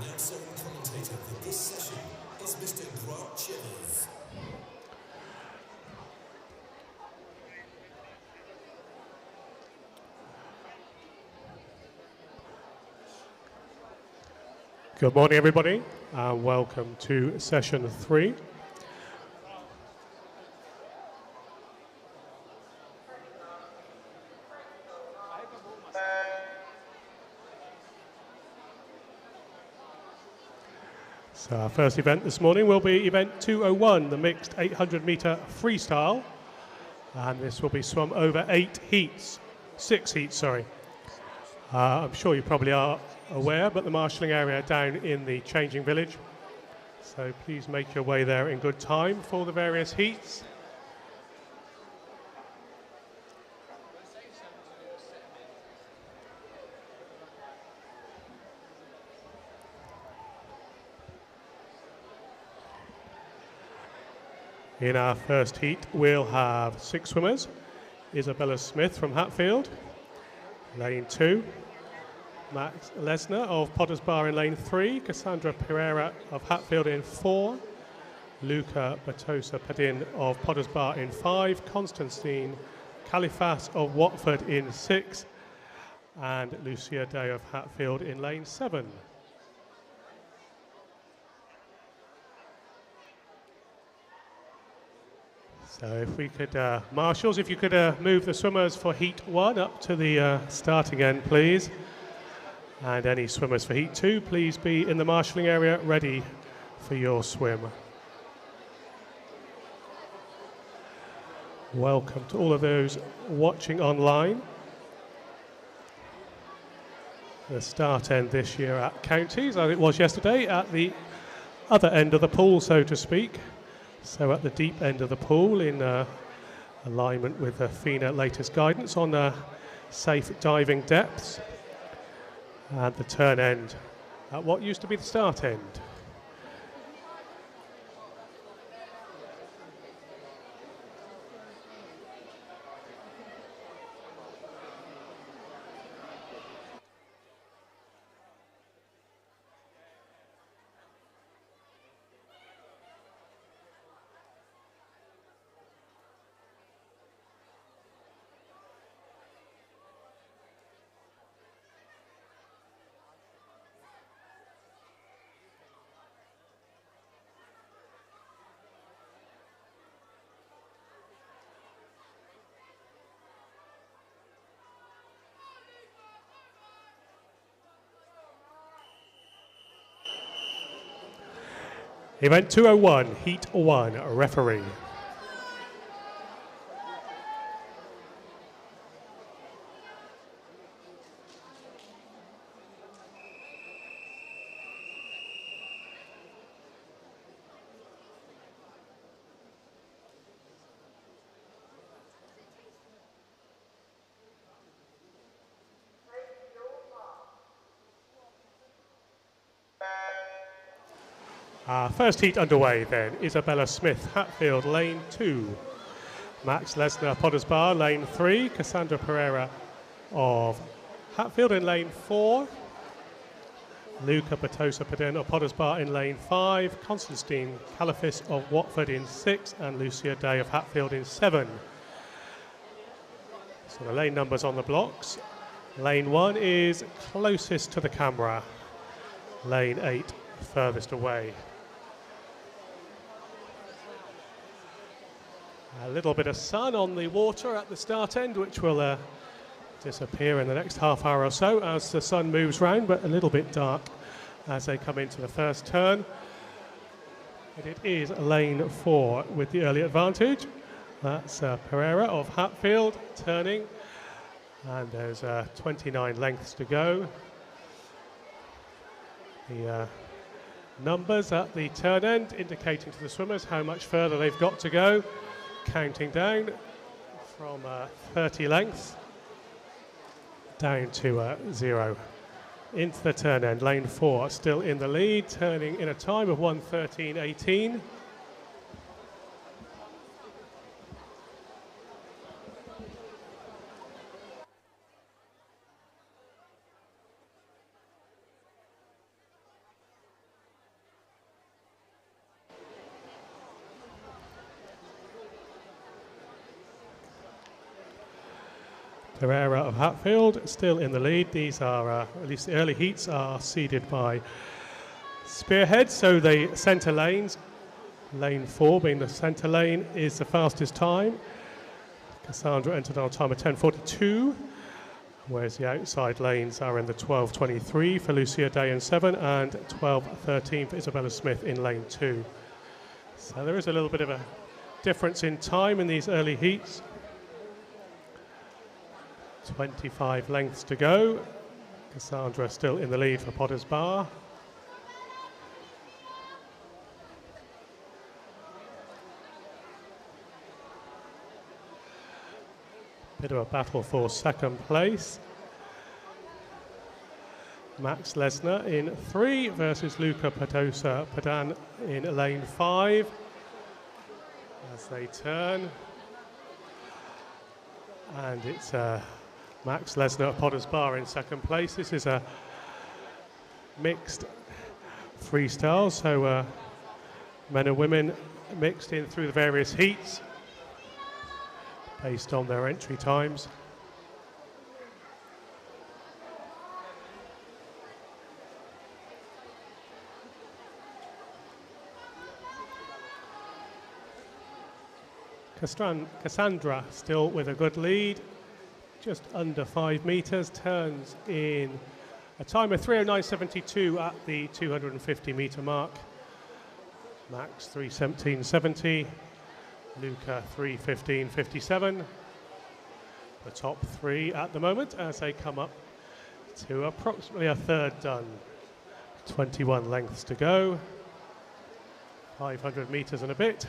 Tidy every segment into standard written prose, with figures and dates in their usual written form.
Announcer and commentator for this session is Mr. Grant Chivers. Good morning, everybody, and welcome to session 3. So our first event this morning will be event 201, the mixed 800-meter freestyle, and this will be swum over 6 heats, sorry. I'm sure you probably are aware, but the marshalling area down in the changing village. So please make your way there in good time for the various heats. In our first heat, we'll have 6 swimmers. Isabella Smith from Hatfield, lane 2. Max Lesnar of Potters Bar in lane 3. Cassandra Pereira of Hatfield in 4. Luca Batosa Padin of Potters Bar in 5. Constantine Califas of Watford in 6. And Lucia Day of Hatfield in lane 7. So if we could, marshals, if you could move the swimmers for heat 1 up to the starting end, please. And any swimmers for heat 2, please be in the marshalling area ready for your swim. Welcome to all of those watching online. The start end this year at Counties, as it was yesterday, at the other end of the pool, so to speak. So at the deep end of the pool, in alignment with the FINA latest guidance on safe diving depths. And the turn end at what used to be the start end. Event 201, Heat 1, referee. First heat underway then. Isabella Smith, Hatfield, lane 2. Max Lesnar, Potters Bar, lane 3. Cassandra Pereira of Hatfield in lane 4. Luca Batosa Padin of Potters Bar in lane 5. Constantine Califas of Watford in 6. And Lucia Day of Hatfield in 7. So the lane numbers on the blocks. Lane 1 is closest to the camera. Lane 8 furthest away. A little bit of sun on the water at the start end, which will disappear in the next half hour or so as the sun moves round, but a little bit dark as they come into the first turn. But it is lane 4 with the early advantage. That's Pereira of Hatfield turning, and there's 29 lengths to go. The numbers at the turn end indicating to the swimmers how much further they've got to go. Counting down from 30 lengths down to 0. Into the turn end, lane 4 still in the lead, turning in a time of 1:13.18. Herrera of Hatfield still in the lead. These are, at least the early heats are seeded by spearhead, so the centre lanes, lane 4 being the centre lane, is the fastest time. Cassandra entered on a time of 10:42, whereas the outside lanes are in the 12:23 for Lucia Day in 7 and 12:13 for Isabella Smith in lane 2. So there is a little bit of a difference in time in these early heats. 25 lengths to go. Cassandra still in the lead for Potters Bar. Bit of a battle for second place. Max Lesnar in 3 versus Luca Padosa Padan in lane 5 as they turn. And it's Max Lesnar of Potters Bar in second place. This is a mixed freestyle, so men and women mixed in through the various heats based on their entry times. Cassandra still with a good lead, just under 5 metres, turns in a time of 3:09.72 at the 250 metre mark. Max 3:17.70, Luca 3:15.57. The top 3 at the moment as they come up to approximately a third done. 21 lengths to go, 500 metres and a bit.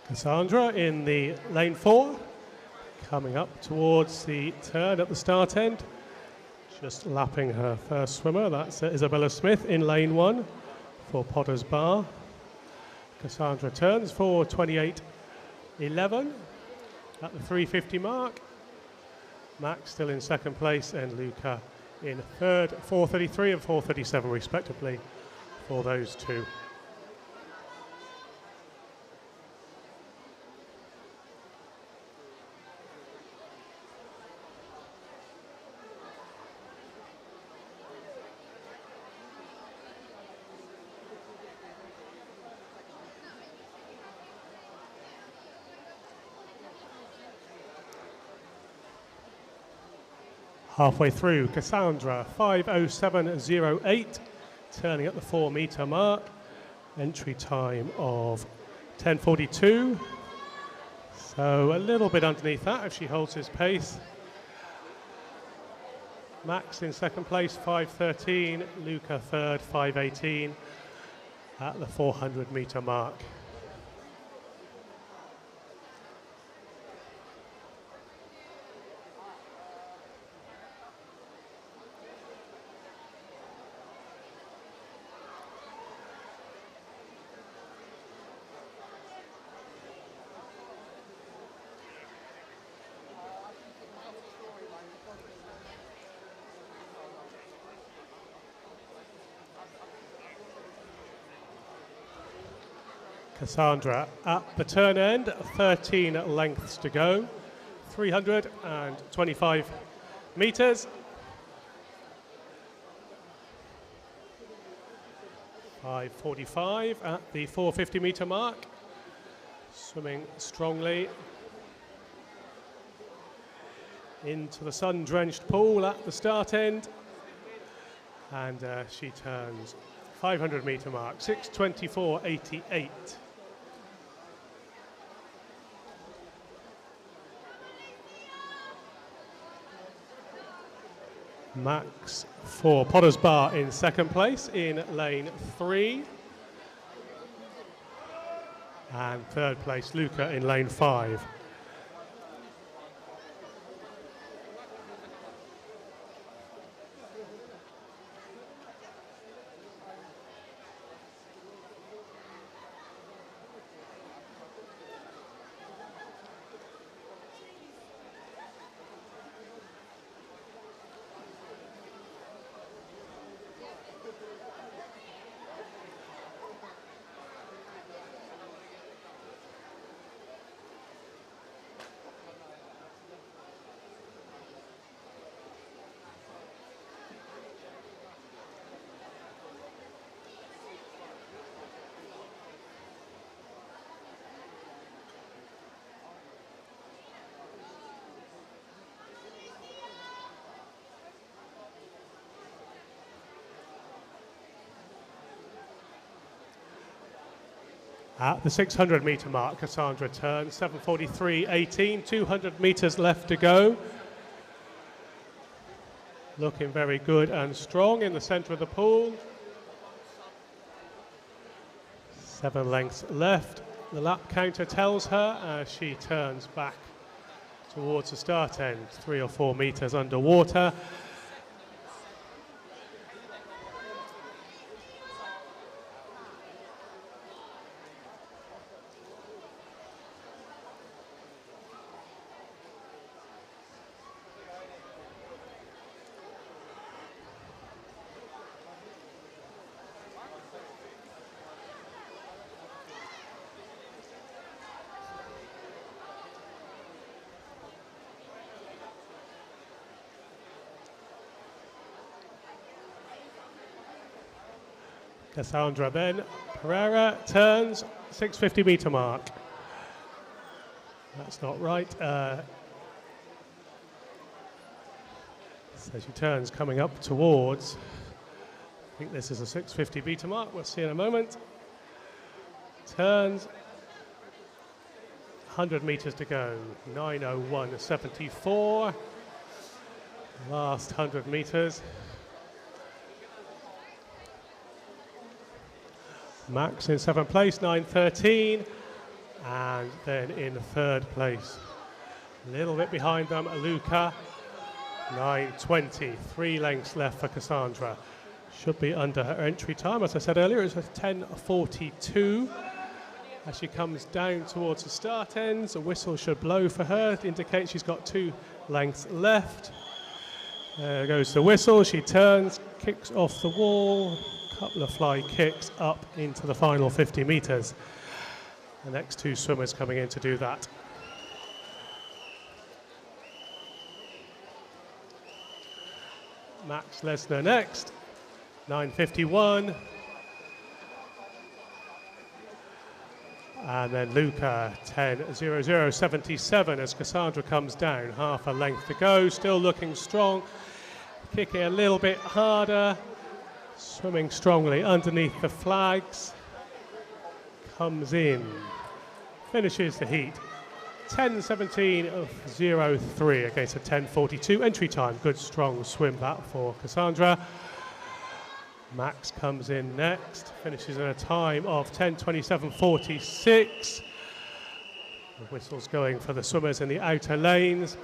Cassandra in the lane 4, coming up towards the turn at the start end, just lapping her first swimmer. That's Isabella Smith in lane 1 for Potters Bar. Cassandra turns for 28:11 at the 3:50 mark. Max still in second place and Luca in third, 4:33 and 4:37 respectively for those two. Halfway through, Cassandra 5:07.08, turning at the 4 metre mark. Entry time of 10:42. So a little bit underneath that if she holds this pace. Max in second place, 5:13. Luca third, 5:18 at the 400 metre mark. Cassandra at the turn end, 13 lengths to go, 325 metres. 5:45 at the 450 metre mark, swimming strongly into the sun-drenched pool at the start end, and she turns 500 metre mark, 6:24.88. Max for Potter's Bar in second place in lane 3. And third place, Luca in lane 5. At the 600 metre mark, Cassandra turns 7:43.18, 200 metres left to go. Looking very good and strong in the centre of the pool. 7 lengths left. The lap counter tells her as she turns back towards the start end, 3 or 4 metres underwater. Cassandra then, Pereira turns 650 metre mark. That's not right. So she turns coming up towards, I think this is a 650 metre mark, we'll see in a moment. Turns, 100 metres to go, 9:01.74. Last 100 metres. Max in 7th place, 9:13, and then in 3rd place, a little bit behind them, Luca, 9:20, 3 lengths left for Cassandra. Should be under her entry time, as I said earlier, it's a 10:42. As she comes down towards the start ends, a whistle should blow for her, it indicates she's got 2 lengths left. There goes the whistle, she turns, kicks off the wall, couple of fly kicks up into the final 50 metres. The next 2 swimmers coming in to do that. Max Lesnar next, 9:51. And then Luca, 10:00.77 as Cassandra comes down, half a length to go, still looking strong, kicking a little bit harder. Swimming strongly underneath the flags, comes in, finishes the heat, 10:17.03 against a 10:42 entry time. Good strong swim that for Cassandra. Max comes in next, finishes in a time of 10:27.46. The whistle's going for the swimmers in the outer lanes.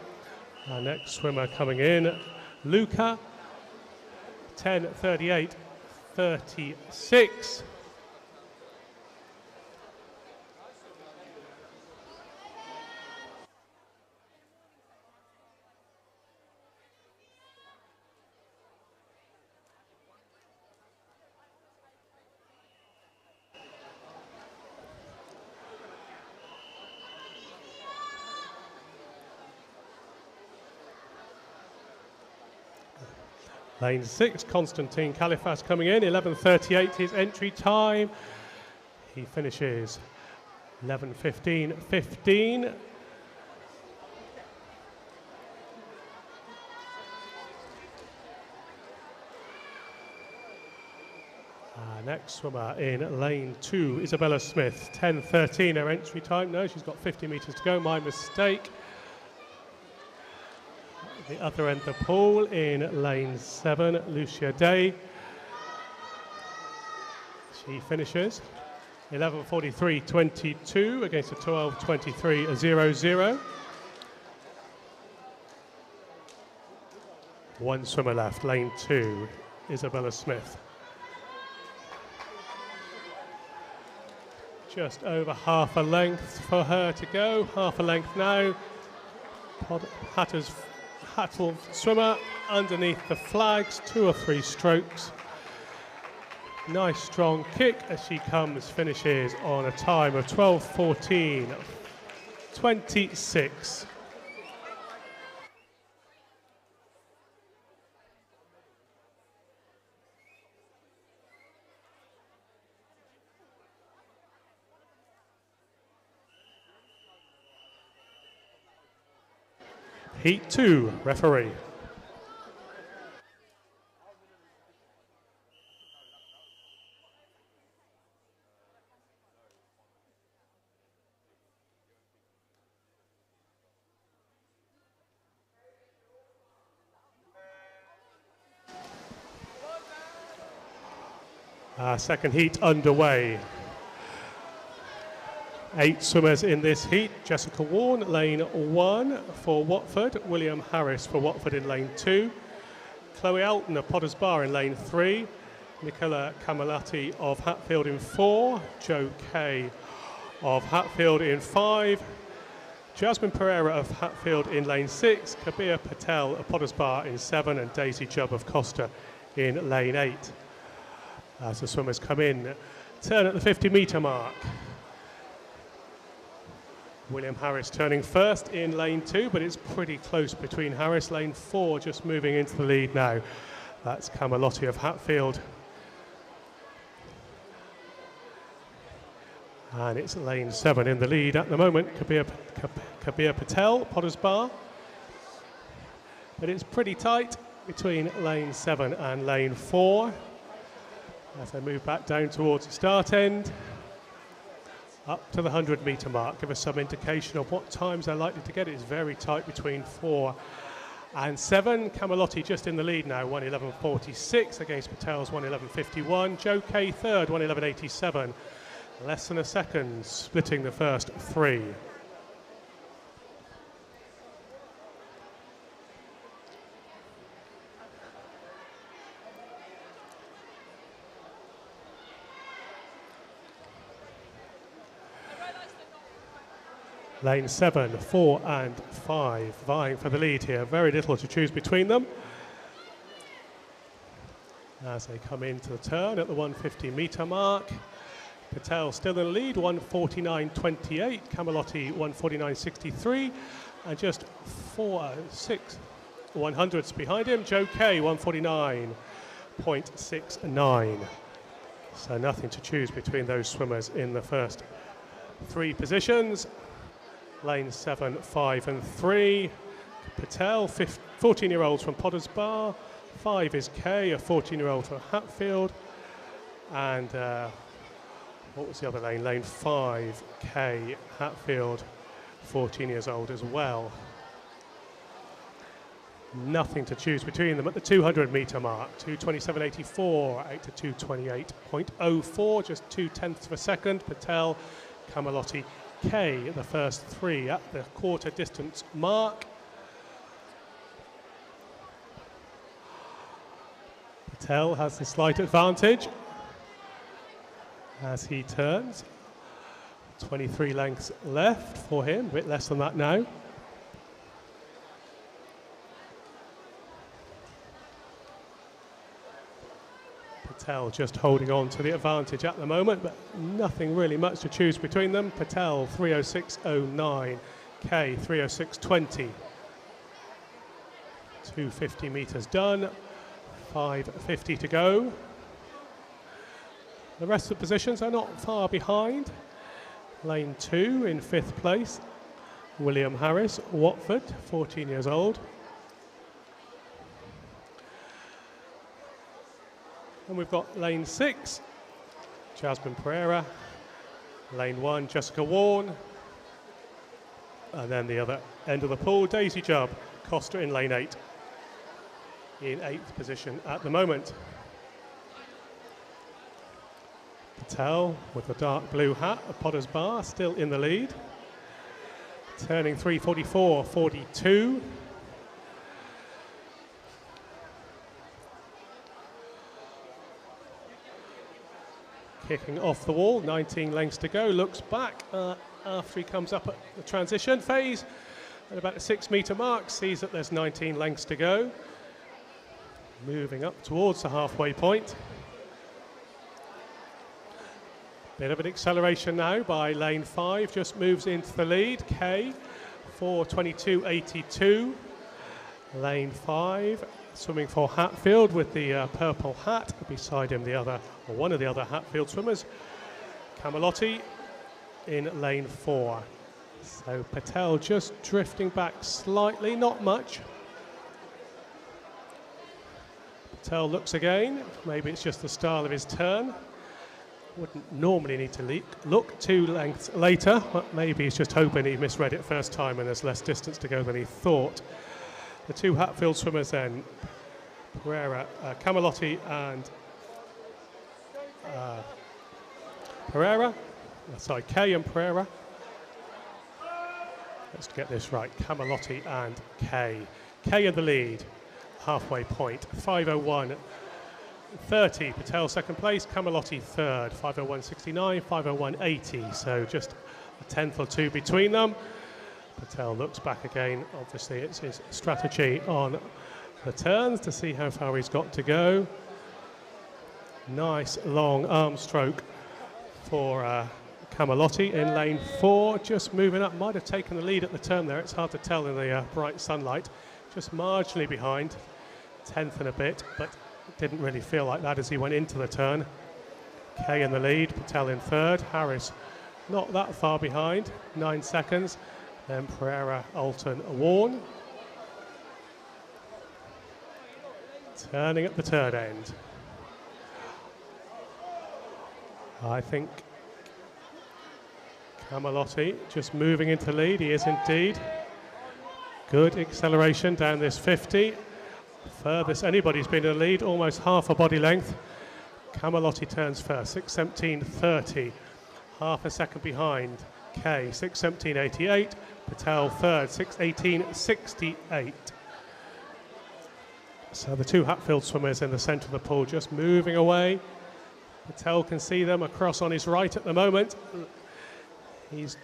Our next swimmer coming in, Luca, 10:38.36. Lane 6, Constantine Califas coming in, 11:38 his entry time. He finishes 11:15.15. Next swimmer in lane 2, Isabella Smith, 10:13 her entry time. No, she's got 50 metres to go, my mistake. The other end of the pool in lane 7, Lucia Day. She finishes 11:43.22 against a 12:23.00. One swimmer left, lane 2, Isabella Smith. Just over half a length for her to go, half a length now. Hattle swimmer underneath the flags, 2 or 3 strokes. Nice strong kick as she finishes on a time of 12:14.26. Heat 2, referee. Second heat underway. 8 swimmers in this heat. Jessica Warren, lane 1 for Watford. William Harris for Watford in lane 2. Chloe Alton of Potters Bar in lane 3. Nicola Camalati of Hatfield in 4. Jo Kay of Hatfield in 5. Jasmine Pereira of Hatfield in lane 6. Kabir Patel of Potters Bar in 7. And Daisy Jubb of Costa in lane 8. As the swimmers come in, turn at the 50-metre mark. William Harris turning first in lane 2, but it's pretty close between Harris. Lane 4 just moving into the lead now. That's Camalotti of Hatfield. And it's lane 7 in the lead at the moment. Kabir Patel, Potters Bar. But it's pretty tight between lane 7 and lane 4. As they move back down towards the start end. Up to the 100-metre mark, give us some indication of what times they're likely to get. It's very tight between 4 and 7. Camalotti just in the lead now, 1:11.46 against Patel's 1:11.51. Jo Kay third, 1:11.87. Less than a second, splitting the first 3. Lane 7, 4 and 5 vying for the lead here. Very little to choose between them. As they come into the turn at the 150-metre mark. Patel still in the lead, 1:49.28. Camalotti 1:49.63. And just 6 100ths behind him. Jo Kay 1:49.69. So nothing to choose between those swimmers in the first 3 positions. Lane 7, 5 and 3. Patel, 14-year-olds from Potters Bar. 5 is Kay, a 14-year-old from Hatfield. And what was the other lane? Lane 5, Kay, Hatfield, 14 years old as well. Nothing to choose between them at the 200-metre mark. 2:27.84 out to 2:28.04, just 0.2 of a second. Patel, Camalotti, Kay, the first 3 at the quarter distance mark. Patel has the slight advantage as he turns. 23 lengths left for him, a bit less than that now. Patel just holding on to the advantage at the moment, but nothing really much to choose between them. Patel 3:06.09, Kay 3:06.20. 250 metres done, 5:50 to go. The rest of the positions are not far behind. Lane 2 in 5th place, William Harris, Watford, 14 years old. And we've got lane 6, Jasmine Pereira. Lane 1, Jessica Warren. And then the other end of the pool, Daisy Jubb, Costa in lane 8, in 8th position at the moment. Patel with the dark blue hat of Potter's Bar still in the lead. Turning 3:44.42. Kicking off the wall, 19 lengths to go. Looks back after he comes up at the transition phase at about the 6 metre mark. Sees that there's 19 lengths to go. Moving up towards the halfway point. Bit of an acceleration now by lane 5, just moves into the lead. K, 4:22.82. Lane 5, swimming for Hatfield with the purple hat. Beside him, one of the other Hatfield swimmers, Camalotti, in lane 4. So Patel just drifting back slightly, not much. Patel looks again, maybe it's just the style of his turn. Wouldn't normally need to look 2 lengths later, but maybe he's just hoping he misread it first time and there's less distance to go than he thought. The 2 Hatfield swimmers then, Pereira, Camalotti and Pereira. Sorry, Kay and Pereira. Let's get this right, Camalotti and Kay. Kay in the lead, halfway point, 5:01.30. Patel second place, Camalotti third, 5:01.69, 5:01.80. So just a tenth or two between them. Patel looks back again. Obviously, it's his strategy on the turns to see how far he's got to go. Nice long arm stroke for Camalotti in lane 4. Just moving up, might have taken the lead at the turn there. It's hard to tell in the bright sunlight. Just marginally behind, 10th and a bit, but didn't really feel like that as he went into the turn. Kay in the lead, Patel in third, Harris not that far behind, 9 seconds. Then Pereira, Alton, Warren. Turning at the turn end. I think Camalotti just moving into lead, he is indeed. Good acceleration down this 50. Furthest anybody's been in the lead, almost half a body length. Camalotti turns first, 6:17.30, half a second behind. Kay, 6:17.88. Patel third, 6:18.68. So the 2 Hatfield swimmers in the centre of the pool just moving away. Patel can see them across on his right at the moment. He's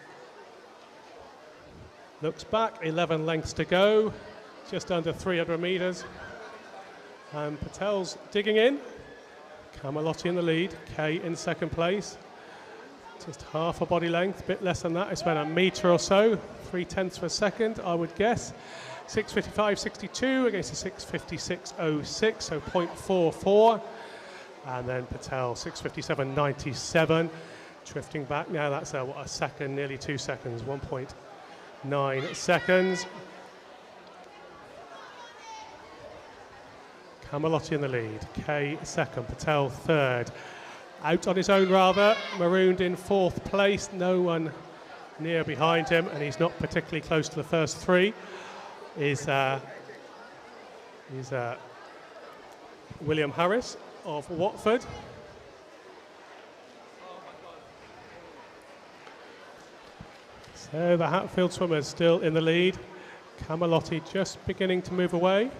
looks back, 11 lengths to go, just under 300 metres. And Patel's digging in. Camalotti in the lead, Kay in second place. Just half a body length, bit less than that. It's about a metre or so, 0.3 of a second, I would guess. 6:55.62 against a 6:56.06, so 0.44. And then Patel, 6:57.97, drifting back now. That's a second, nearly 2 seconds, 1.9 seconds. Camalotti in the lead, Kay second, Patel third. Out on his own rather, marooned in 4th place, no one near behind him, and he's not particularly close to the first 3. Is William Harris of Watford. So the Hatfield swimmers still in the lead. Camalotti just beginning to move away.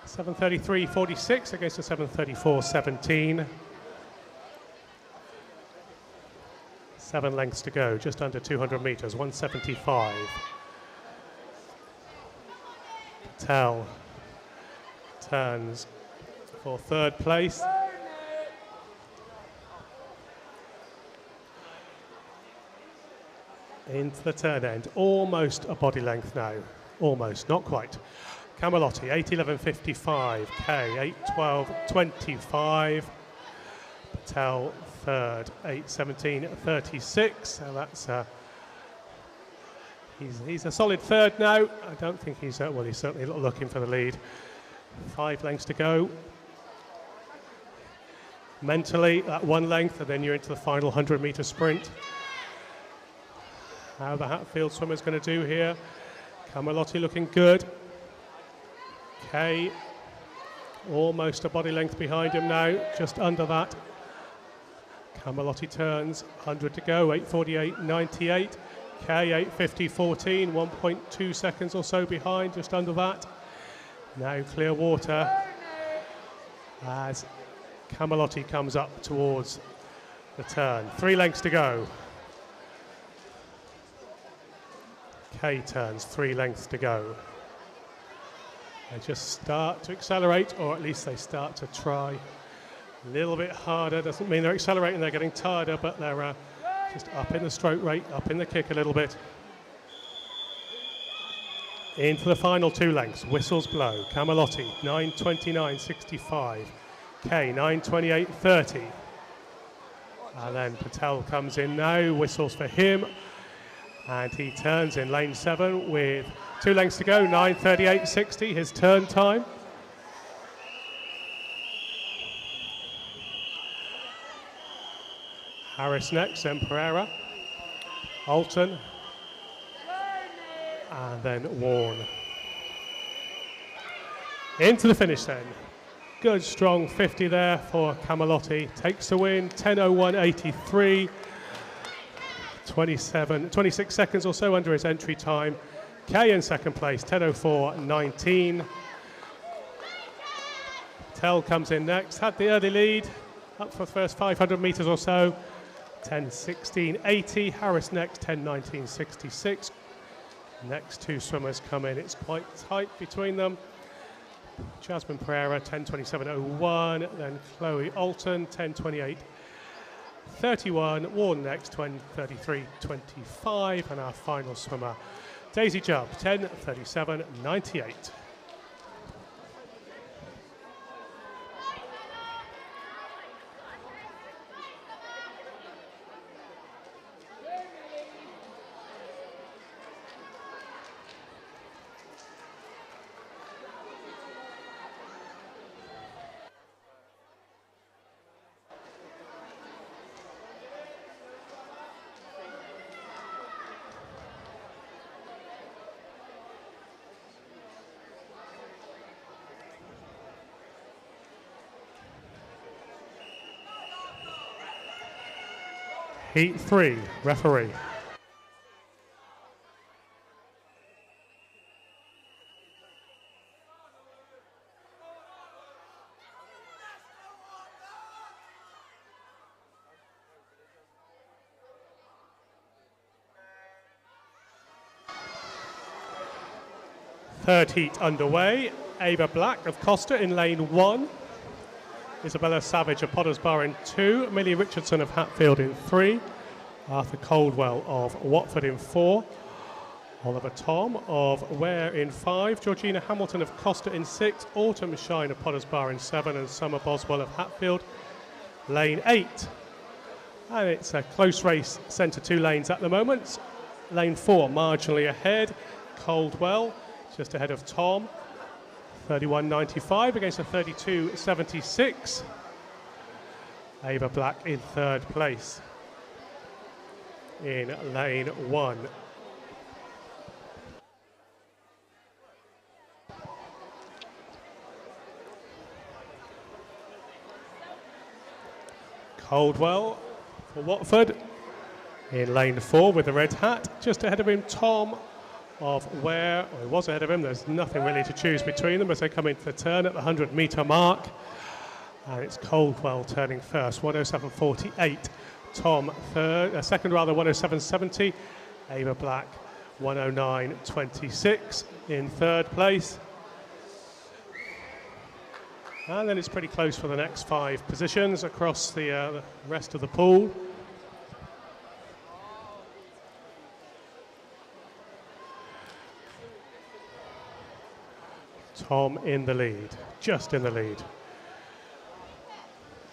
7:33.46 against a 7:34.17. 7 lengths to go, just under 200 metres, 175. Patel turns for third place. Into the turn end, almost a body length now, almost, not quite. Camalotti, 8:11.55, Kay, 8:12.25, Patel third, 8:17.36, so that's he's a solid third now. I don't think he's certainly looking for the lead. 5 lengths to go. Mentally, at 1 length, and then you're into the final 100-metre sprint. How the Hatfield swimmer's going to do here. Camalotti looking good. Kay almost a body length behind him now, just under that. Camalotti turns, 100 to go, 8:48.98. Kay 8:50.14, 1.2 seconds or so behind, just under that. Now clear water as Camalotti comes up towards the turn. 3 lengths to go. Kay turns, 3 lengths to go. They just start to accelerate, or at least they start to try a little bit harder. Doesn't mean they're accelerating, they're getting tireder, but they're just up in the stroke rate, up in the kick a little bit. Into the final 2 lengths, whistles blow. Camalotti, 9:29.65. Kay, 9:28.30. And then Patel comes in now, whistles for him. And he turns in lane 7 with 2 lengths to go, 9:38.60, his turn time. Harris next, then Pereira, Alton, and then Warren. Into the finish then. Good strong 50 there for Camalotti. Takes the win, 10:01.83. 26 seconds or so under his entry time. Kay in second place, 10:04.19. Patel comes in next, had the early lead, up for the first 500 metres or so. 10:16.80. Harris next, 10:19.66. Next 2 swimmers come in, it's quite tight between them. Jasmine Pereira, 10:27.01. Then Chloe Alton, 10:28.31. Warren next, 10:33.25. And our final swimmer, Daisy Jubb, 10:37.98. Heat 3, referee. Third heat underway. Ava Black of Costa in lane 1. Isabella Savage of Potters Bar in 2. Millie Richardson of Hatfield in 3. Arthur Coldwell of Watford in 4. Oliver Tom of Ware in 5. Georgina Hamilton of Costa in 6. Autumn Shine of Potters Bar in 7. And Summer Boswell of Hatfield, lane 8. And it's a close race, centre 2 lanes at the moment. Lane 4 marginally ahead. Coldwell just ahead of Tom. 31.95 against a 32.76. Ava Black in 3rd place in lane 1. Coldwell for Watford in lane 4 with the red hat. Just ahead of him, Tom of Ware. Well, he was ahead of him. There's nothing really to choose between them as they come into the turn at the 100-metre mark. And it's Coldwell turning first, 107.48. Tom second, 107.70. Ava Black, 109.26 in 3rd place. And then it's pretty close for the next 5 positions across the rest of the pool. Tom in the lead, just in the lead.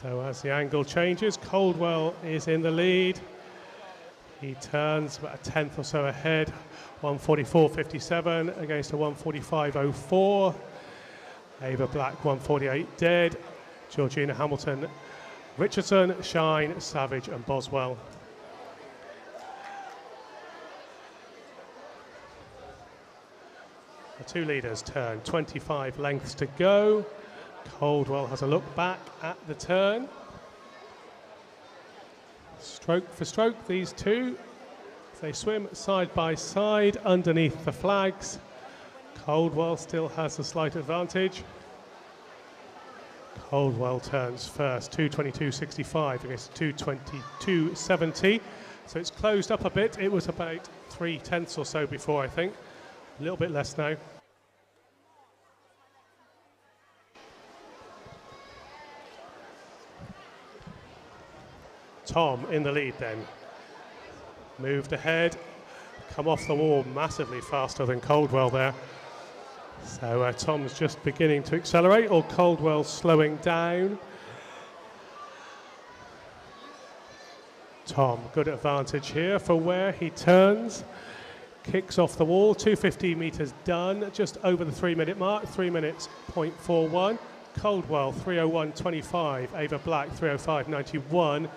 So as the angle changes, Coldwell is in the lead. He turns about a tenth or so ahead, 144.57 against a 145.04. Ava Black, 148 dead. Georgina Hamilton, Richardson, Shine, Savage and Boswell. The two leaders turn, 25 lengths to go. Caldwell has a look back at the turn. Stroke for stroke, these two, they swim side by side underneath the flags. Caldwell still has a slight advantage. Caldwell turns first, 2:22.65 against 2:22.70. So it's closed up a bit. It was about 3/10 or so before, I think. A little bit less now. Tom in the lead then. Moved ahead, come off the wall massively faster than Caldwell there. So Tom's just beginning to accelerate, or Caldwell slowing down. Tom, good advantage here for where he turns. Kicks off the wall, 250 metres done, just over the 3-minute mark, 3 minutes, 0.41. Caldwell, 3:01.25. Ava Black, 3:05.91.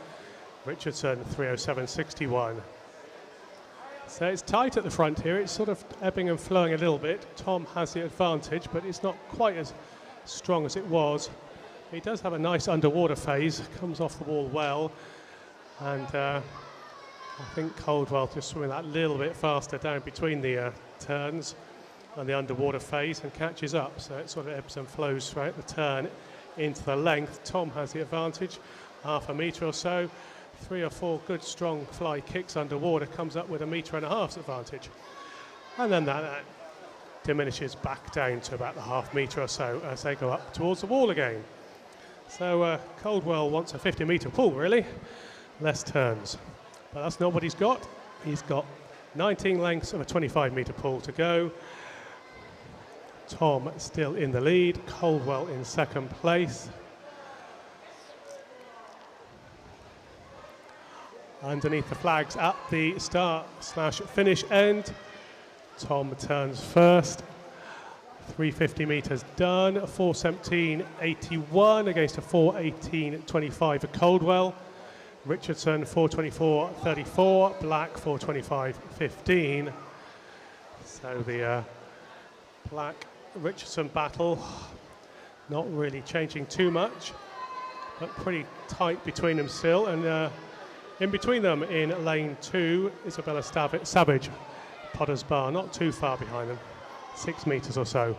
Richardson, 3:07.61. So it's tight at the front here. It's sort of ebbing and flowing a little bit. Tom has the advantage, but it's not quite as strong as it was. He does have a nice underwater phase, comes off the wall well. And I think Caldwell just swimming that little bit faster down between the turns and the underwater phase and catches up. So it sort of ebbs and flows throughout the turn into the length. Tom has the advantage, half a metre or so. 3 or 4 good strong fly kicks underwater, comes up with 1.5 metres advantage. And then that diminishes back down to about the half metre or so as they go up towards the wall again. So Caldwell wants a 50-metre pull, really. Less turns. But that's not what he's got. He's got 19 lengths of a 25-metre pull to go. Tom still in the lead. Caldwell in second place. Underneath the flags at the start/finish end. Tom turns first. 350 metres done. 4:17.81 against a 4:18.25 for Caldwell. Richardson 4:24.34, Black 4:25.15. So the Black-Richardson battle not really changing too much, but pretty tight between them still. And in between them in lane 2, Isabella Savage, Potter's Bar, not too far behind them, 6 metres or so.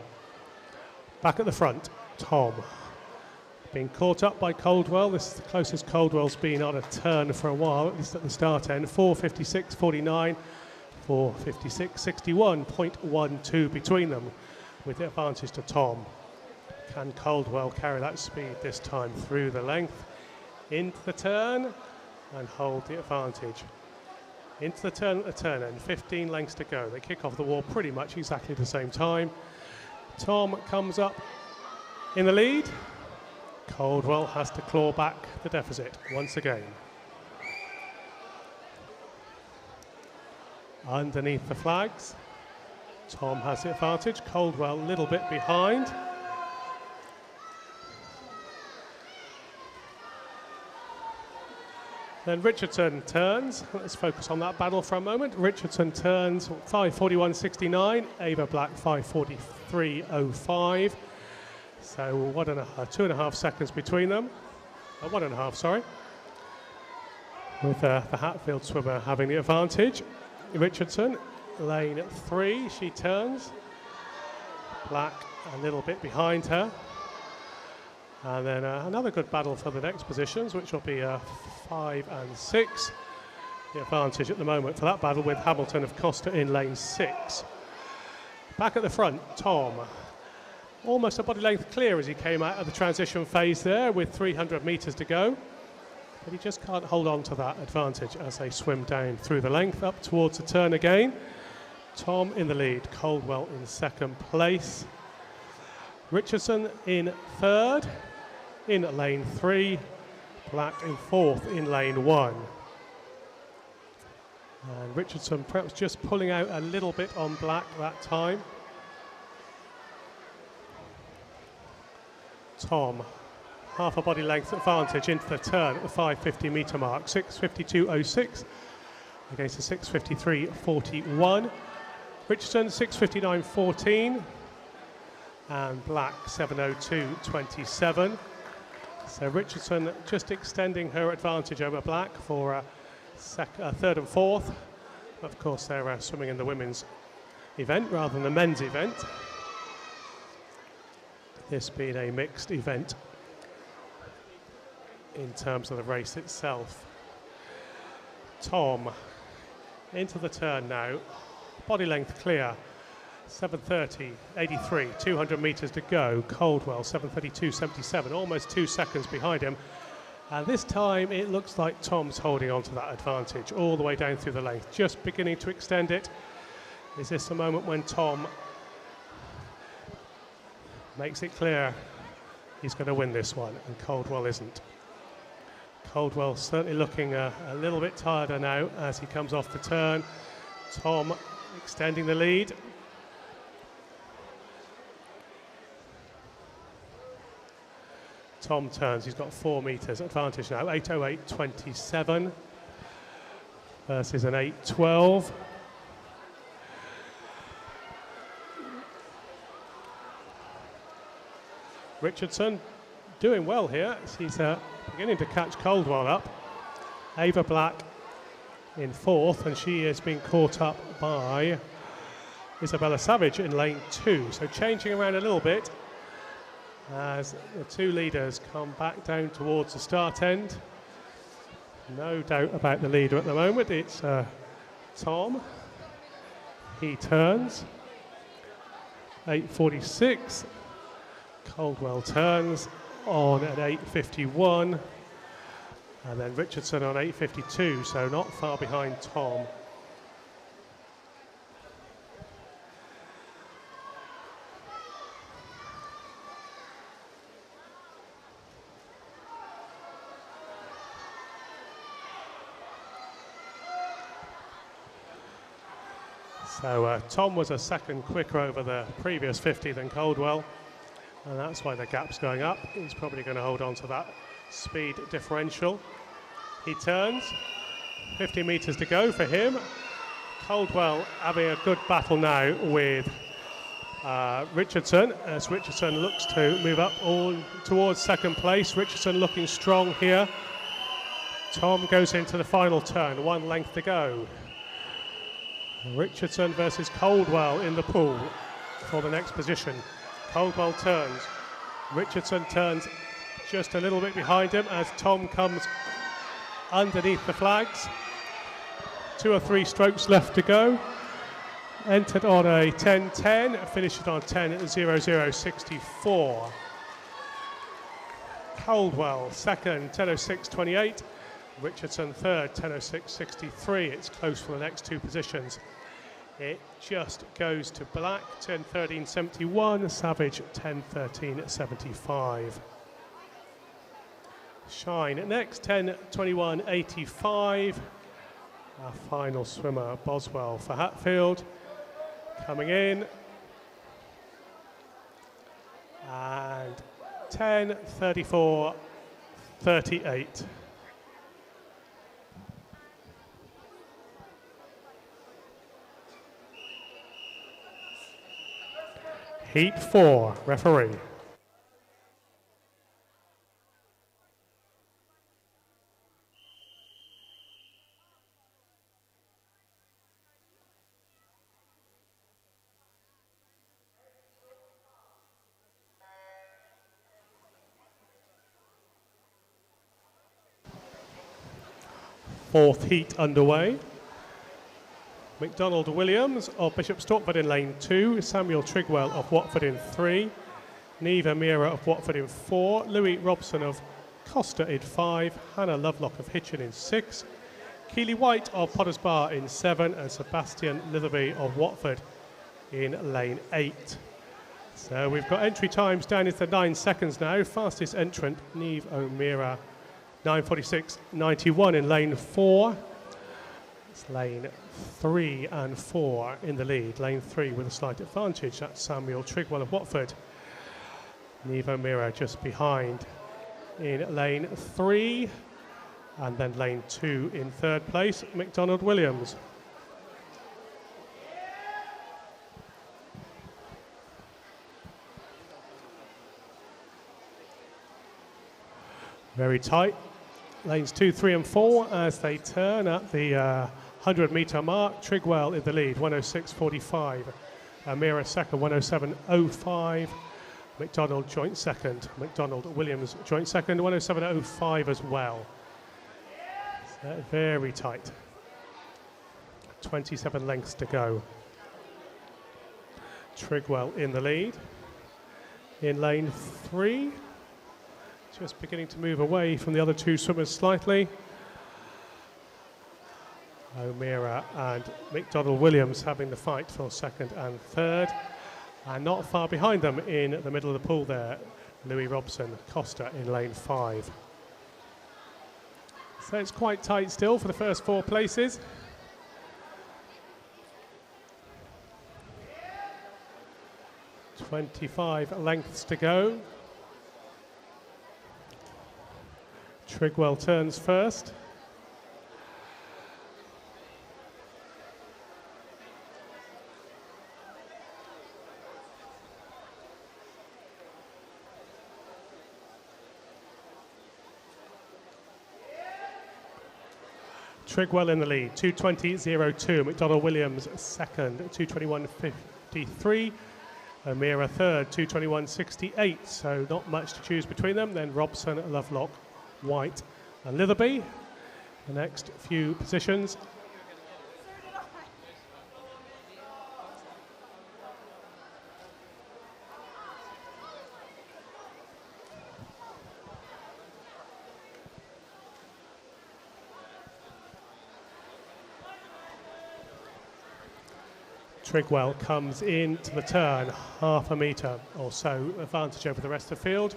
Back at the front, Tom. Being caught up by Caldwell. This is the closest Caldwell's been on a turn for a while, at least at the start end. 4:56.49, 4:56.61, 0.12 between them, with the advantage to Tom. Can Caldwell carry that speed this time through the length? Into the turn and hold the advantage. Into the turn at the turn end, 15 lengths to go. They kick off the wall pretty much exactly the same time. Tom comes up in the lead. Caldwell has to claw back the deficit once again. Underneath the flags, Tom has the advantage. Caldwell a little bit behind. Then Richardson turns. Let's focus on that battle for a moment. Richardson turns 5:41.69. Ava Black 5:43.05. So 2.5 seconds between them. 1.5, sorry. With the Hatfield swimmer having the advantage. Richardson, lane 3, she turns. Black a little bit behind her. And then another good battle for the next positions, which will be 5 and 6. The advantage at the moment for that battle with Hamilton of Costa in lane 6. Back at the front, Tom. Almost a body length clear as he came out of the transition phase there with 300 metres to go. But he just can't hold on to that advantage as they swim down through the length up towards the turn again. Tom in the lead, Caldwell in second place. Richardson in third in lane 3, Black in fourth in lane 1. And Richardson perhaps just pulling out a little bit on Black that time. Tom, half a body length advantage into the turn at the 550 metre mark, 6:52.06 against a 6:53.41. Richardson 6:59.14 and Black 7:02.27. So Richardson just extending her advantage over Black for third and fourth. Of course, they're swimming in the women's event rather than the men's event. This being a mixed event in terms of the race itself. Tom into the turn now. Body length clear. 7:30.83, 200 metres to go. Coldwell 7:32.77, almost 2 seconds behind him. And this time it looks like Tom's holding on to that advantage all the way down through the length, just beginning to extend it. Is this the moment when Tom makes it clear he's going to win this one and Coldwell isn't? Coldwell certainly looking a little bit tireder now as he comes off the turn. Tom extending the lead. Tom turns, he's got 4 metres advantage now, 8:08.27 versus an 8:12. Richardson doing well here. He's beginning to catch Coldwell up. Ava Black in fourth, and she is being caught up by Isabella Savage in lane 2. So changing around a little bit as the two leaders come back down towards the start end. No doubt about the leader at the moment. It's Tom. He turns. 8:46. Coldwell turns on at 8:51. And then Richardson on 8:52, so not far behind Tom. So Tom was a second quicker over the previous 50 than Coldwell, and that's why the gap's going up. He's probably going to hold on to that speed differential. He turns, 50 metres to go for him. Coldwell having a good battle now with Richardson, as Richardson looks to move up all towards second place. Richardson looking strong here. Tom goes into the final turn, 1 length to go. Richardson versus Coldwell in the pool for the next position. Coldwell turns. Richardson turns just a little bit behind him as Tom comes underneath the flags. 2 or 3 strokes left to go. Entered on a 10:10, finished on 10:00.64. Coldwell second, 10:06.28. Richardson third, 10:06.63. It's close for the next 2 positions. It just goes to Black, 10:13.71. Savage, 10:13.75. Shine next, 10:21.85. Our final swimmer, Boswell for Hatfield, coming in. And 10:34.38. Heat 4, referee. Fourth heat underway. McDonald Williams of Bishop Stortford in lane 2, Samuel Trigwell of Watford in 3, Neva Mira of Watford in 4, Louis Robson of Costa in 5, Hannah Lovelock of Hitchin in 6, Keely White of Potters Bar in 7, and Sebastian Litherby of Watford in lane 8. So we've got entry times down into 9 seconds now. Fastest entrant, Neve O'Meara, 9:46.91 in lane 4. It's lane 3 and 4 in the lead. Lane 3 with a slight advantage. That's Samuel Trigwell of Watford. Neve O'Meara just behind in lane 3. And then lane 2 in third place, McDonald Williams. Very tight. Lanes 2, 3 and 4 as they turn at the 100-metre mark. Trigwell in the lead, 106.45. Amira second, 107.05. McDonald joint second. McDonald Williams joint second, 107.05 as well. So very tight. 27 lengths to go. Trigwell in the lead. In lane 3, just beginning to move away from the other two swimmers slightly. O'Meara and McDonald Williams having the fight for second and third. And not far behind them in the middle of the pool there, Louis Robson Costa in lane 5. So it's quite tight still for the first 4 places. .25 lengths to go. Trigwell turns first. Trigwell in the lead, 2:20.02. McDonald Williams second, 2:21.53. O'Meara third, 2:21.68. So not much to choose between them. Then Robson, Lovelock, White and Litherby. The next few positions. Trigwell comes into the turn, half a metre or so advantage over the rest of the field.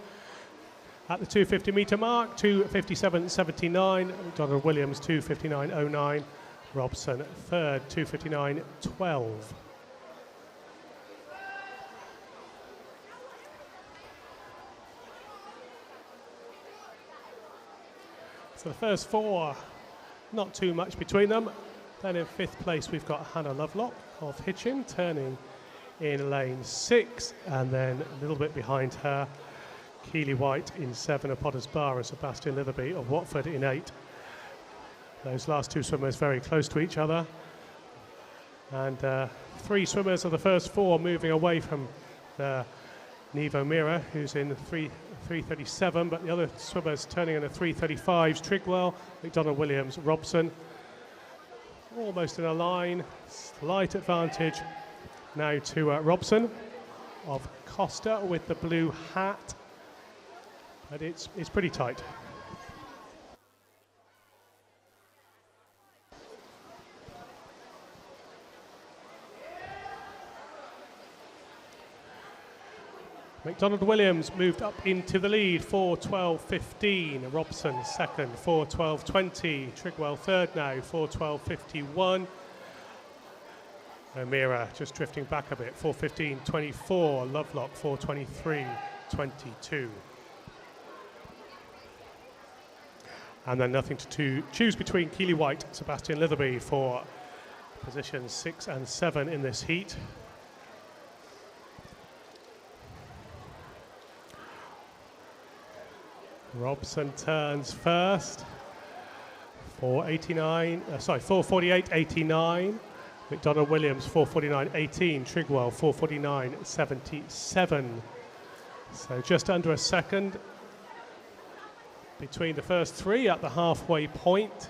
At the 250-metre mark, 2:57.79. McDonald Williams, 2:59.09. Robson third, 2:59.12. So the first 4, not too much between them. Then in 5th place, we've got Hannah Lovelock of Hitchin, turning in lane 6, and then a little bit behind her, Keely White in 7 of Potters Bar and Sebastian Litherby of Watford in 8. Those last 2 swimmers very close to each other. And 3 swimmers of the first 4 moving away from Niamh O'Meara, who's in 3:37, but the other swimmers turning in the 3:35s, Trigwell, McDonald Williams, Robson. Almost in a line, slight advantage now to Robson of Costa with the blue hat, but it's pretty tight. McDonald Williams moved up into the lead, 4:12.15. Robson second, 4:12.20. Trigwell third now, 4:12.51. O'Meara just drifting back a bit, 4:15.24. Lovelock, 4:23.22. And then nothing to choose between Keely White and Sebastian Litherby for positions 6 and 7 in this heat. Robson turns first, 4:48.89. McDonald Williams, 4:49.18. Trigwell, 4:49.77. So just under a second between the first 3 at the halfway point.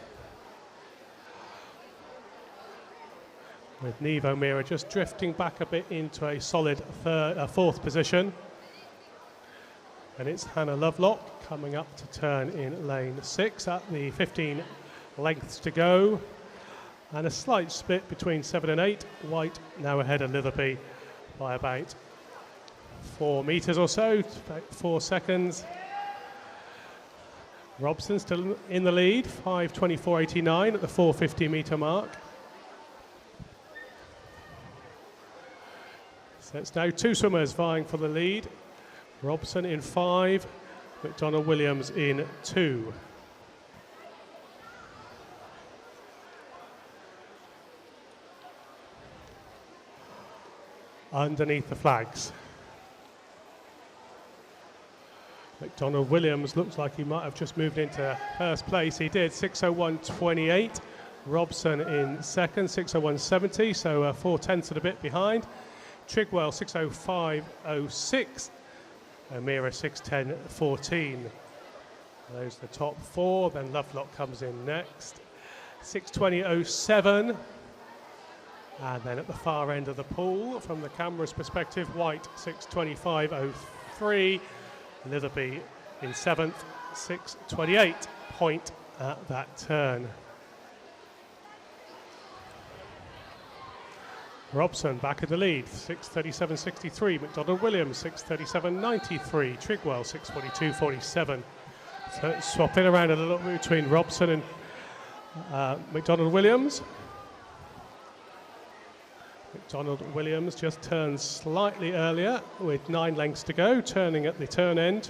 With Niamh O'Meara just drifting back a bit into a solid 4th position. And it's Hannah Lovelock coming up to turn in lane 6 at the 15 lengths to go. And a slight split between 7 and 8. White now ahead of Litherby by about 4 metres or so, about 4 seconds. Robson still in the lead, 5:24.89 at the 450-metre mark. So it's now 2 swimmers vying for the lead. Robson in 5, McDonald Williams in 2. Underneath the flags. McDonald Williams looks like he might have just moved into first place. He did, 6:01.28. Robson in second, 6:01.70, so 4/10 and a bit behind. Trigwell, 6:05.06. O'Meara, 6:10.14. Those are the top four. Then Lovelock comes in next, 6:20.07. And then at the far end of the pool, from the camera's perspective, White, 6:25.03. Litherby in seventh, 6:28 point at that turn. Robson back in the lead, 6:37.63. McDonald Williams, 6:37.93. Trigwell, 6:42.47. So swapping around a little bit between Robson and McDonald Williams. McDonald Williams just turned slightly earlier with 9 lengths to go, turning at the turn end.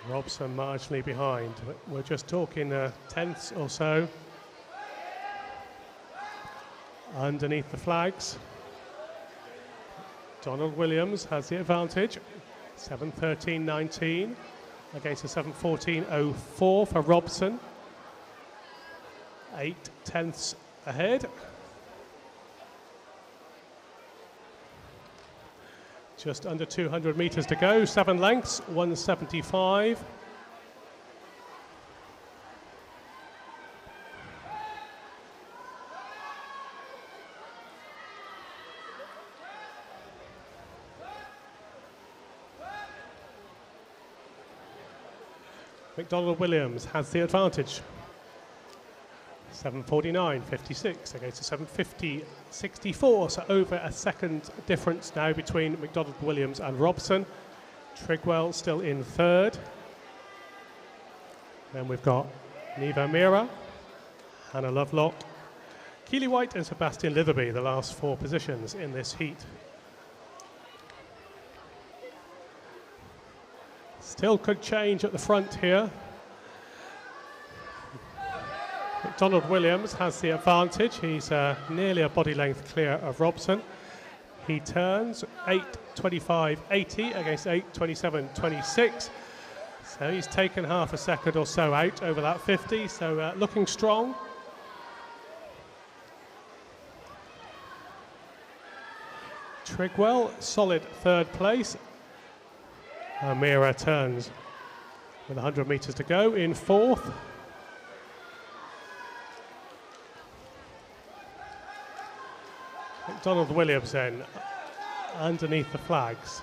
Robson marginally behind. We're just talking tenths or so underneath the flags. Donald Williams has the advantage, 7:13.19 against a 7:14.04 for Robson. 8 tenths ahead. Just under 200 metres to go, 7 lengths, 175. McDonald Williams has the advantage. 7:49.56 against a 7:50.64, so over a second difference now between McDonald Williams and Robson. Trigwell still in third. Then we've got Neva Mira, Hannah Lovelock, Keely White and Sebastian Litherby, the last 4 positions in this heat. Still could change at the front here. McDonald Williams has the advantage. He's nearly a body length clear of Robson. He turns 8:25.80 against 8:27.26. So he's taken half a second or so out over that 50, so looking strong. Trigwell, solid third place. O'Meara turns with 100 metres to go in fourth. McDonald Williams then underneath the flags,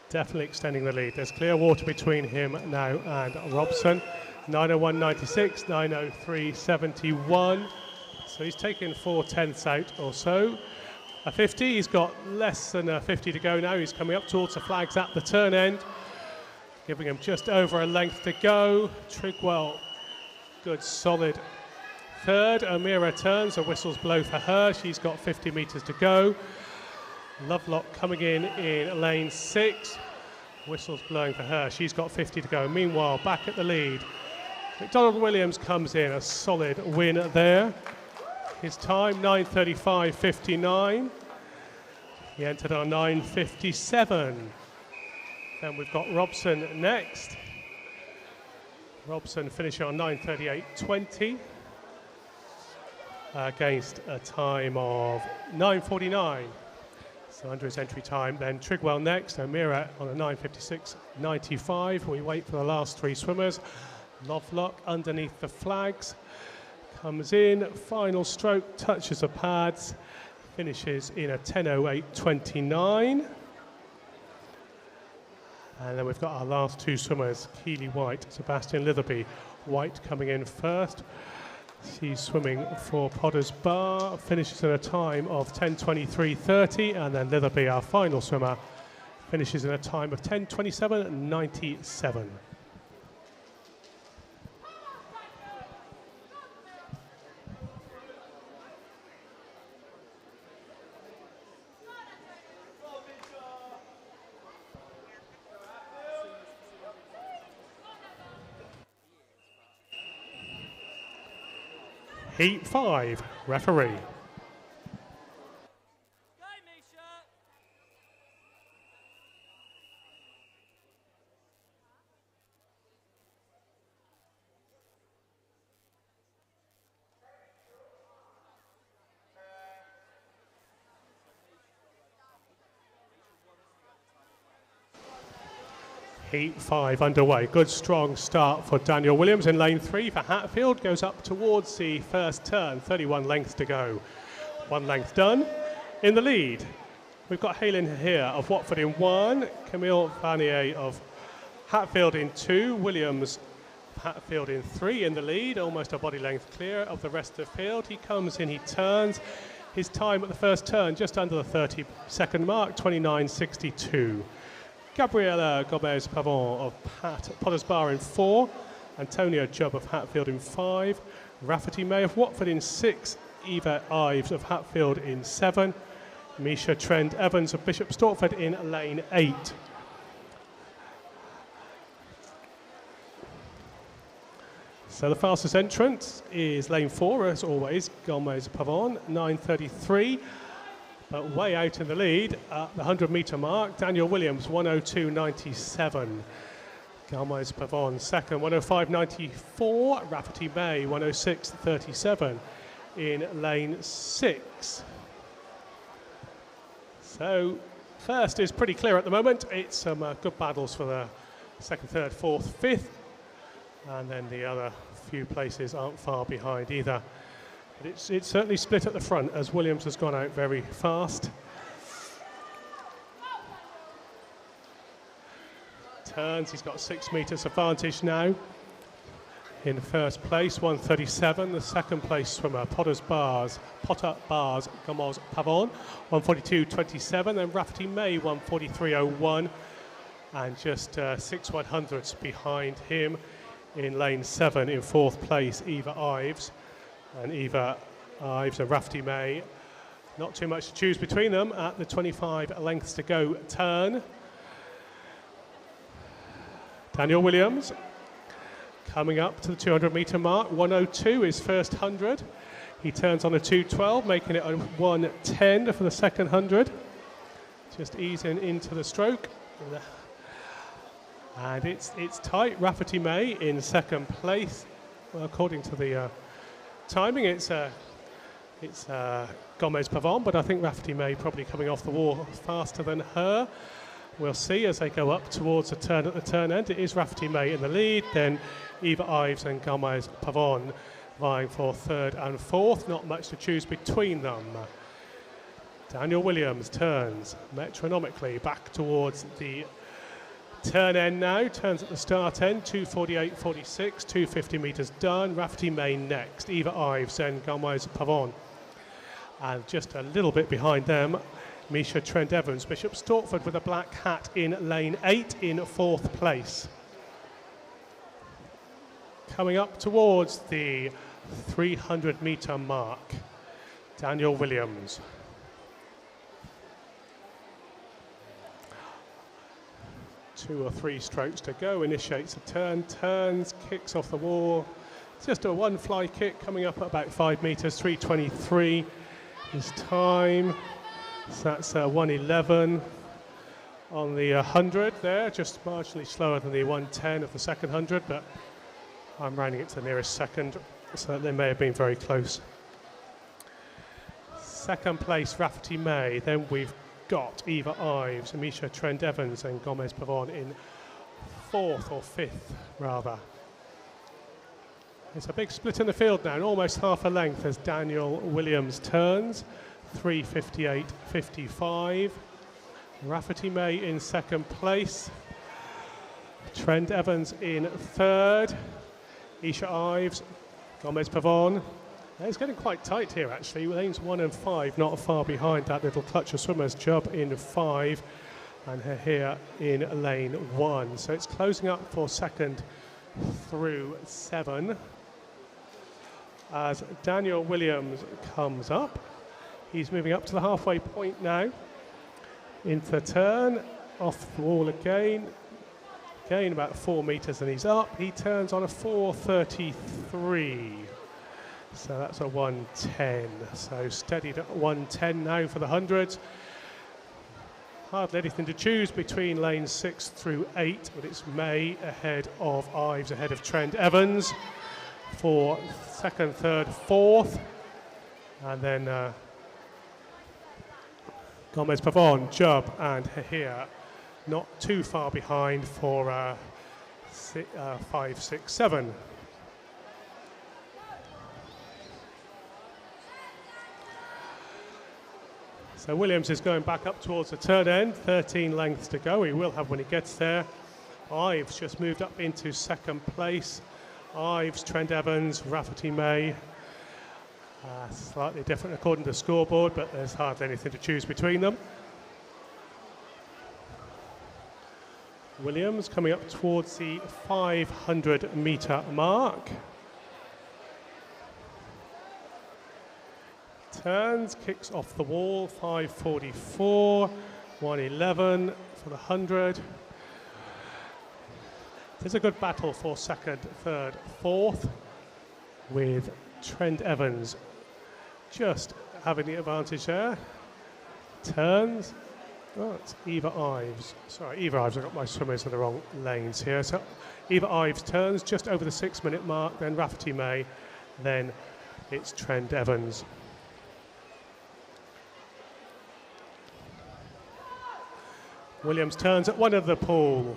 definitely extending the lead. There's clear water between him now and Robson. 9:01.96, 9:03.71. So he's taken 4/10 out or so. A 50, he's got less than a 50 to go now. He's coming up towards the flags at the turn end, giving him just over a length to go. Trigwell, good solid third. O'Meara turns, a whistle's blow for her. She's got 50 metres to go. Lovelock coming in lane 6. Whistle's blowing for her. She's got 50 to go. Meanwhile, back at the lead, McDonald Williams comes in, a solid win there. His time, 9:35.59. He entered on 9:57. Then we've got Robson next. Robson finishing on 9:38.20 against a time of 9:49. So under his entry time. Then Trigwell next. O'Meara on a 9:56.95. We wait for the last 3 swimmers. Lovelock underneath the flags. Comes in, final stroke, touches the pads, finishes in a 10:08.29. And then we've got our last 2 swimmers, Keely White, Sebastian Litherby. White coming in first. She's swimming for Potters Bar, finishes in a time of 10:23.30, and then Litherby, our final swimmer, finishes in a time of 10:27.97. Heat 5, referee. Heat 5 underway. Good strong start for Daniel Williams in lane 3 for Hatfield. Goes up towards the first turn, 31 lengths to go. 1 length done. In the lead, we've got Halen here of Watford in 1, Camille Vanier of Hatfield in 2, Williams Hatfield in 3 in the lead, almost a body length clear of the rest of the field. He comes in, he turns. His time at the first turn, just under the 30-second mark, 29.62. Gabriela Gomez-Pavon of Potters Bar in 4, Antonia Jubb of Hatfield in 5, Rafferty May of Watford in 6, Eva Ives of Hatfield in 7, Misha Trent Evans of Bishop Stortford in lane 8. So the fastest entrance is lane 4, as always, Gomez-Pavon, 9.33. But way out in the lead at the 100-metre mark, Daniel Williams, 102.97. Gomez-Pavon second, 105.94. Rafferty May, 106.37 in lane 6. So first is pretty clear at the moment. It's some good battles for the second, third, fourth, fifth. And then the other few places aren't far behind either. But it's certainly split at the front as Williams has gone out very fast. Turns, he's got 6 metres advantage now. In first place, 137. The second place swimmer, Potter Bars, Gomez-Pavon, 142.27. Then Rafferty May, 143.01. And just 6 100ths behind him in lane 7 in fourth place, Eva Ives. And Eva Ives and Rafferty May, not too much to choose between them at the 25 lengths to go turn. Daniel Williams coming up to the 200-metre mark, 102 is first 100. He turns on a 212, making it a 110 for the second 100. Just easing into the stroke. And it's tight. Rafferty May in second place. Well, according to the timing, it's Gomez-Pavon, but I think Rafferty May probably coming off the wall faster than her. We'll see as they go up towards the turn at the turn end. It is Rafferty May in the lead, then Eva Ives and Gomez-Pavon vying for third and fourth. Not much to choose between them. Daniel Williams turns metronomically back towards the turn end now, turns at the start end, 248.46, 250 metres done. Rafferty May next, Eva Ives, then Gomez-Pavon. And just a little bit behind them, Misha Trent Evans, Bishop Stortford with a black hat in lane 8 in fourth place. Coming up towards the 300-metre mark, Daniel Williams. Two or three strokes to go, initiates a turn, turns, kicks off the wall. It's just a one fly kick coming up at about 5 metres, 3:23 his time. So that's 1:11 on the 100 there, just marginally slower than the 1:10 of the second 100, but I'm rounding it to the nearest second, so they may have been very close. Second place, Rafferty May. Then we've got Eva Ives, Amisha Trent Evans and Gomez-Pavon in fourth or fifth rather. It's a big split in the field now, almost half a length as Daniel Williams turns, 3:58.55. Rafferty May in second place, Trent Evans in third, Isha Ives, Gomez-Pavon. It's getting quite tight here actually. Lanes 1 and 5 not far behind that little clutch of swimmers. Jubb in 5 and her here in lane 1. So it's closing up for second through 7. As Daniel Williams comes up, he's moving up to the halfway point now. Into turn, off the wall again. Again about 4 metres and he's up. He turns on a 4:33. So that's a 1:10. So steadied at 1:10 now for the hundreds. Hardly anything to choose between lanes 6 through 8, but it's May ahead of Ives, ahead of Trent Evans for second, third, fourth. And then Gomez-Pavon, Jubb and here not too far behind for 5, 6, 7. So Williams is going back up towards the turn end, 13 lengths to go. He will have when he gets there. Ives just moved up into second place. Ives, Trent Evans, Rafferty May. Slightly different according to the scoreboard, but there's hardly anything to choose between them. Williams coming up towards the 500-metre mark. Turns, kicks off the wall, 5:44, 1:11 for the 100. There's a good battle for second, third, fourth, with Trent Evans just having the advantage there. Turns, oh, it's Eva Ives. Sorry, Eva Ives, I've got my swimmers in the wrong lanes here. So Eva Ives turns just over the 6-minute mark, then Rafferty May, then it's Trent Evans. Williams turns at one end of the pool.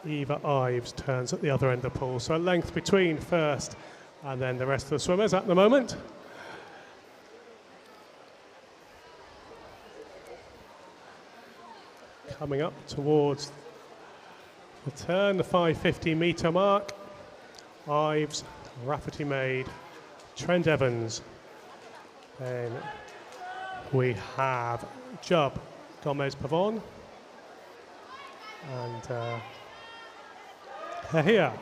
Eva Ives turns at the other end of the pool. So a length between first and then the rest of the swimmers at the moment. Coming up towards the turn, the 550-metre mark. Ives, Rafferty Maid, Trent Evans. Then we have Jubb, Gomez Pavon, and here.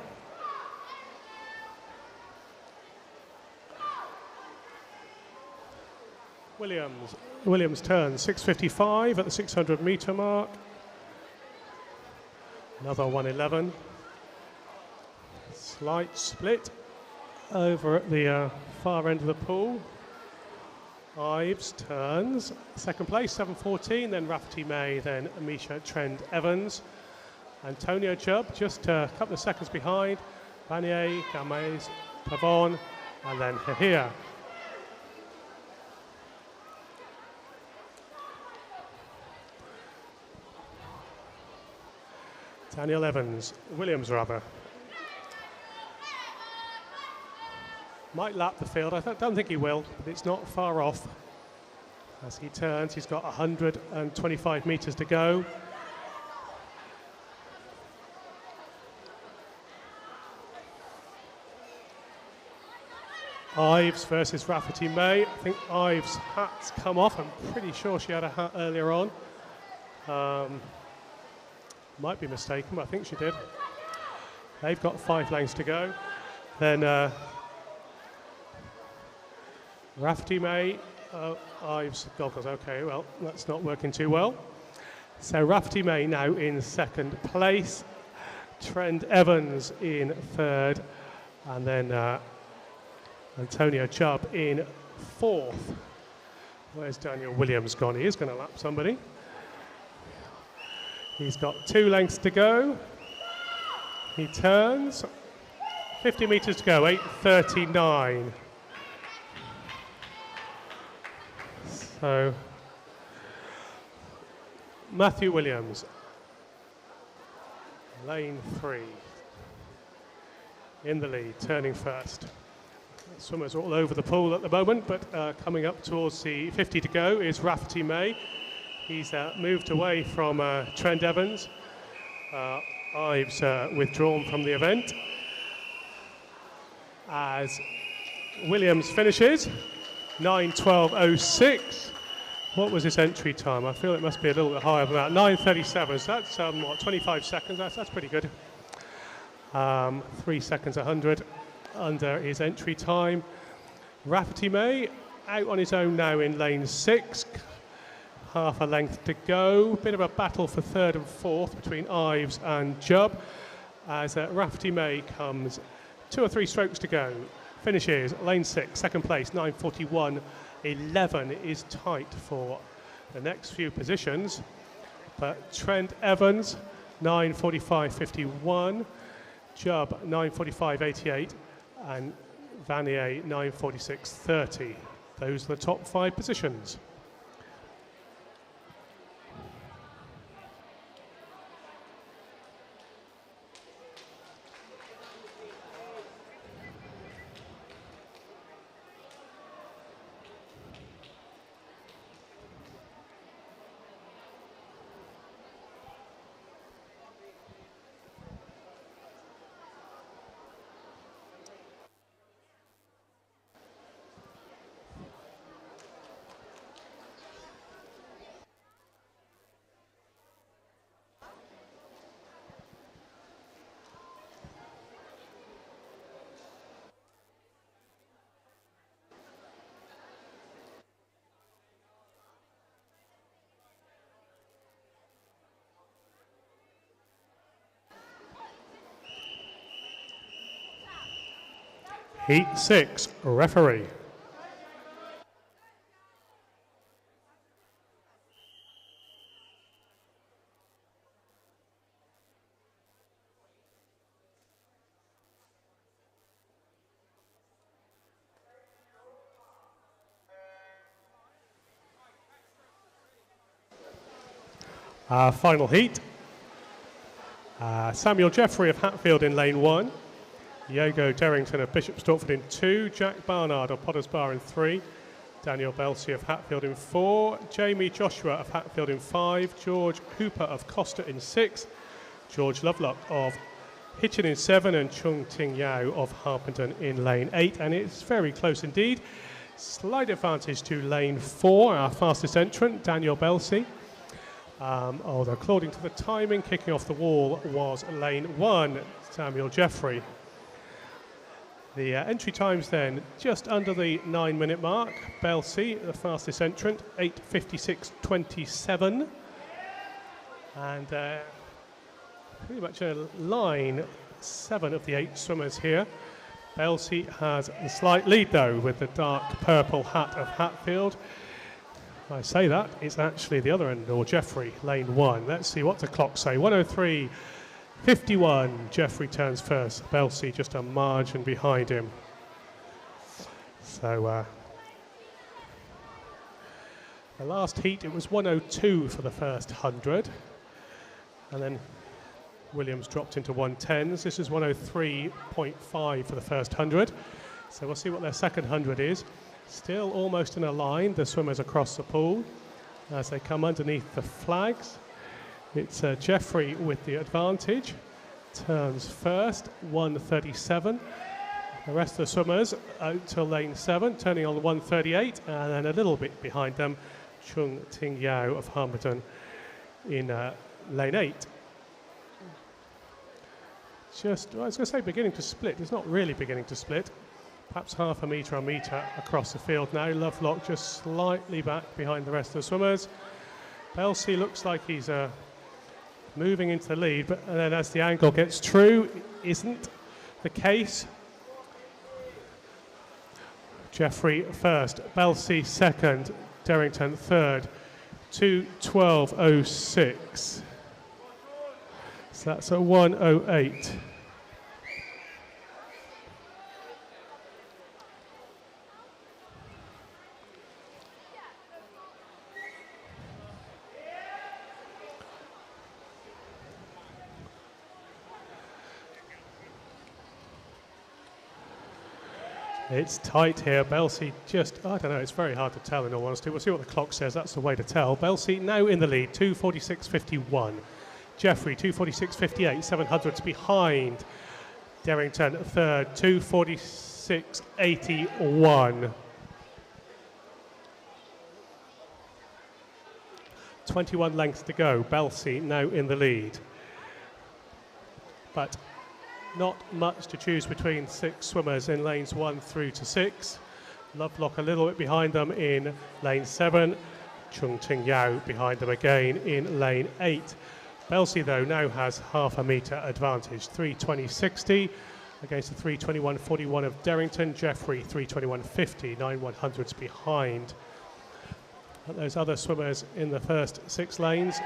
Williams turns 6:55 at the 600-metre mark. Another 1:11. Slight split over at the far end of the pool. Ives turns second place, 7:14, then Rafferty May, then Amisha Trent Evans. Antonio Jubb just a couple of seconds behind. Vanier, Gamez, Pavon, and then here. Daniel Evans, Williams rather. Might lap the field, I don't think he will, but it's not far off. As he turns, he's got 125 metres to go. Ives versus Rafferty May. I think Ives' hat's come off. I'm pretty sure she had a hat earlier on. Might be mistaken, but I think she did. They've got 5 lengths to go. Then Rafferty May, Ives goggles. Okay, well, that's not working too well. So Rafferty May now in second place. Trent Evans in third. And then Antonio Jubb in fourth. Where's Daniel Williams gone? He is going to lap somebody. He's got 2 lengths to go. He turns. 50 metres to go, 8:39. So, Matthew Williams, lane 3, in the lead, turning first. Swimmers are all over the pool at the moment, but coming up towards the 50 to go is Rafferty May. He's moved away from Trent Evans. Ives withdrawn from the event. As Williams finishes, 9:12.06. What was his entry time? I feel it must be a little bit higher than that. 9:37. So that's what, 25 seconds. That's pretty good. 3 seconds 100 under his entry time. Rafferty May out on his own now in lane 6. Half a length to go. Bit of a battle for third and fourth between Ives and Jubb. As Rafferty May comes 2 or 3 strokes to go. Finishes lane 6, second place, 9:41.11 is tight for the next few positions. But Trent Evans, 9:45.51. Jubb, 9:45.88. And Vanier, 9:46.30. Those are the top 5 positions. Heat 6, referee. Our final heat. Samuel Jeffrey of Hatfield in lane 1. Yogo Derrington of Bishop Stortford in 2. Jack Barnard of Potters Bar in 3. Daniel Belsey of Hatfield in 4. Jamie Joshua of Hatfield in 5. George Hooper of Costa in 6. George Lovelock of Hitchin in 7. And Chung Ting Yao of Harpenden in lane 8. And it's very close indeed. Slight advantage to lane 4, our fastest entrant, Daniel Belsey. Although according to the timing, kicking off the wall was lane 1, Samuel Jeffrey. The entry times then just under the 9-minute mark. Belsey, the fastest entrant, 8:56.27. And pretty much a line, 7 of the 8 swimmers here. Belsey has a slight lead though with the dark purple hat of Hatfield. I say that, it's actually the other end, or Jeffrey, lane 1. Let's see what the clock say. 1:03.51. Jeffrey turns first. Belsey just a margin behind him. So the last heat, it was 1:02 for the first 100. And then Williams dropped into 1:10s. This is 1:03.5 for the first 100. So we'll see what their second 100 is. Still almost in a line, the swimmers across the pool as they come underneath the flags. It's Jeffrey with the advantage, turns first, 1:37. The rest of the swimmers out to lane 7, turning on 1:38, and then a little bit behind them, Chung Ting Yao of Harpenden in lane 8. Just, I was going to say beginning to split, it's not really beginning to split. Perhaps half a metre across the field now. Lovelock just slightly back behind the rest of the swimmers. Belsey looks like he's moving into the lead, but then as the angle gets true, isn't the case. Jeffrey first, Belsey second, Derrington third, 2:12.06. So that's a 1:08. It's tight here. Belsey just, I don't know, it's very hard to tell in all honesty. We'll see what the clock says. That's the way to tell. Belsey now in the lead, 2:46.51. Jeffrey, 2:46.58, 700s behind. Derrington third, 2:46.81. 21 lengths to go. Belsey now in the lead. But not much to choose between 6 swimmers in lanes 1 through to 6. Lovelock a little bit behind them in lane 7. Chung Ting Yao behind them again in lane 8. Belsey, though, now has half a metre advantage. 3:20.60 against the 3:21.41 of Derrington. Jeffrey, 3:21.50, 9/100s behind. But those other swimmers in the first 6 lanes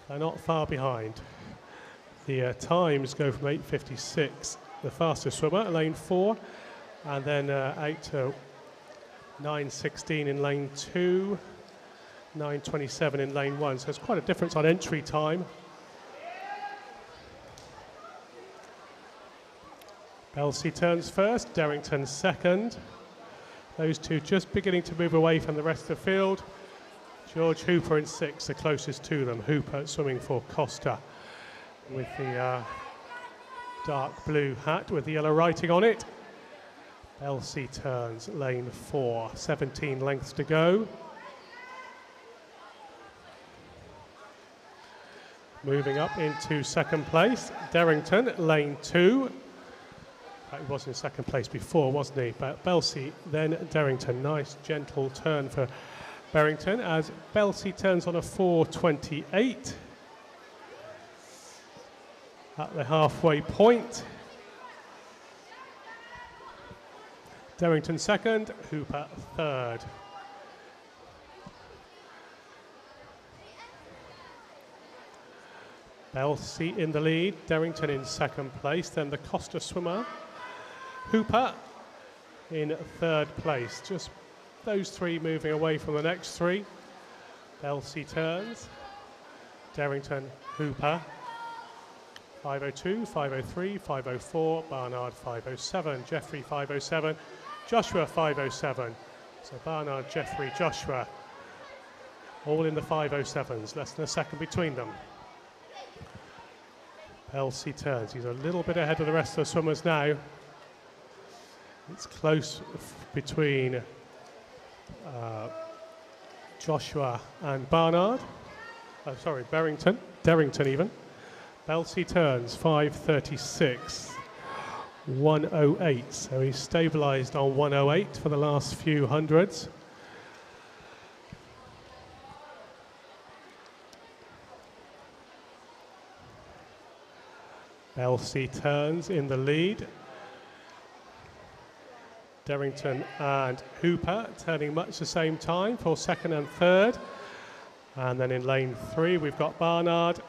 are not far behind. The times go from 8:56, the fastest swimmer, lane 4, and then out to 9:16 in lane 2, 9:27 in lane 1. So it's quite a difference on entry time. Belsey turns first, Derrington second. Those two just beginning to move away from the rest of the field. George Hooper in 6, the closest to them. Hooper swimming for Costa, with the dark blue hat with the yellow writing on it. Belsey turns lane 4, 17 lengths to go. Moving up into second place, Derrington, lane 2. He was in second place before, wasn't he? But Belsey, then Derrington. Nice, gentle turn for Berrington as Belsey turns on a 4:28. At the halfway point. Derrington second, Hooper third. Belsey in the lead, Derrington in second place, then the Costa swimmer, Hooper in third place. Just those three moving away from the next three. Belsey turns, Derrington, Hooper, 5:02, 5:03, 5:04, Barnard 5:07, Jeffrey 5:07, Joshua 5:07. So Barnard, Jeffrey, Joshua, all in the 5:07s, less than a second between them. Belsey turns, he's a little bit ahead of the rest of the swimmers now. It's close between Joshua and Barnard. Oh, sorry, Derrington even. Belsey turns, 5:36, 1:08. So he's stabilised on 1:08 for the last few hundreds. Belsey turns in the lead. Derrington and Hooper turning much the same time for second and third. And then in lane 3 we've got Barnard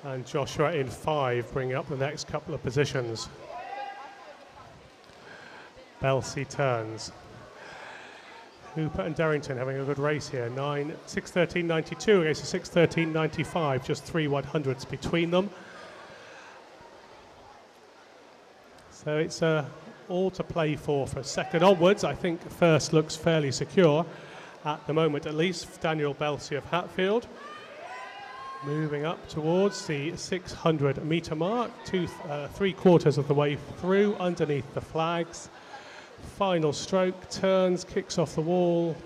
and Joshua in 5, bringing up the next couple of positions. Belsey turns. Hooper and Derrington having a good race here. 6:13.92 against a 6:13.95, just 3 100ths between them. So it's all to play for second onwards. I think first looks fairly secure at the moment, at least. Daniel Belsey of Hatfield moving up towards the 600 metre mark, 3/4 of the way through underneath the flags. Final stroke, turns, kicks off the wall,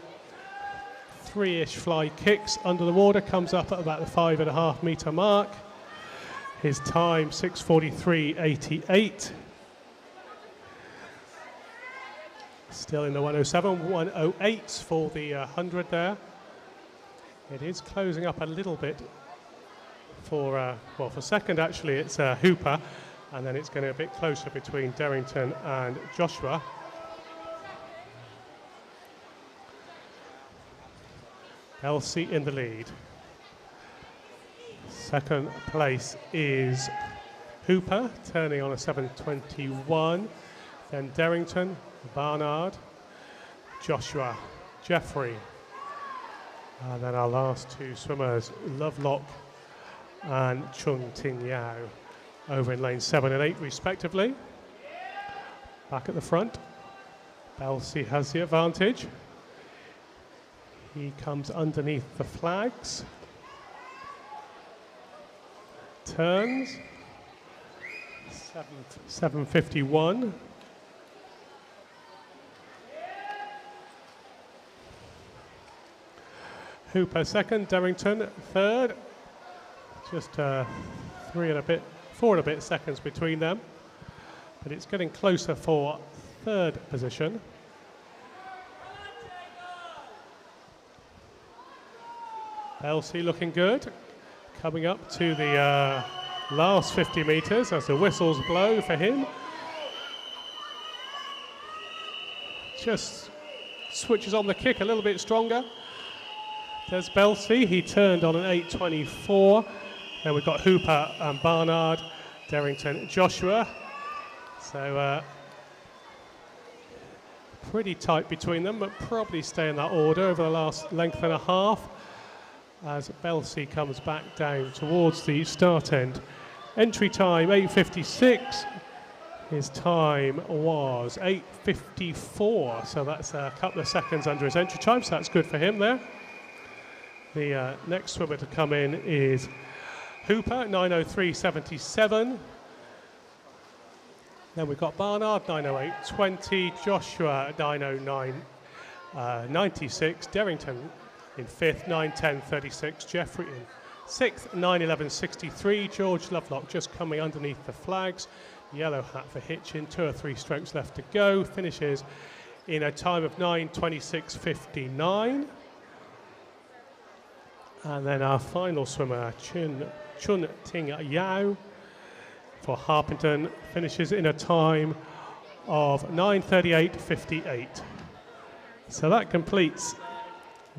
3-ish fly kicks under the water, comes up at about the 5.5 metre mark. His time 6:43.88. Still in the 1:07, 1:08 for the 100 there. It is closing up a little bit for second actually it's Hooper, and then it's going to be a bit closer between Derrington and Joshua. Belsey in the lead. Second place is Hooper, turning on a 7:21. Then Derrington, Barnard, Joshua, Jeffrey. And then our last two swimmers, Lovelock and Chung Ting Yao, over in lane 7 and 8 respectively. Back at the front, Belsey has the advantage. He comes underneath the flags. Turns, 7:51. Hooper second, Derrington third. Just 4 and a bit seconds between them. But it's getting closer for third position. Belsey looking good. Coming up to the last 50 metres as the whistles blow for him. Just switches on the kick a little bit stronger. There's Belsey, he turned on an 8:24. Then we've got Hooper and Barnard, Derrington, Joshua. So pretty tight between them, but probably stay in that order over the last length and a half as Belsey comes back down towards the start end. Entry time 8:56. His time was 8:54, so that's a couple of seconds under his entry time, so that's good for him there. The next swimmer to come in is Hooper, 9:03.77. Then we've got Barnard, 9:08.20. Joshua, 9:09.96. Derrington in 5th, 9:10.36. Jeffrey in 6th, 9:11.63. George Lovelock just coming underneath the flags. Yellow hat for Hitchin, 2 or 3 strokes left to go. Finishes in a time of 9:26.59. And then our final swimmer, Chun Ting Yao for Harpington, finishes in a time of 9:38.58. So that completes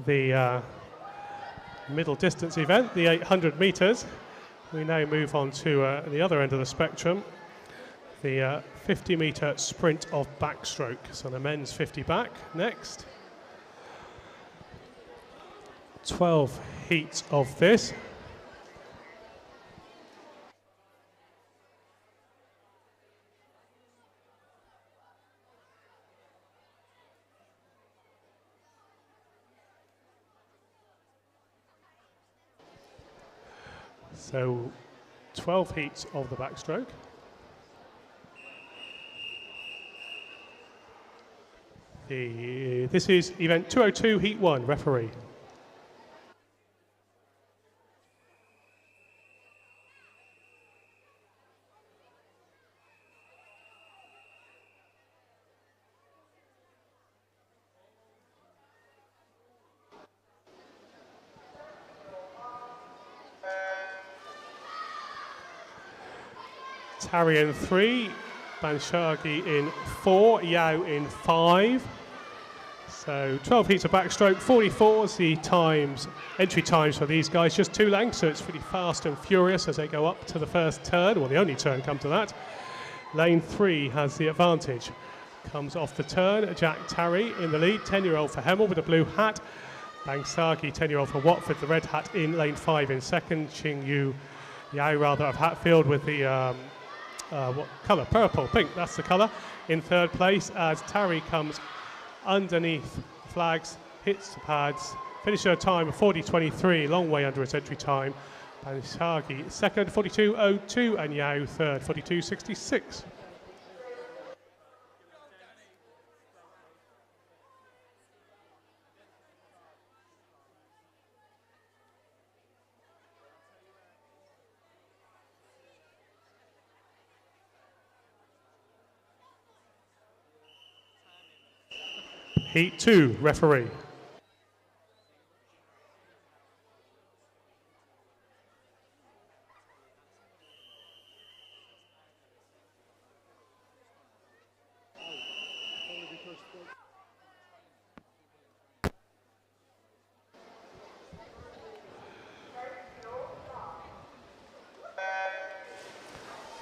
the middle distance event, the 800 metres. We now move on to the other end of the spectrum, the 50-metre sprint of backstroke. So the men's 50 back next. 12 heats of this. So 12 heats of the backstroke. This is event 202, heat 1, referee. Tarry in 3, Banshagi in 4, Yao in 5. So 12 heats of backstroke, 44 is the times, entry times for these guys, just 2 lengths, so it's pretty fast and furious as they go up to the first turn, or the only turn come to that. Lane 3 has the advantage. Comes off the turn, Jack Tarry in the lead, 10-year-old for Hemel with a blue hat. Bangsagi, 10-year-old for Watford, the red hat in lane 5 in second. Ching Yu, Yao rather, of Hatfield with the what colour? Purple, pink, that's the colour. In third place as Tarry comes underneath flags, hits the pads, finishes a time of 40.23, long way under its entry time. Banshagi second, 42.02, and Yao third, 42.66. Heat 2, referee.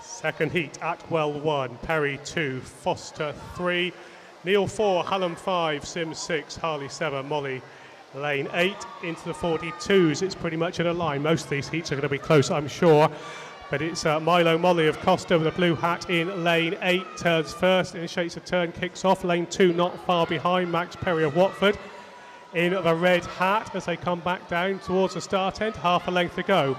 Second heat, Atwell 1, Perry 2, Foster 3, Neil 4, Hallam 5, Sims 6, Harley 7, Molly lane 8 into the 42s. It's pretty much in a line. Most of these heats are going to be close, I'm sure. But it's Milo Molly of Costa with a blue hat in lane 8, turns first, initiates a turn, kicks off. Lane 2 not far behind, Max Perry of Watford in the red hat as they come back down towards the start end, half a length to go.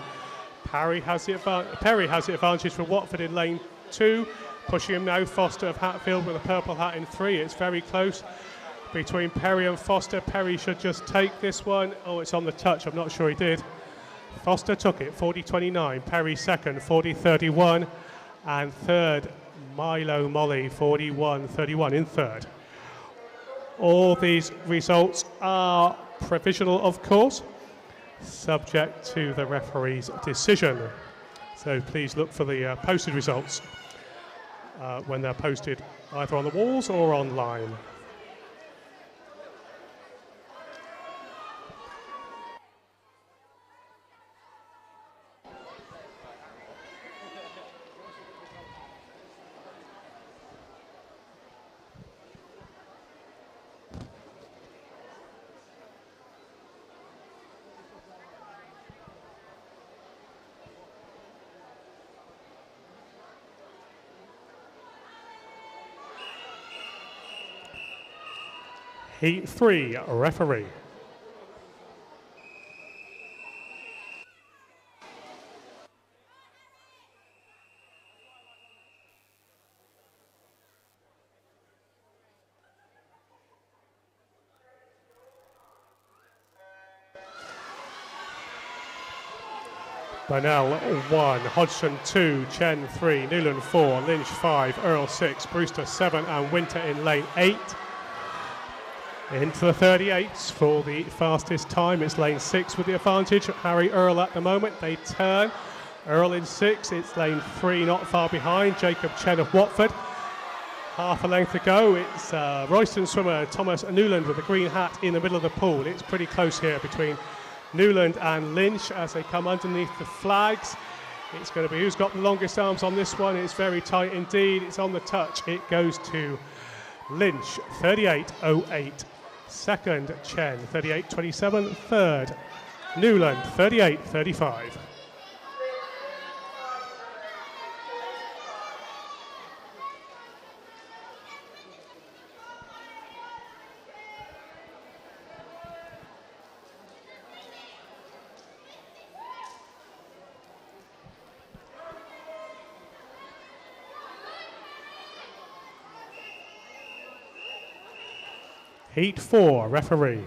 Perry has the advantage for Watford in lane 2. Pushing him now, Foster of Hatfield with a purple hat in 3. It's very close between Perry and Foster. Perry should just take this one. Oh, it's on the touch. I'm not sure he did. Foster took it, 40.29. Perry second, 40.31. And third, Milo Molly, 41.31 in third. All these results are provisional, of course, subject to the referee's decision. So please look for the posted results when they're posted either on the walls or online. Heat 3, referee. Burnell 1, Hodgson 2, Chen 3, Newland 4, Lynch 5, Earl 6, Brewster 7, and Winter in lane 8. Into the 38s for the fastest time. It's lane 6 with the advantage. Harry Earl at the moment. They turn. Earl in 6. It's lane 3 not far behind. Jacob Chen of Watford. Half a length to go. It's Royston swimmer Thomas Newland with the green hat in the middle of the pool. It's pretty close here between Newland and Lynch as they come underneath the flags. It's going to be who's got the longest arms on this one. It's very tight indeed. It's on the touch. It goes to Lynch, 38.08. Second, Chen, 38.27. Third, Newland, 38.35. Heat 4, referee.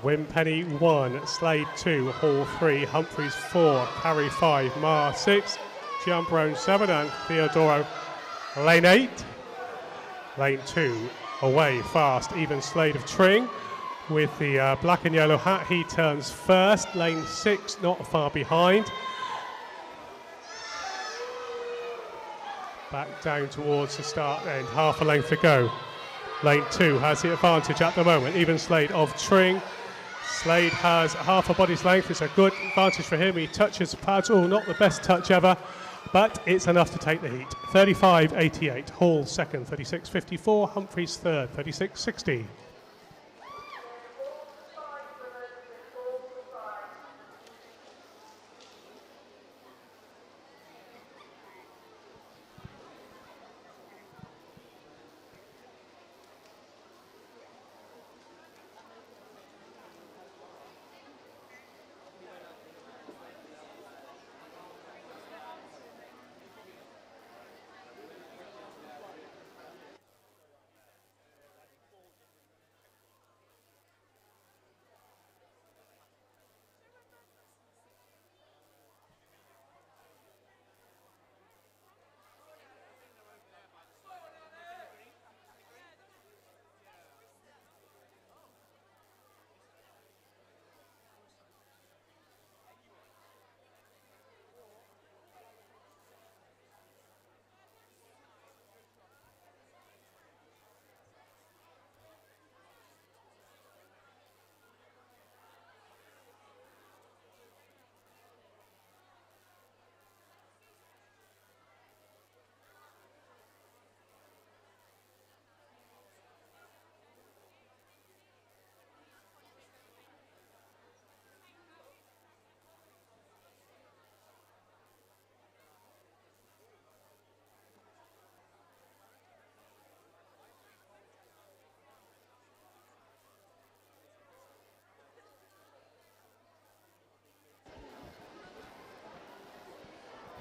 Wimpenny 1, Slade 2, Hall 3, Humphreys 4, Carey 5, Marr 6, Giambrone 7 and Theodoro lane 8. Lane 2 away fast, even Slade of Tring with the black and yellow hat. He turns first. Lane 6 not far behind. Back down towards the start end, half a length to go. Lane 2 has the advantage at the moment, even Slade of Tring. Slade has half a body's length. It's a good advantage for him. He touches the pads. Oh, not the best touch ever, but it's enough to take the heat. 35.88. Hall second, 36.54. Humphreys third, 36.60.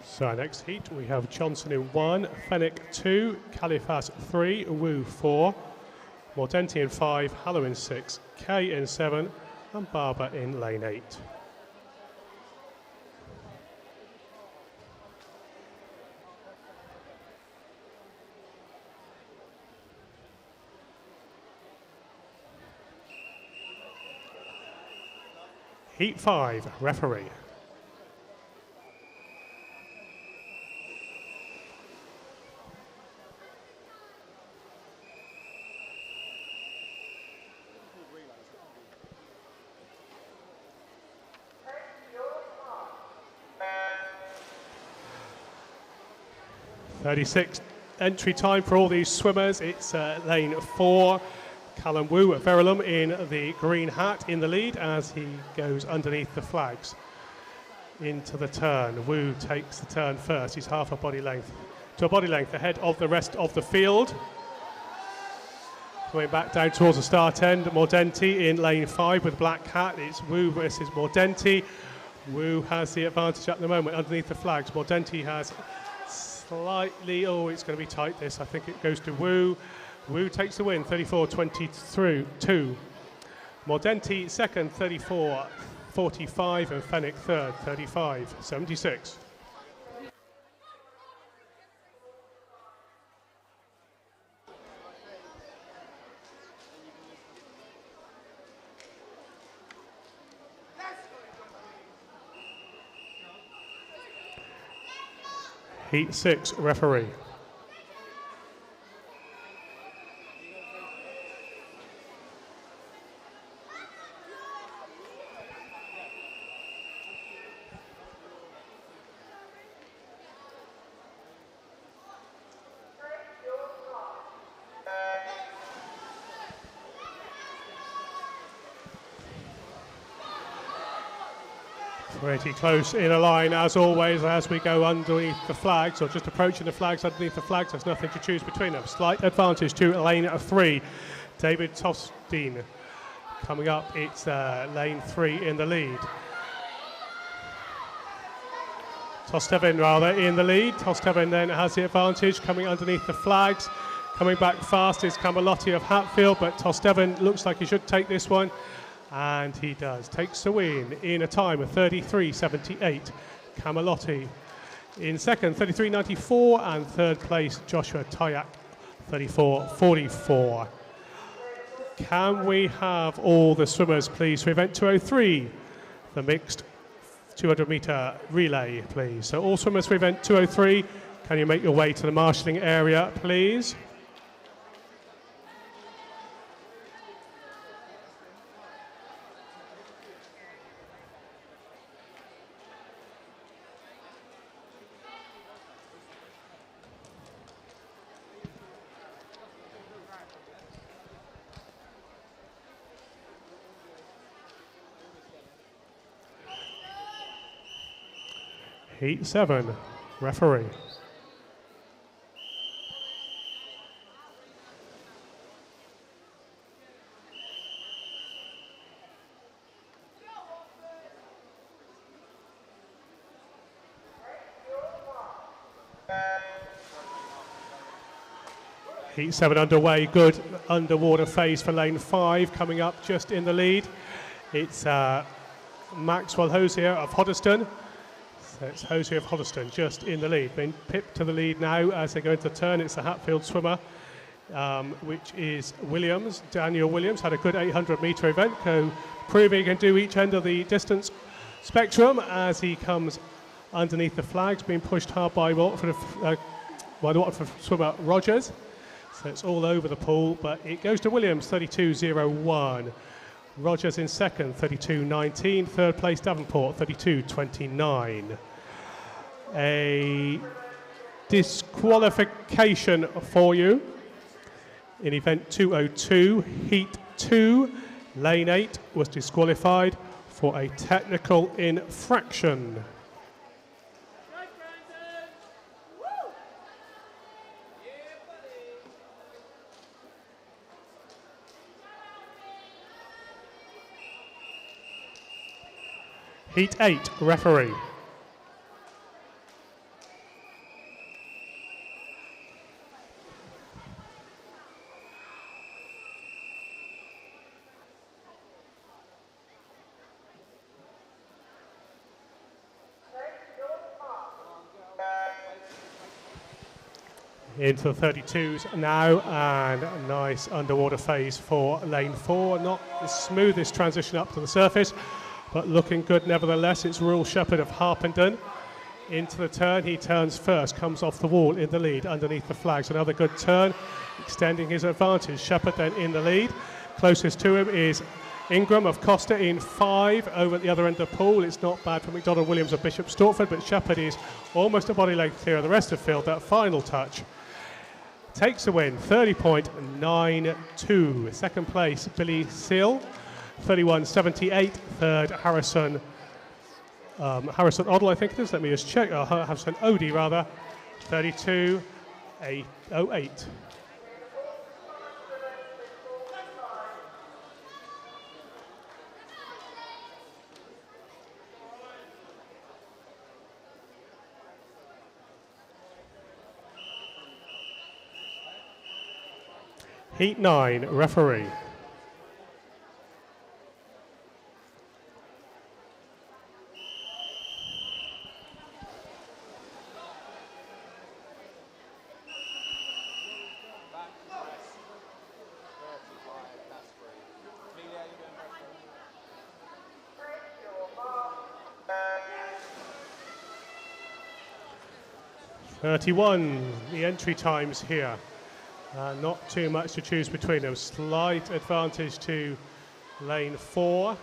So our next heat, we have Johnson in 1, Fenwick 2, Califas 3, Wu 4, Mordenti in 5, Hallow in 6, Kay in 7, and Barber in lane 8. Heat 5, referee. .36 entry time for all these swimmers. It's lane 4. Callum Wu at Verulam in the green hat in the lead as he goes underneath the flags into the turn. Wu takes the turn first. He's half a body length to a body length ahead of the rest of the field. Going back down towards the start end, Mordenti in lane 5 with black hat. It's Wu versus Mordenti. Wu has the advantage at the moment underneath the flags. Mordenti has slightly, oh, it's going to be tight this. I think it goes to Wu. Wu takes the win, 34-22. Mordenti second, 34.45, and Fenwick third, 35.76. Heat 6, referee. Pretty close in a line as always as we go underneath the flags, or just approaching the flags. Underneath the flags, there's nothing to choose between them. Slight advantage to lane 3. David Tostine coming up. It's lane 3 in the lead. Tosteven rather in the lead. Tosteven then has the advantage coming underneath the flags. Coming back fast is Camalotti of Hatfield, but Tosteven looks like he should take this one. And he does. Takes the win in a time of 33.78. Camalotti in second, 33.94, and third place, Joshua Tyack, 34.44. Can we have all the swimmers, please, for event 203, the mixed 200-metre relay, please. So all swimmers for event 203, can you make your way to the marshalling area, please? Heat 7, referee. Heat 7 underway, good underwater phase for lane 5, coming up just in the lead. It's Maxwell Hosier of Hoddesdon. So it's Hosier of Hoddesdon just in the lead. Being pipped to the lead now as they go into the turn. It's the Hatfield swimmer, which is Williams. Daniel Williams had a good 800-metre event, proving he can do each end of the distance spectrum as he comes underneath the flags, being pushed hard by the Watford swimmer Rogers. So it's all over the pool, but it goes to Williams, 32.01. Rogers in second, 32.19. Third place, Davenport, 32.29. A disqualification for you in event 202, heat 2. Lane 8 was disqualified for a technical infraction. Heat 8, referee. Into the 32s now, and a nice underwater phase for lane 4. Not the smoothest transition up to the surface, but looking good nevertheless. It's Rural Shepherd of Harpenden. Into the turn, he turns first, comes off the wall in the lead underneath the flags. Another good turn, extending his advantage. Shepherd then in the lead. Closest to him is Ingram of Costa in 5 over at the other end of the pool. It's not bad for McDonald Williams of Bishop Stortford, but Shepherd is almost a body length clear of the rest of the field. That final touch takes the win, 30.92. Second place, Billy Seal, 31.78. Third, Harrison Oddle, I think it is. Let me just check. Harrison Odie, rather, 32.08. Heat 9, referee. 31, the entry times here. Not too much to choose between them. Slight advantage to lane 4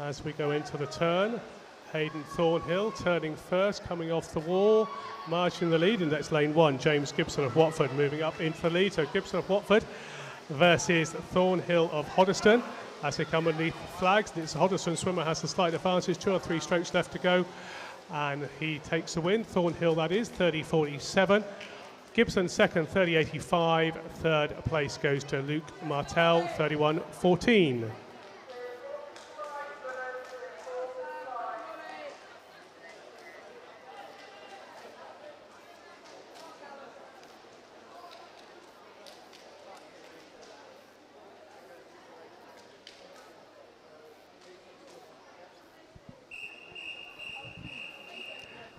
as we go into the turn. Hayden Thornhill turning first, coming off the wall, marching the lead, and that's lane 1. James Gibson of Watford moving up into the lead. So Gibson of Watford versus Thornhill of Hoddesdon as they come underneath the flags. This Hoddesdon swimmer has a slight advantage, 2 or 3 strokes left to go, and he takes the win. Thornhill, that is, 30.47. Gibson second, 30.85. Third place goes to Luke Martell, 31.14.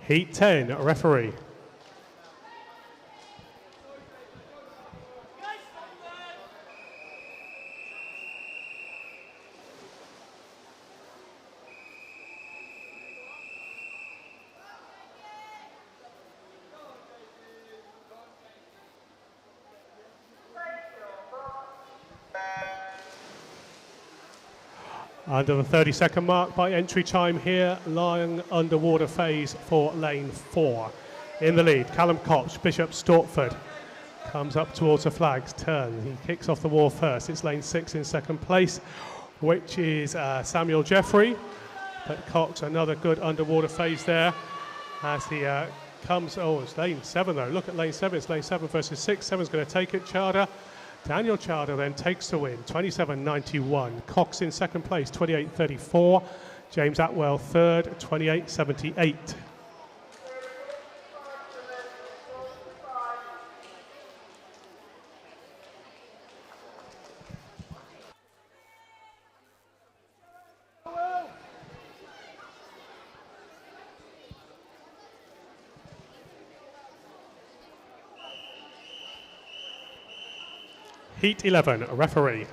Heat 10, referee. Under the 30-second mark by entry time here, long underwater phase for lane 4. In the lead, Callum Cox, Bishop Stortford, comes up towards the flags, turn. He kicks off the wall first. It's lane 6 in second place, which is Samuel Jeffrey. But Cox, another good underwater phase there as he comes. Oh, it's lane 7 though. Look at lane 7. It's lane 7 versus 6. 7's going to take it. Charter. Daniel Charter then takes the win, 27.91. Cox in second place, 28.34. James Atwell third, 28.78. Heat 11, referee.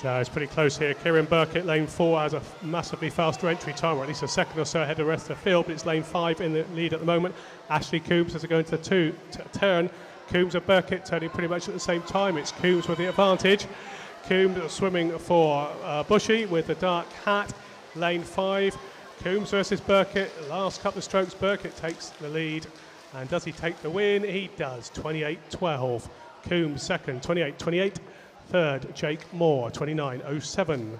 So it's pretty close here. Kieran Burkett, lane 4, has a massively faster entry time, or at least a second or so ahead of the rest of the field, but it's lane 5 in the lead at the moment. Ashley Coombs as they go into the turn. Coombs and Burkett turning pretty much at the same time. It's Coombs with the advantage. Coombs swimming for Bushy with the dark hat. Lane 5. Coombs versus Burkett. Last couple of strokes, Burkett takes the lead. And does he take the win? He does, 28.12. Coombs second, 28.28. Third, Jake Moore, 29.07.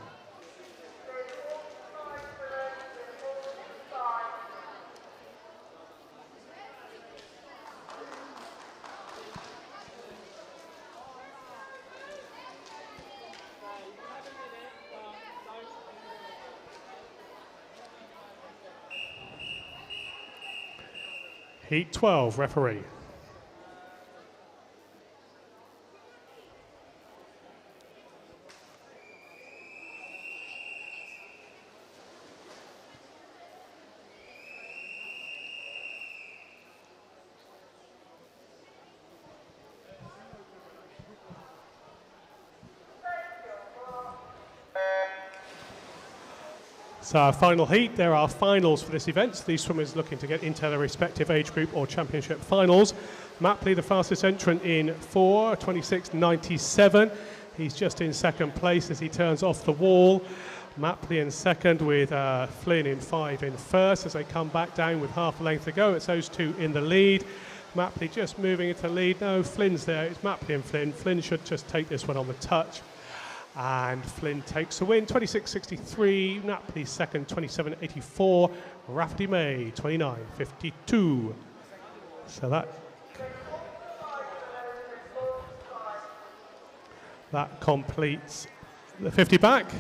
Heat 12, referee. So our final heat, there are finals for this event. These swimmers looking to get into their respective age group or championship finals. Mapley, the fastest entrant in 4, 26.97. He's just in second place as he turns off the wall. Mapley in second with Flynn in 5 in first as they come back down with half a length to go. It's those two in the lead. Mapley just moving into lead. No, Flynn's there. It's Mapley and Flynn. Flynn should just take this one on the touch. And Flynn takes the win, 26.63. Mapley second, 27.84. Rafferty May, 29.52. So that completes the 50 back.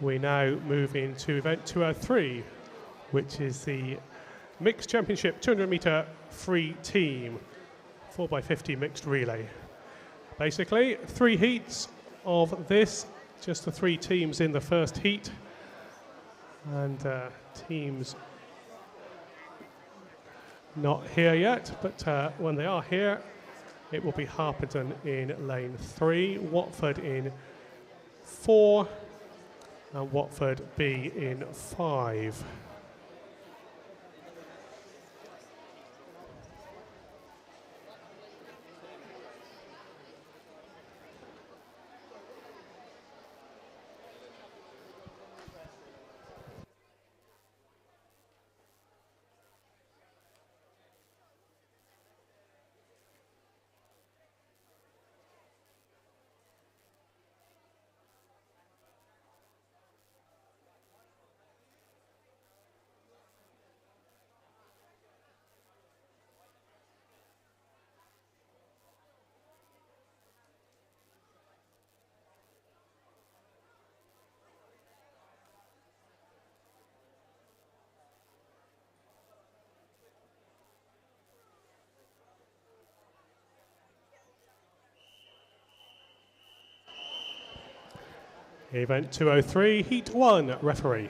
We now move into event 203, which is the Mixed Championship 200-meter free team 4x50 mixed relay. Basically, 3 heats of this, just the 3 teams in the first heat, and teams not here yet, but when they are here, it will be Harpenden in lane 3, Watford in 4, and Watford B in 5. Event 203, Heat 1, referee.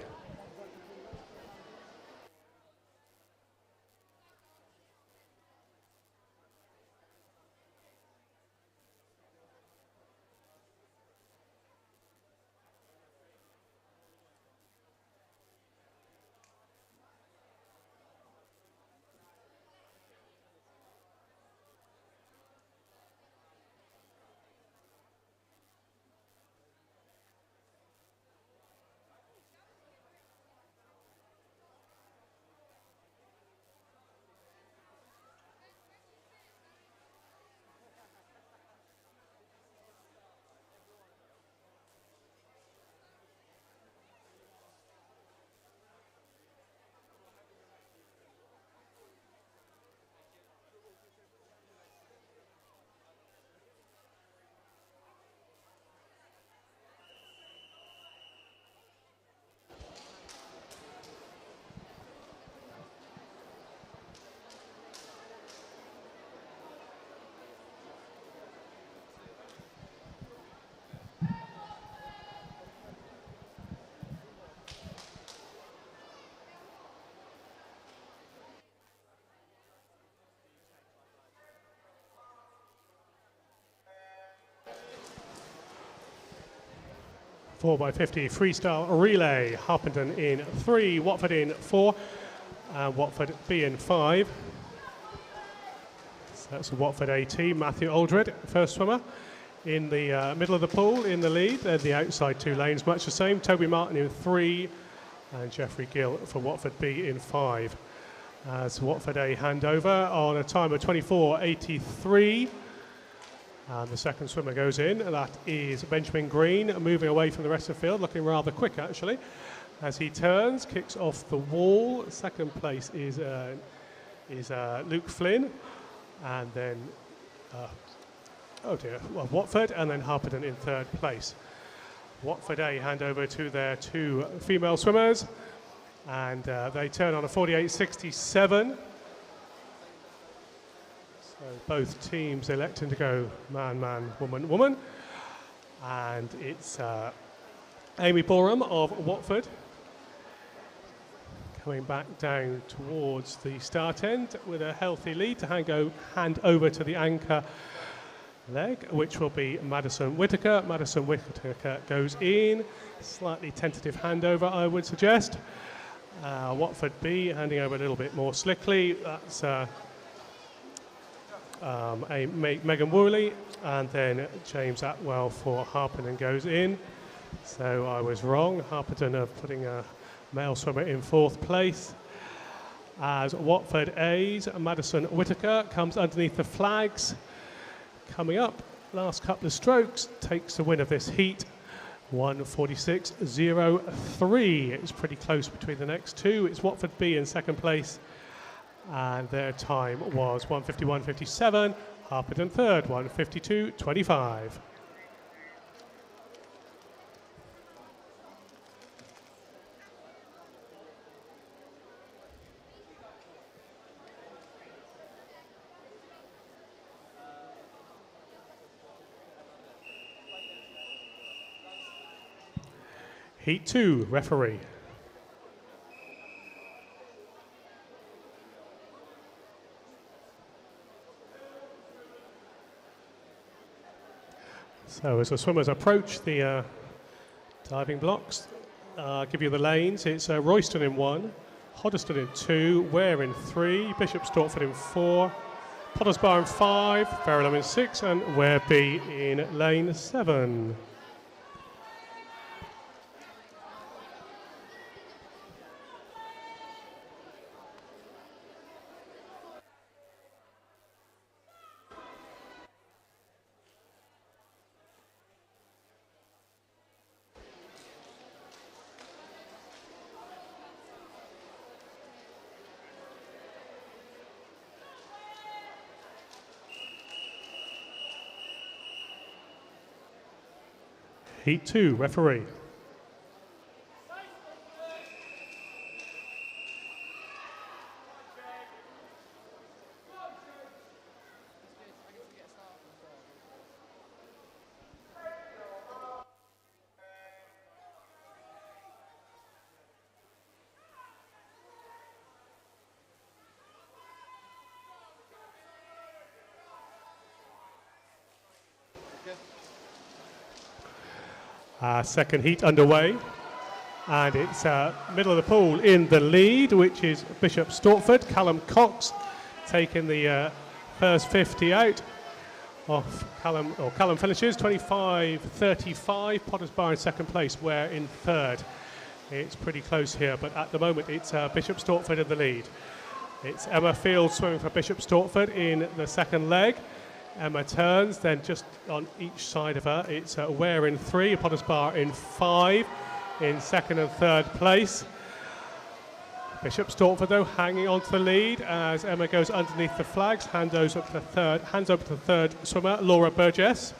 Four by 50 freestyle relay. Harpenden in 3, Watford in 4, and Watford B in 5. So that's the Watford A team. Matthew Aldred, first swimmer, in the middle of the pool in the lead. They're the outside 2 lanes, much the same. Toby Martin in 3, and Jeffrey Gill for Watford B in 5. As Watford A handover on a time of 24.83. And the second swimmer goes in, and that is Benjamin Green, moving away from the rest of the field, looking rather quick actually. As he turns, kicks off the wall. Second place is Luke Flynn, and then, Watford, and then Harpenden in 3rd place. Watford A hand over to their 2 female swimmers, and they turn on a 48.67. So both teams electing to go man, man, woman, woman. And it's Amy Boreham of Watford coming back down towards the start end with a healthy lead to hand over to the anchor leg, which will be Madison Whittaker. Madison Whittaker goes in. Slightly tentative handover, I would suggest. Watford B handing over a little bit more slickly. That's Megan Woolley, and then James Atwell for Harpenden goes in. So I was wrong. Harpenden are putting a male swimmer in 4th place. As Watford A's Madison Whittaker comes underneath the flags. Coming up, last couple of strokes, takes the win of this heat. 1:46.03. It's pretty close between the next 2. It's Watford B in 2nd place, and their time was 1:51.57. Harpenden 3rd, 1:52.25. Heat 2, referee. So as the swimmers approach the diving blocks, I'll give you the lanes. It's Royston in 1, Hoddesdon in 2, Ware in 3, Bishop Stortford in 4, Potters Bar in 5, Verulam in 6, and Ware B in lane 7. Heat 2, referee. Second heat underway, and it's middle of the pool in the lead, which is Bishop Stortford. Callum Cox taking the first 50 out of Callum, or Callum finishes 25.35. Potters Bar in second place, Ware in third. It's pretty close here, but at the moment it's Bishop Stortford in the lead. It's Emma Field swimming for Bishop Stortford in the second leg. Emma turns, then just on each side of her, it's Ware in 3, Potters Bar in 5, in second and third place. Bishop Stortford, though, hanging on to the lead as Emma goes underneath the flags, hands over to the third swimmer, Laura Burgess.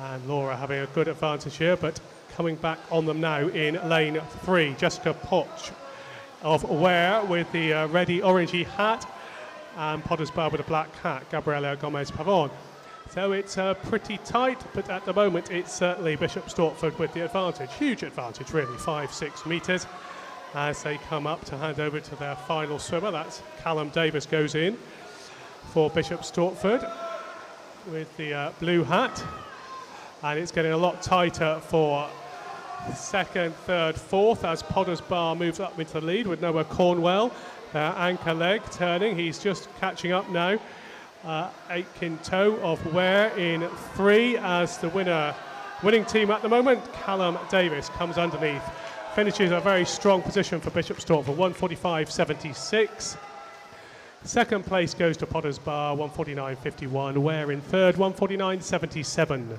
And Laura having a good advantage here, but coming back on them now in lane 3. Jessica Potch of Ware with the ready orangey hat, and Potters Bar with a black hat, Gabriela Gomez Pavon. So it's pretty tight, but at the moment it's certainly Bishop Stortford with the advantage. Huge advantage, really, 5-6 metres as they come up to hand over to their final swimmer. That's Callum Davis goes in for Bishop Stortford with the blue hat. And it's getting a lot tighter for second, third, fourth as Potters Bar moves up into the lead with Noah Cornwell. Anchor leg turning, he's just catching up now. Aitken Toe of Ware in 3 as the winning team at the moment. Callum Davis comes underneath, finishes a very strong position for Bishop Stortford, 145.76. Second place goes to Potters Bar, 149.51. Ware in third, 149.77.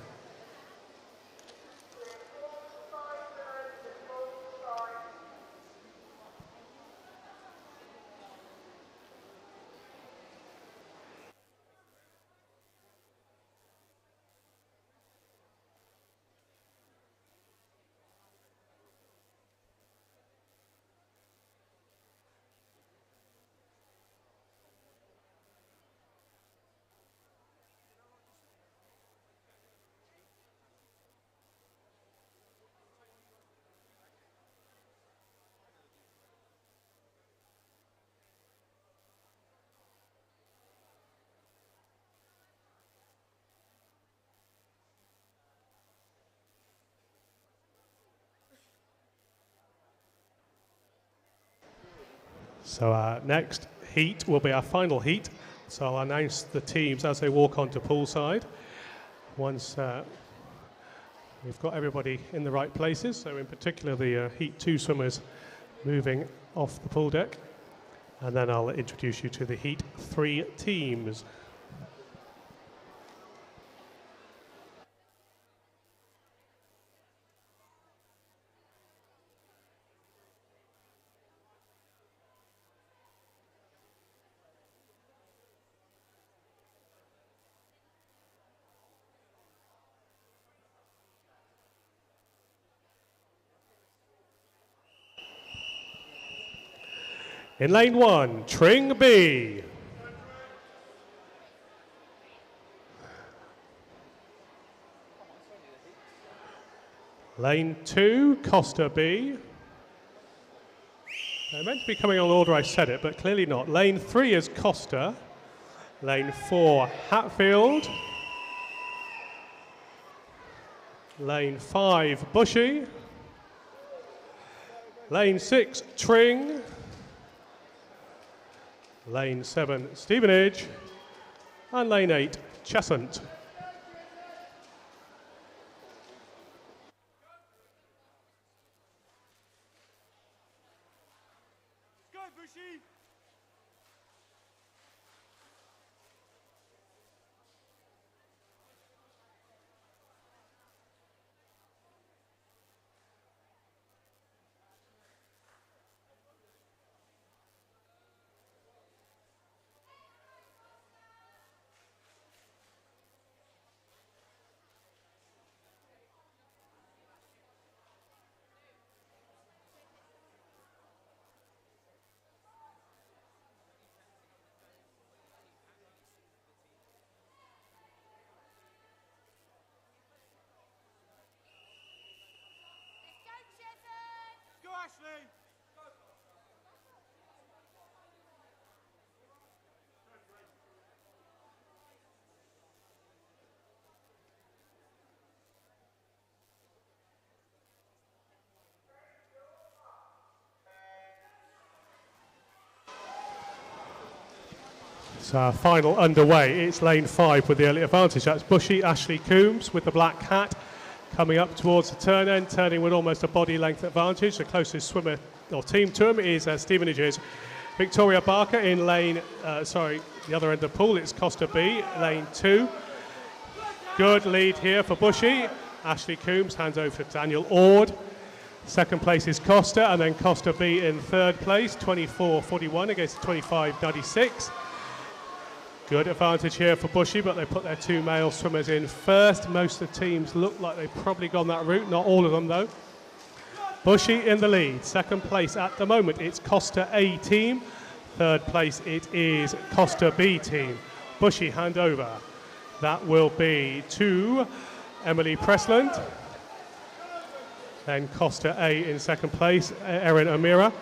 So next heat will be our final heat. So I'll announce the teams as they walk onto poolside. Once we've got everybody in the right places, so in particular the Heat 2 swimmers moving off the pool deck. And then I'll introduce you to the Heat 3 teams. In lane 1, Tring B. Lane 2, Costa B. They're meant to be coming on the order I said it, but clearly not. Lane 3 is Costa. Lane 4, Hatfield. Lane 5, Bushy. Lane 6, Tring. Lane 7, Stevenage. And lane 8, Cheshunt. Go, Bushy! Go, Ashley! So our final underway. It's lane 5 with the early advantage. That's Bushy, Ashley Coombs with the black hat coming up towards the turn end, turning with almost a body length advantage. The closest swimmer or team to him is Stevenage's Victoria Barker in lane, the other end of the pool. It's Costa B, lane 2. Good lead here for Bushy. Ashley Coombs hands over to Daniel Ord. Second place is Costa, and then Costa B in third place, 24.41 against 25.96. Good advantage here for Bushy, but they put their 2 male swimmers in first. Most of the teams look like they've probably gone that route, not all of them though. Bushy in the lead. Second place at the moment, it's Costa A team. Third place, it is Costa B team. Bushy hand over. That will be to Emily Presland. Then Costa A in second place, Erin Amira.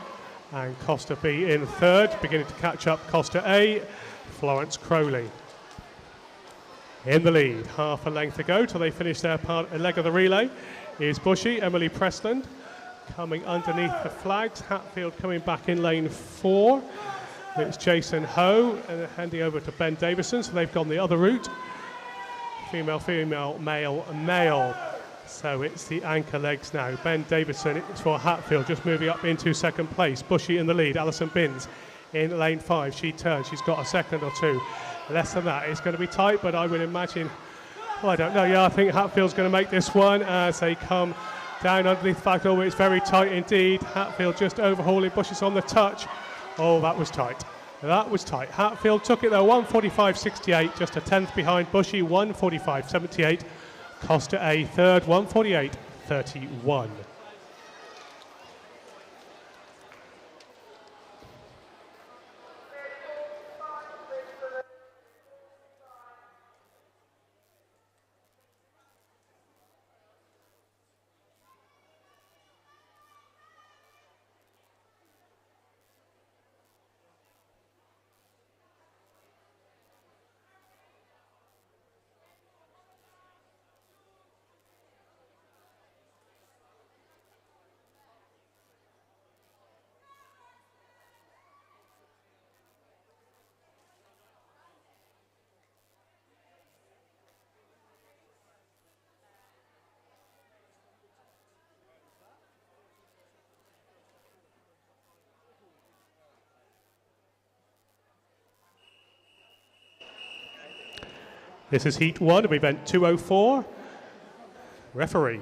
And Costa B in third, beginning to catch up Costa A, Florence Crowley. In the lead, half a length to go till they finish their leg of the relay, is Bushy, Emily Presland. Coming underneath the flags, Hatfield coming back in lane 4. It's Jason Ho, and handing over to Ben Davison, so they've gone the other route. Female, female, male, male. So it's the anchor legs now. Ben Davison is for Hatfield, just moving up into second place. Bushy in the lead, Alison Binns in lane 5. She turns, she's got a second or two. Less than that, it's going to be tight, but I would imagine, well, I don't know, yeah, I think Hatfield's going to make this one as they come down underneath the flag. Oh, it's very tight indeed. Hatfield just overhauling, Bushy's on the touch. Oh, that was tight. That was tight. Hatfield took it though, 1:45.68, just a tenth behind Bushy, 1:45.78. Costa A third, 1:48.31. This is heat 1 of event 204. Referee.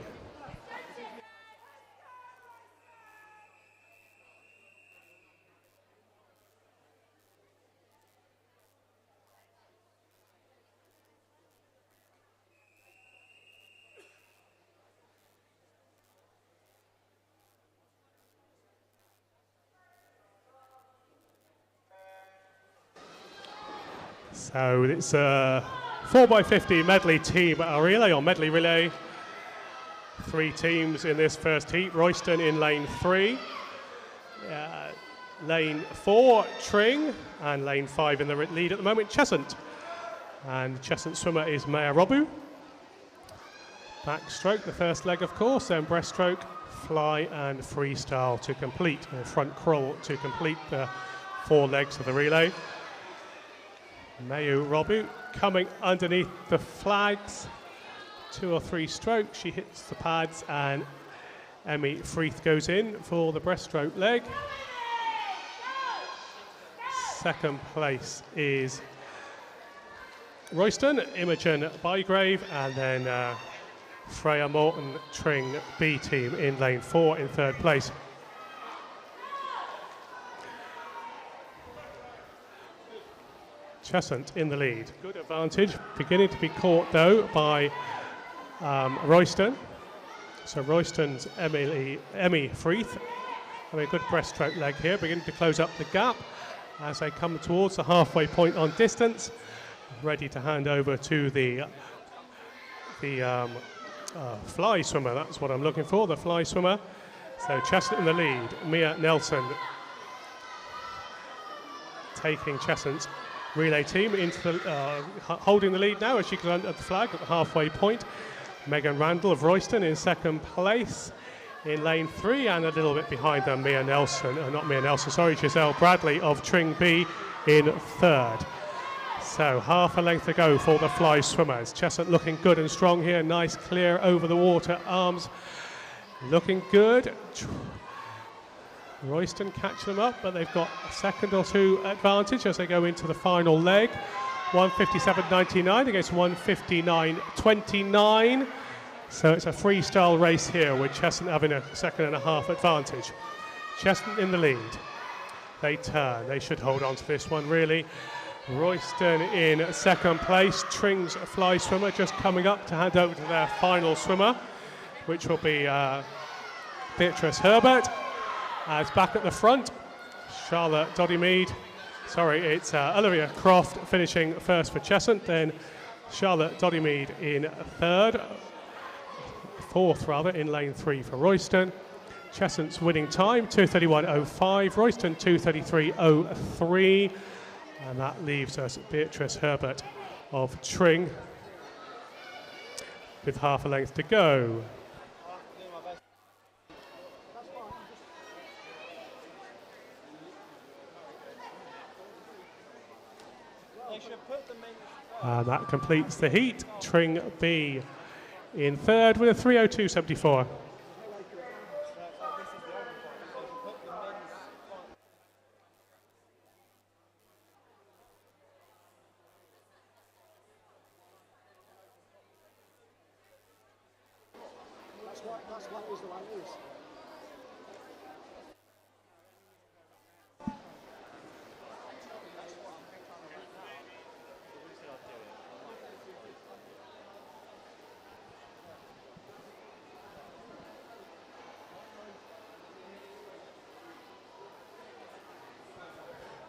So it's a 4x50 medley team relay on medley relay. Three teams in this first heat. Royston in lane 3. Lane 4, Tring. And lane 5 in the lead at the moment, Cheshunt. And Cheshunt swimmer is Maya Robu. Backstroke, the first leg, of course, then breaststroke, fly, and freestyle to complete, or front crawl to complete the 4 legs of the relay. Mayu Robu coming underneath the flags. 2 or 3 strokes, she hits the pads, and Emmy Freeth goes in for the breaststroke leg. Second place is Royston, Imogen Bygrave, and then Freya Morton Tring B team in lane 4 in third place. Cheshunt in the lead. Good advantage, beginning to be caught though by Royston. So Royston's Emmy Freeth having a good breaststroke leg here, beginning to close up the gap as they come towards the halfway point on distance, ready to hand over to the fly swimmer. That's what I'm looking for, the fly swimmer. So Cheshunt in the lead, Mia Nelson taking Cheshunt's relay team into the, holding the lead now as she goes under the flag at the halfway point. Megan Randall of Royston in second place in lane 3, and a little bit behind them, Giselle Bradley of Tring B in third. So half a length to go for the fly swimmers. Cheshunt looking good and strong here, nice clear over the water arms, looking good. Royston catching them up, but they've got a second or 2 advantage as they go into the final leg. 157.99 against 159.29. So it's a freestyle race here with Cheshunt having a second and a half advantage. Cheshunt in the lead. They turn, they should hold on to this one really. Royston in second place. Tring's fly swimmer just coming up to hand over to their final swimmer, which will be Beatrice Herbert. As back at the front, Charlotte Doddy-Mead. It's Olivia Croft finishing first for Cheshunt, then Charlotte Doddy-Mead in fourth in lane 3 for Royston. Cheshunt's winning time, 2:31.05, Royston 2:33.03, and that leaves us Beatrice Herbert of Tring with half a length to go. And that completes the heat. Tring B in third with a 3:02.74. That's what is the one it is.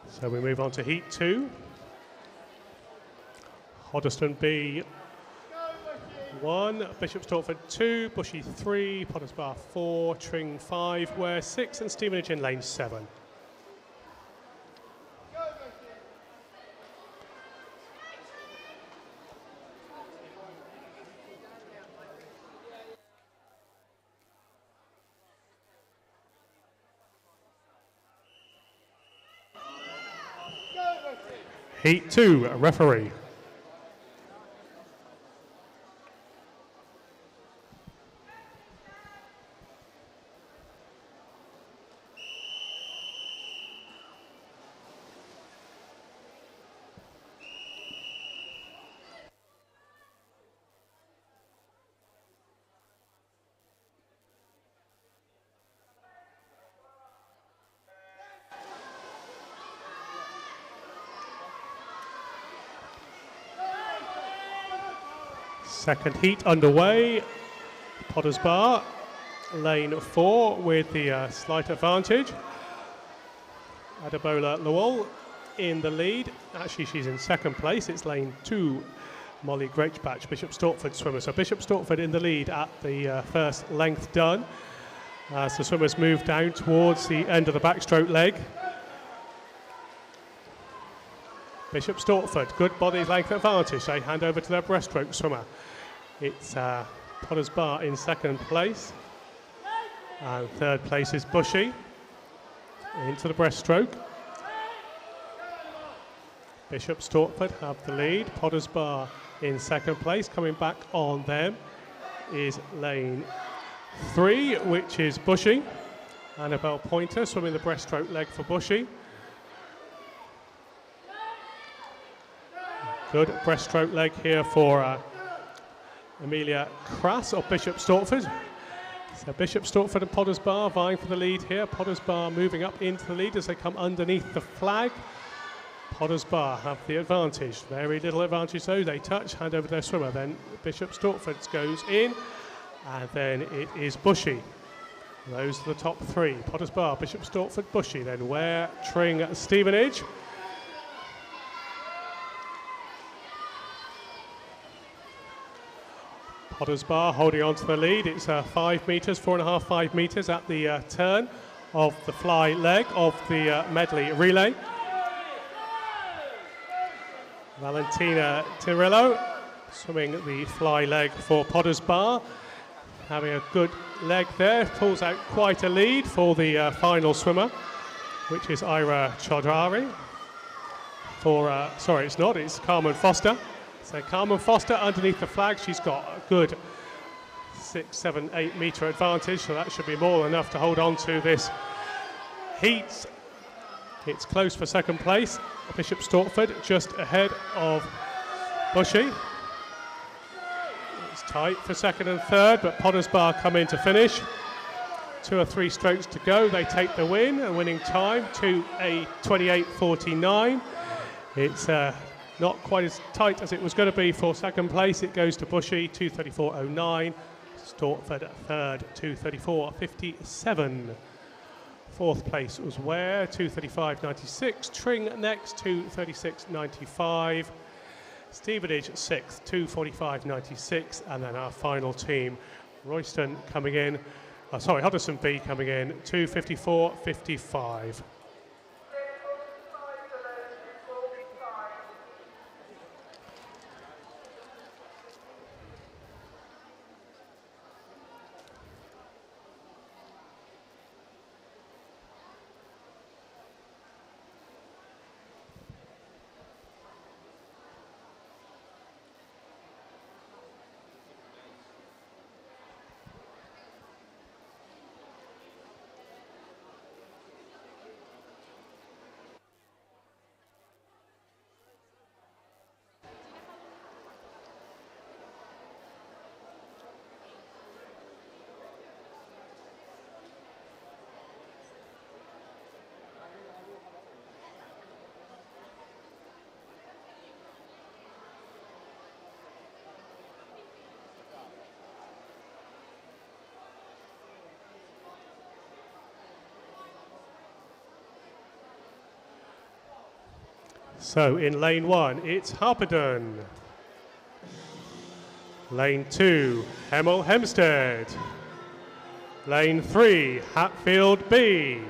So we move on to heat 2. Hoddesdon B 1, Bishop Stortford 2, Bushy 3, Potters Bar 4, Tring 5, Ware 6, and Stevenage in lane 7. Heat 2, referee. Second heat underway. Potters Bar, lane 4 with the slight advantage. Adebola Lowell in the lead. Actually, she's in second place. It's lane 2 Molly Grechbach, Bishop Stortford swimmer. So Bishop Stortford in the lead at the first length done. As the swimmers move down towards the end of the backstroke leg. Bishop Stortford, good body length advantage. They hand over to their breaststroke swimmer. It's Potter's Bar in second place. And third place is Bushy into the breaststroke. Bishop Stortford have the lead. Potter's Bar in second place. Coming back on them is lane 3, which is Bushy. Annabelle Pointer swimming the breaststroke leg for Bushy. Good breaststroke leg here for Amelia Crass of Bishop Stortford. So Bishop Stortford and Potter's Bar vying for the lead here. Potter's Bar moving up into the lead as they come underneath the flag. Potter's Bar have the advantage. Very little advantage though. They touch, hand over their swimmer. Then Bishop Stortford goes in. And then it is Bushy. Those are the top 3. Potter's Bar, Bishop Stortford, Bushy. Then Ware, Tring, Stevenage. Potter's Bar holding on to the lead. It's 5 metres, 4.5, 5 metres at the turn of the fly leg of the medley relay. Valentina Tirillo swimming the fly leg for Potter's Bar. Having a good leg there, pulls out quite a lead for the final swimmer, which is Ira Chaudhary. Sorry, it's not, it's Carmen Foster. So Carmen Foster underneath the flag, she's got a good 6, 7, 8 metre advantage, so that should be more than enough to hold on to this heat. It's close for second place. Bishop Stortford just ahead of Bushy. It's tight for second and third, but Potter's Bar come in to finish. 2 or 3 strokes to go. They take the win, a winning time to a 28.49. It's not quite as tight as it was going to be for second place. It goes to Bushy, 2:34.09. Stortford third, 2:34.57. Fourth place was Ware, 2:35.96. Tring next, 2:36.95. Stevenage sixth, 2:45.96. And then our final team, Royston coming in, Huddleston B coming in, 2:54.55. So in lane 1, it's Harpenden. Lane 2, Hemel Hempstead. Lane 3, Hatfield B.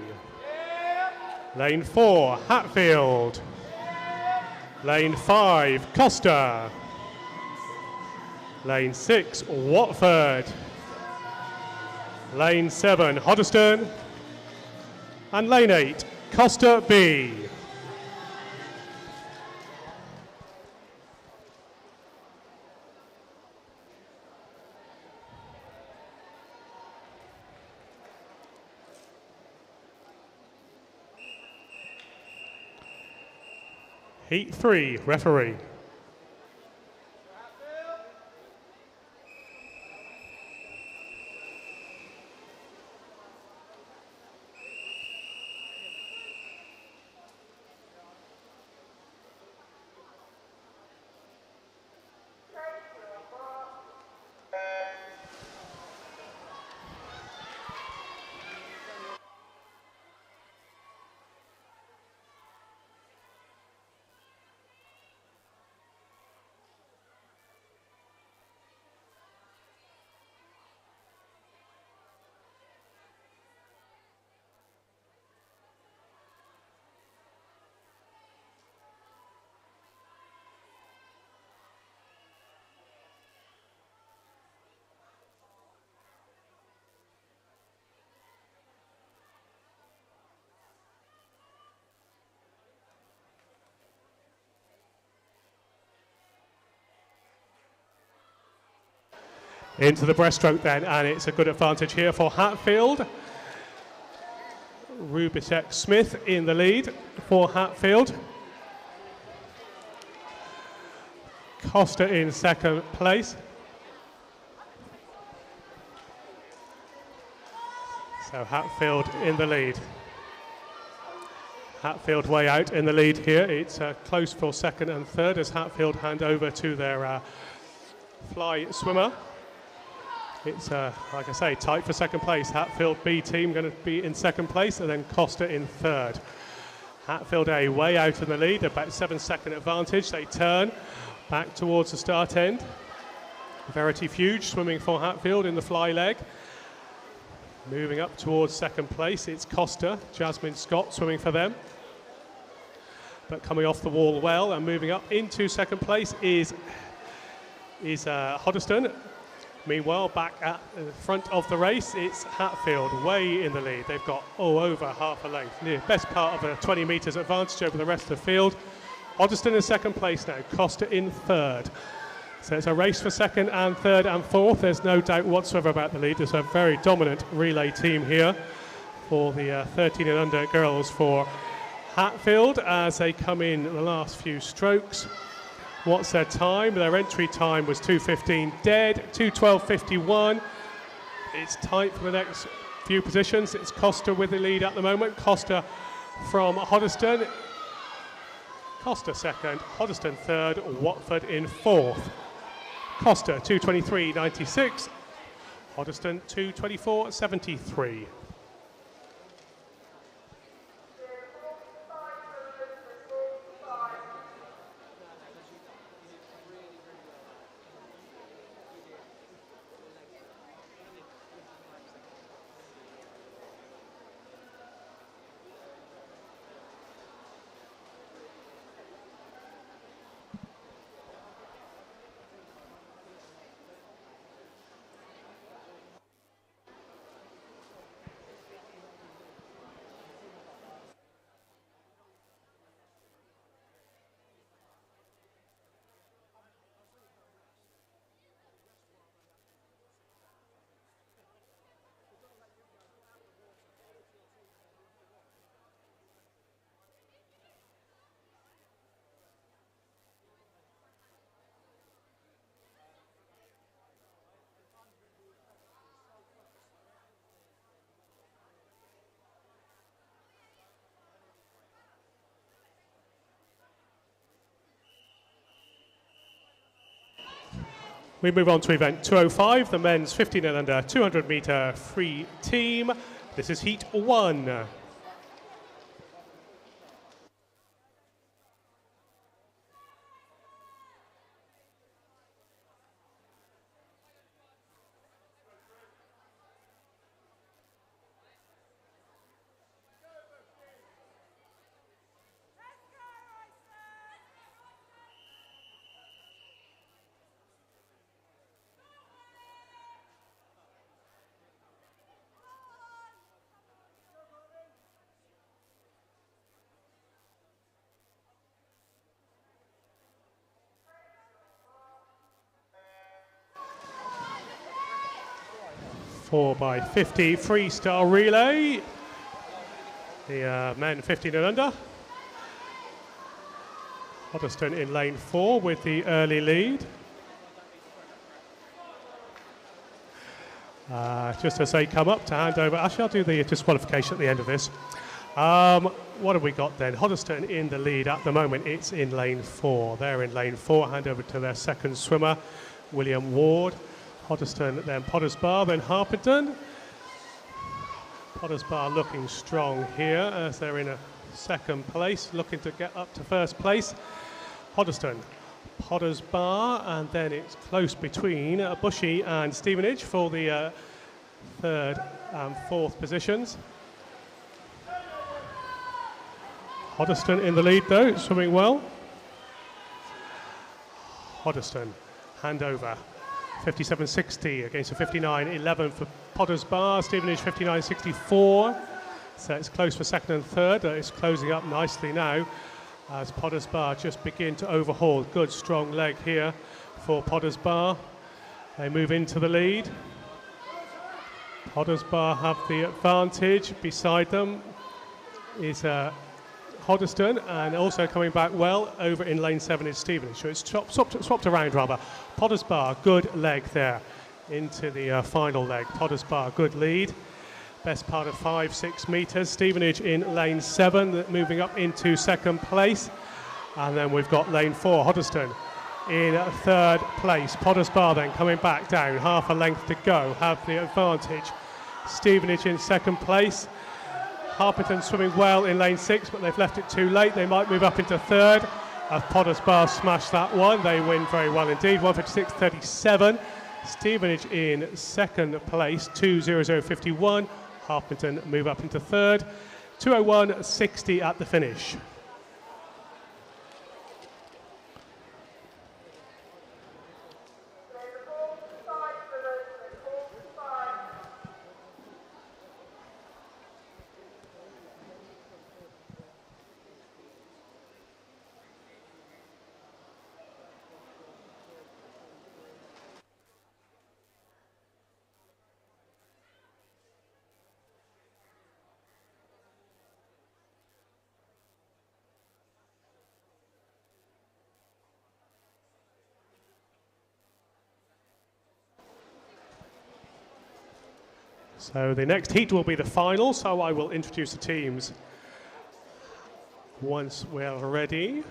Lane 4, Hatfield. Lane 5, Costa. Lane 6, Watford. Lane 7, Hoddesdon. And lane 8, Costa B. Heat 3, referee. Into the breaststroke then, and it's a good advantage here for Hatfield. Rubicek Smith in the lead for Hatfield. Costa in second place. So Hatfield in the lead. Hatfield way out in the lead here. It's close for second and third as Hatfield hand over to their fly swimmer. It's, like I say, tight for second place. Hatfield B team going to be in second place, and then Costa in third. Hatfield A way out in the lead, about 7-second advantage. They turn back towards the start end. Verity Fuge swimming for Hatfield in the fly leg. Moving up towards second place, it's Costa, Jasmine Scott swimming for them. But coming off the wall well and moving up into second place is Hoddesdon. Meanwhile, back at the front of the race, it's Hatfield way in the lead. They've got over half a length, near best part of a 20 metres advantage over the rest of the field. Hoddesdon in second place now, Costa in third. So it's a race for second and third and fourth. There's no doubt whatsoever about the lead. There's a very dominant relay team here for the 13 and under girls for Hatfield as they come in the last few strokes. What's their time? Their entry time was 2:15 dead, 2:12.51. It's tight for the next few positions. It's Costa with the lead at the moment. Costa from Hoddesdon. Costa second, Hoddesdon third, Watford in fourth. Costa 2:23.96, Hoddesdon 2:24.73. We move on to event 205, the men's 15 and under 200 metre free team. This is heat 1. Four by 50 freestyle relay. The men 15 and under. Hoddesdon in lane 4 with the early lead. Just as they come up to hand over, actually I'll do the disqualification at the end of this. What have we got then? Hoddesdon in the lead at the moment. It's in lane 4. They're in lane 4. Hand over to their second swimmer, William Ward. Hoddesdon, then Potters Bar, then Harpenden. Potters Bar looking strong here as they're in a second place, looking to get up to first place. Hoddesdon, Potters Bar, and then it's close between Bushy and Stevenage for the third and fourth positions. Hoddesdon in the lead though, swimming well. Hoddesdon, hand over. 57.60 against a 59.11 for Potters Bar. Stevenage 59.64. So it's close for second and third. It's closing up nicely now as Potters Bar just begin to overhaul. Good strong leg here for Potters Bar They move into the lead. Potters Bar have the advantage. Beside them is Hoddesdon, and also coming back well over in lane 7 is Stevenage. So it's swapped around rather. Potters Bar, good leg there into the final leg. Potters Bar, good lead. Best part of 5-6 metres. Stevenage in lane 7, moving up into second place. And then we've got lane 4, Hoddesdon in third place. Potters Bar then coming back down, half a length to go, have the advantage. Stevenage in second place. Harpington swimming well in lane 6, but they've left it too late. They might move up into third. As Potters Bar smash that one, they win very well indeed. 156.37. Stevenage in second place, 2:00.51. Harpington move up into third. 2:01.60 at the finish. So the next heat will be the final, so I will introduce the teams once we're ready.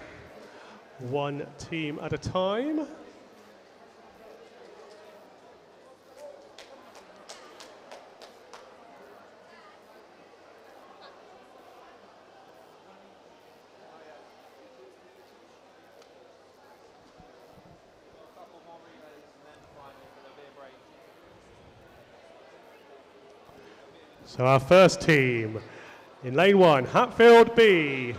One team at a time. So our first team in lane 1, Hatfield B.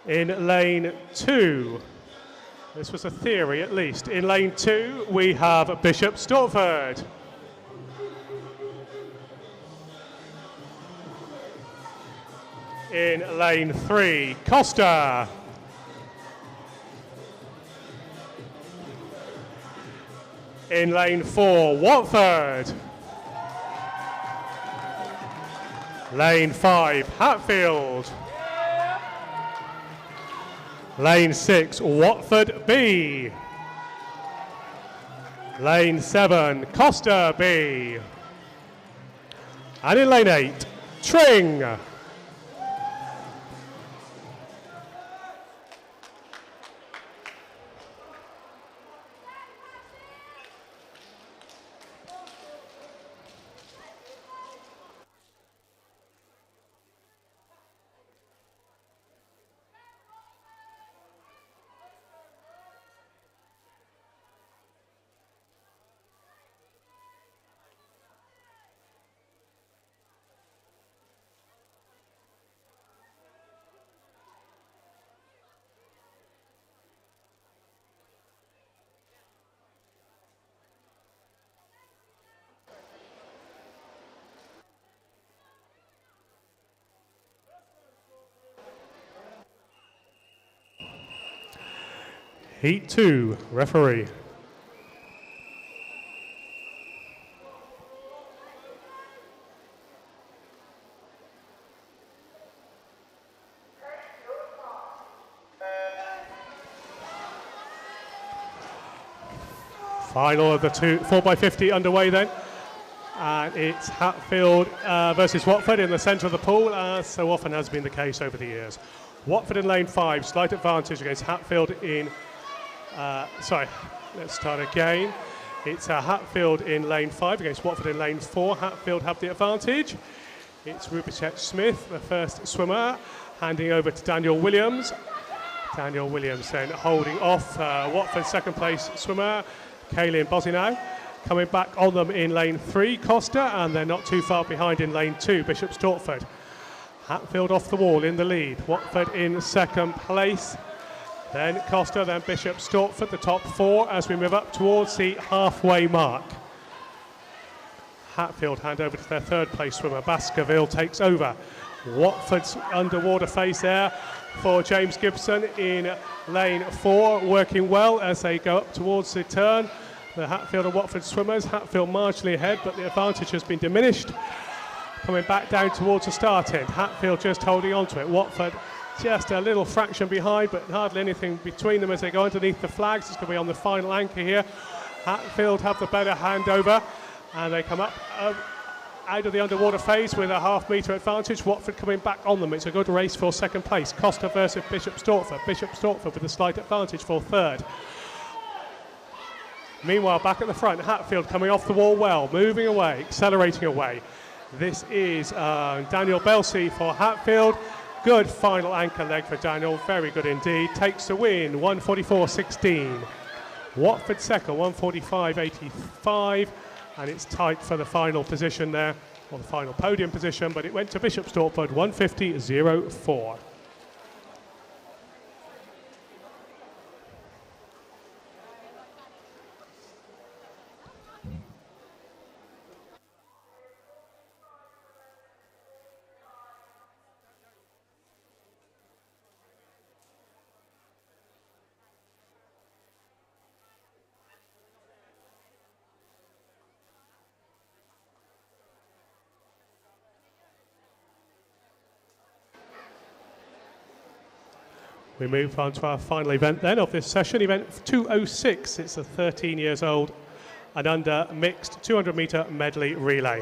In lane 2, this was a theory at least. In lane 2, we have Bishop Stortford. In lane 3, Costa. In lane 4, Watford. Lane 5, Hatfield. Lane 6, Watford B. Lane 7, Costa B. And in lane 8, Tring. Heat 2, referee. Final of the 4x50 underway then. And it's Hatfield versus Watford in the centre of the pool, as so often has been the case over the years. Watford in lane 5, slight advantage against Hatfield in let's start again. It's Hatfield in lane 5 against Watford in lane 4. Hatfield have the advantage. It's Rubichet Smith, the first swimmer, handing over to Daniel Williams. Daniel Williams then holding off Watford's second place swimmer, Kaylin Bosinow. Coming back on them in lane 3, Costa, and they're not too far behind in lane 2, Bishop Stortford. Hatfield off the wall in the lead. Watford in second place. Then Costa, then Bishop Stortford, the top 4 as we move up towards the halfway mark. Hatfield hand over to their third place swimmer. Baskerville takes over. Watford's underwater face there for James Gibson in lane 4, working well as they go up towards the turn. The Hatfield and Watford swimmers, Hatfield marginally ahead, but the advantage has been diminished. Coming back down towards the start end. Hatfield just holding on to it. Watford just a little fraction behind, but hardly anything between them as they go underneath the flags. It's going to be on the final anchor here. Hatfield have the better handover, and they come up out of the underwater phase with a half-metre advantage. Watford coming back on them. It's a good race for second place. Costa versus Bishop Stortford. Bishop Stortford with a slight advantage for third. Meanwhile, back at the front, Hatfield coming off the wall well, moving away, accelerating away. This is Daniel Belsey for Hatfield. Good final anchor leg for Daniel, very good indeed. Takes the win, 144.16. Watford second, 145.85. And it's tight for the final position there, or the final podium position, but it went to Bishop Stortford, 150.04. We move on to our final event then of this session, event 206. It's a 13 years old and under mixed 200 metre medley relay.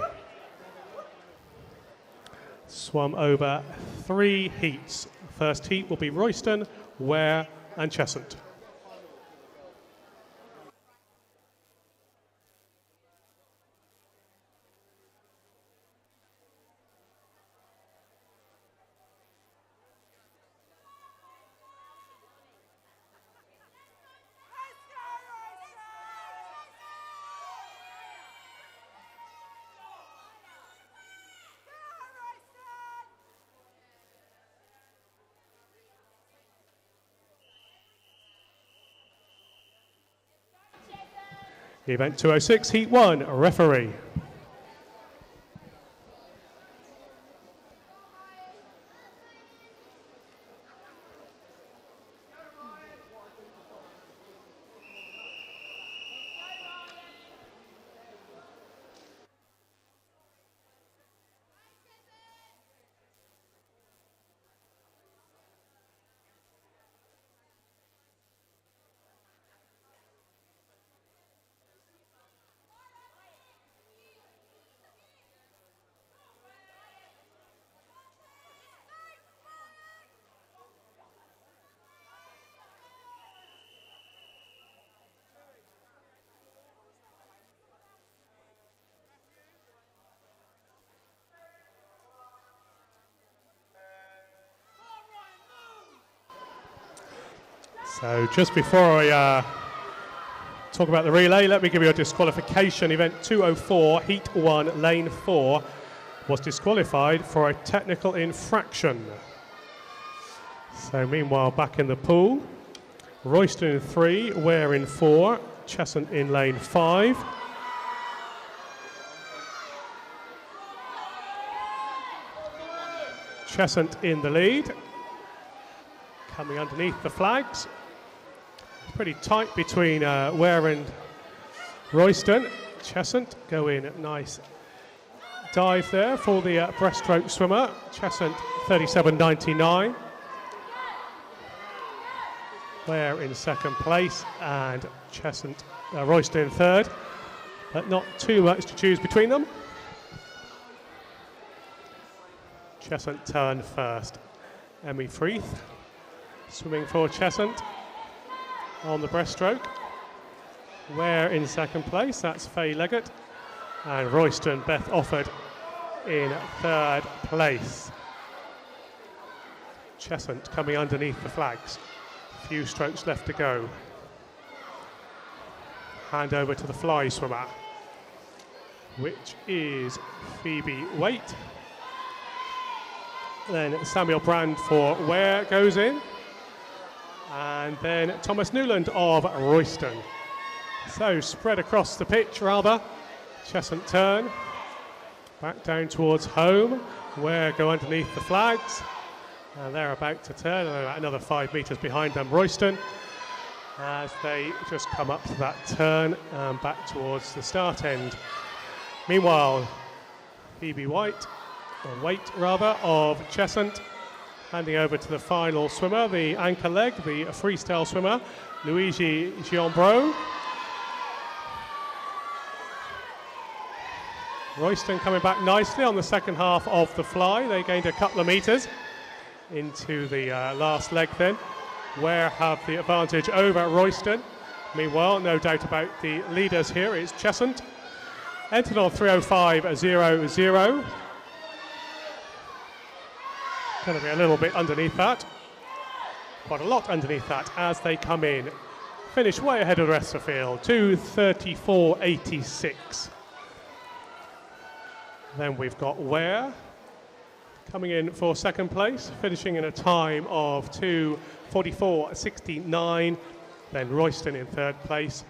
Swum over 3 heats. First heat will be Royston, Ware and Cheshunt. Event 206, Heat 1, referee. So just before I talk about the relay, let me give you a disqualification. Event 204, Heat 1, Lane 4, was disqualified for a technical infraction. So meanwhile, back in the pool, Royston in 3, Ware in 4, Cheshunt in lane 5. Cheshunt in the lead, coming underneath the flags. Pretty tight between Ware and Royston. Cheshunt go in, nice dive there for the breaststroke swimmer. Cheshunt 37.99. Ware in second place and Royston in third, but not too much to choose between them. Cheshunt turn first. Emmy Freeth swimming for Cheshunt on the breaststroke. Ware in second place, that's Faye Leggett, and Royston, Beth Offord in third place. Cheshunt coming underneath the flags. A few strokes left to go. Hand over to the fly swimmer, which is Phoebe Waite. Then Samuel Brand for Ware goes in. And then Thomas Newland of Royston. So spread across the pitch rather. Cheshunt turn. Back down towards home, where go underneath the flags. And they're about to turn, another 5 metres behind them, Royston, as they just come up to that turn and back towards the start end. Meanwhile, Phoebe Waite of Cheshunt, handing over to the final swimmer, the anchor leg, the freestyle swimmer, Luigi Giambro. Royston coming back nicely on the second half of the fly. They gained a couple of metres into the last leg then. Ware have the advantage over Royston. Meanwhile, no doubt about the leaders here. It's Cheshunt. Entered on 3:05.00. Going to be a little bit underneath that. Quite a lot underneath that as they come in. Finish way ahead of the rest of the field. 2:34.86. Then we've got Ware coming in for second place, finishing in a time of 2:44.69. Then Royston in third place,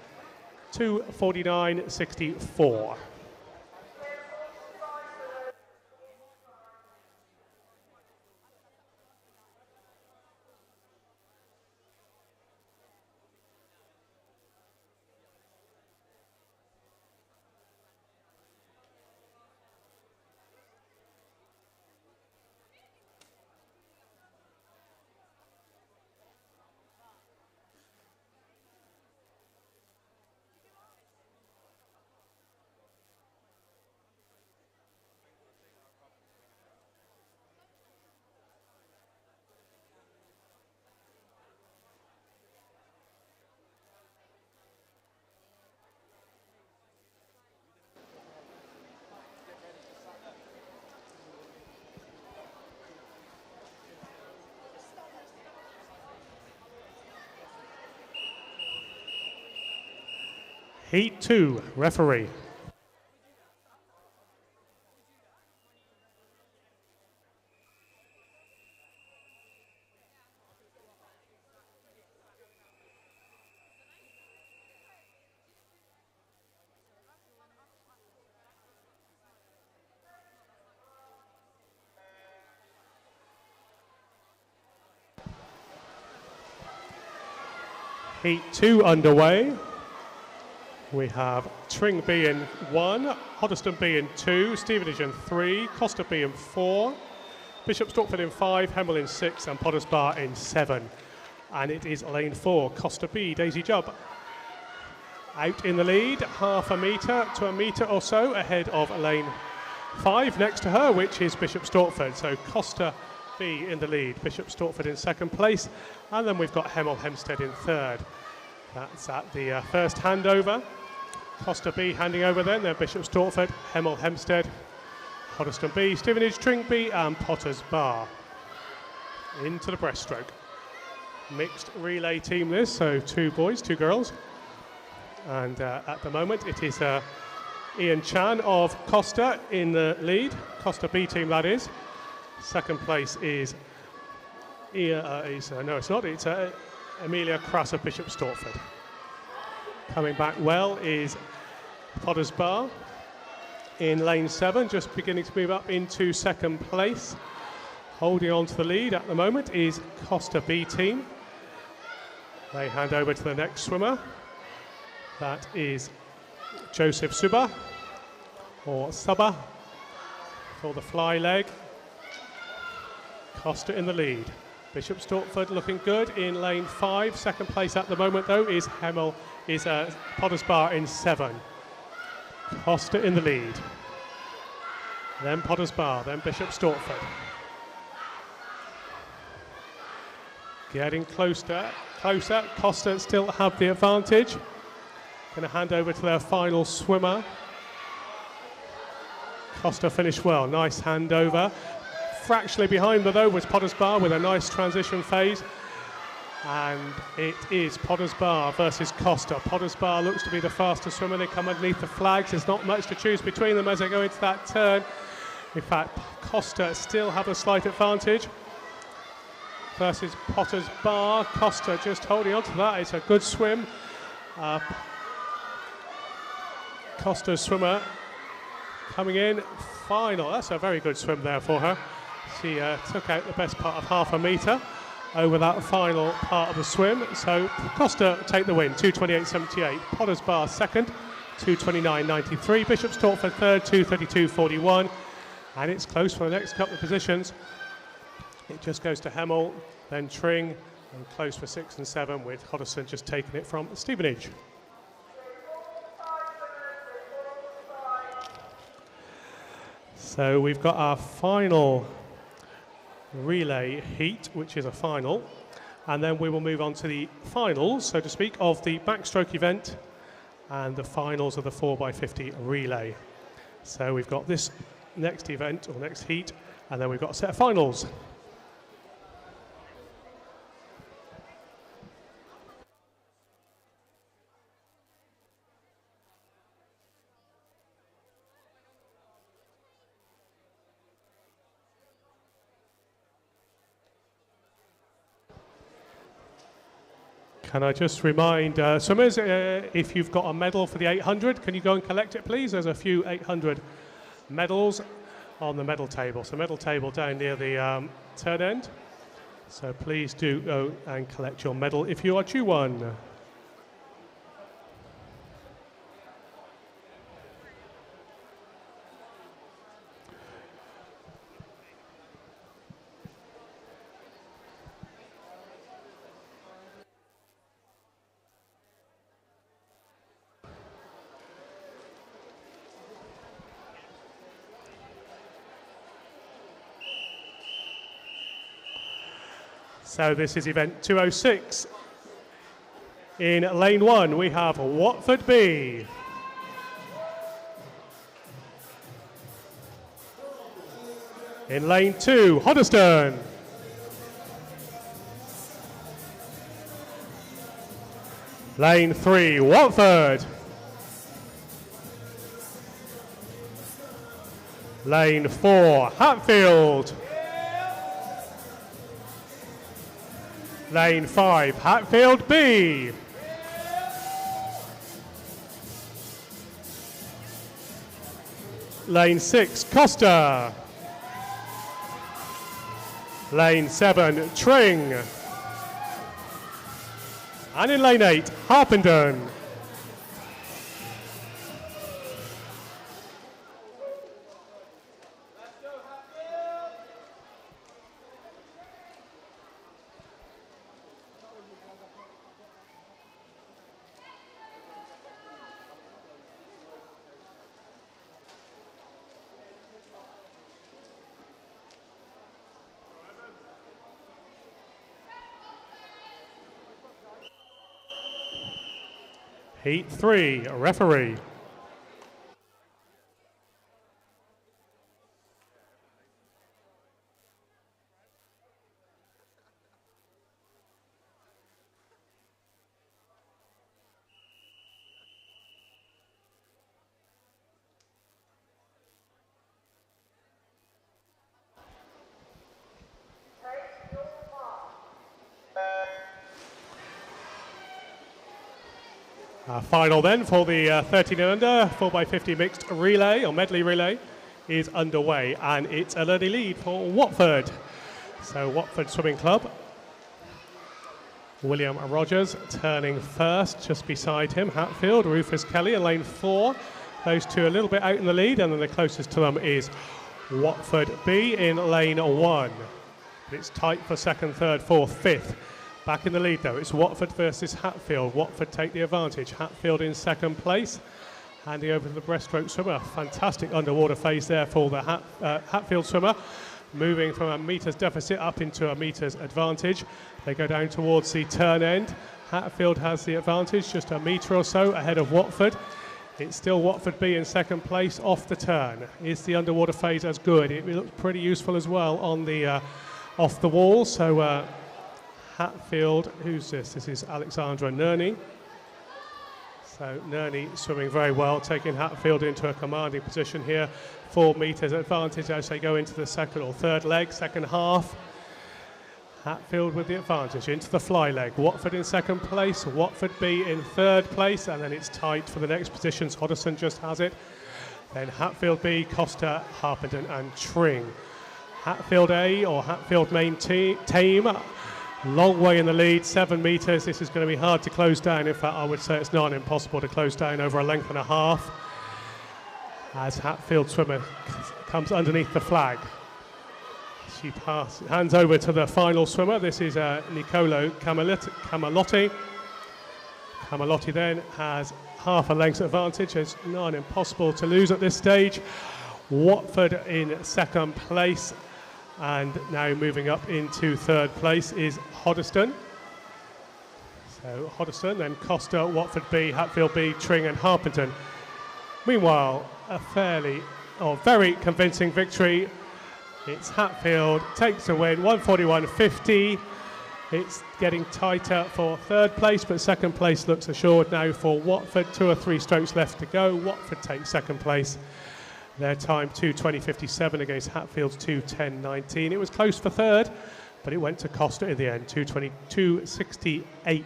2:49.64. Heat 2, referee. Heat 2 underway. We have Tring B in 1, Hoddesdon B in 2, Stevenage in 3, Costa B in 4, Bishop Stortford in 5, Hemel in 6 and Potters Bar in 7. And it is lane 4, Costa B, Daisy Jubb out in the lead, half a metre to a metre or so ahead of lane 5 next to her, which is Bishop Stortford. So Costa B in the lead, Bishop Stortford in second place, and then we've got Hemel Hempstead in third. That's at the first handover. Costa B handing over then Bishop Stortford, Hemel Hempstead, Hoddesdon B, Stevenage, Tring B and Potters Bar. Into the breaststroke. Mixed relay team this, so 2 boys, 2 girls. And at the moment it is Ian Chan of Costa in the lead, Costa B team that is. Second place is, no it's not, it's Amelia Crass of Bishop Stortford. Coming back well is Potters Bar in lane 7, just beginning to move up into second place. Holding on to the lead at the moment is Costa B team. They hand over to the next swimmer. That is Joseph Suba, or Suba, for the fly leg. Costa in the lead. Bishop Stortford looking good in lane 5. Second place at the moment though is Potters Bar in 7. Costa in the lead. Then Potters Bar, then Bishop Stortford. Getting closer. Costa still have the advantage. Going to hand over to their final swimmer. Costa finished well, nice handover. Fractionally behind them though was Potters Bar with a nice transition phase. And it is Potters Bar versus Costa. Potters Bar looks to be the fastest swimmer. They come underneath the flags. There's not much to choose between them as they go into that turn. In fact, Costa still have a slight advantage versus Potters Bar. Costa just holding on to that. It's a good swim. Costa's swimmer coming in Final. That's a very good swim there for her. She took out the best part of half a metre over that final part of the swim. So Costa take the win, 2:28.78. Potters Bar second, 2:29.93. Bishop's Stortford third, 2:32.41. And it's close for the next couple of positions. It just goes to Hemel, then Tring, and close for 6 and 7 with Hoddesdon just taking it from Stevenage. So we've got our final relay heat, which is a final, and then we will move on to the finals, so to speak, of the backstroke event and the finals of the 4x50 relay. So we've got this next event, or next heat, and then we've got a set of finals. Can I just remind swimmers, if you've got a medal for the 800, can you go and collect it, please? There's a few 800 medals on the medal table. So medal table down near the turn end. So please do go and collect your medal if you are due one. So this is event 206. In lane 1, we have Watford B. In lane 2, Hoddesdon. Lane 3, Watford. Lane 4, Hatfield. Lane 5, Hatfield B. Lane 6, Costa. Lane 7, Tring. And in lane 8, Harpenden. Heat 3, referee. Final then for the 13 and under 4x50 mixed relay or medley relay is underway, and it's an early lead for Watford. So Watford Swimming Club. William Rogers turning first, just beside him Hatfield, Rufus Kelly in lane 4. Those two a little bit out in the lead, and then the closest to them is Watford B in lane 1. It's tight for second, third, fourth, fifth. Back in the lead though, it's Watford versus Hatfield. Watford take the advantage. Hatfield in second place. Handing over to the breaststroke swimmer. Fantastic underwater phase there for the Hatfield swimmer. Moving from a metre's deficit up into a metre's advantage. They go down towards the turn end. Hatfield has the advantage, just a metre or so ahead of Watford. It's still Watford B in second place off the turn. Is the underwater phase as good? It looks pretty useful as well on the off the wall. So Hatfield, who's this? This is Alexandra Nerney. So Nerney swimming very well, taking Hatfield into a commanding position here. 4 metres advantage as they go into the second or third leg, second half. Hatfield with the advantage into the fly leg. Watford in second place, Watford B in third place, and then it's tight for the next positions. Hoddesdon just has it. Then Hatfield B, Costa, Harpenden and Tring. Hatfield A or Hatfield main team, long way in the lead, 7 metres. This is going to be hard to close down. In fact, I would say it's not impossible to close down over a length and a half as Hatfield swimmer comes underneath the flag. She hands over to the final swimmer. This is Nicolo Camalotti. Camalotti then has half a length's advantage. It's not impossible to lose at this stage. Watford in second place, and now moving up into third place is Hoddesdon. So Hoddesdon, then Costa, Watford B, Hatfield B, Tring and Harpenden. Meanwhile, a very convincing victory. It's Hatfield takes a win, 141.50. It's getting tighter for third place, but second place looks assured now for Watford. 2 or 3 strokes left to go. Watford takes second place. Their time 2:20.57 against Hatfield's 2:10.19. It was close for third, but it went to Costa in the end, 2:22.68.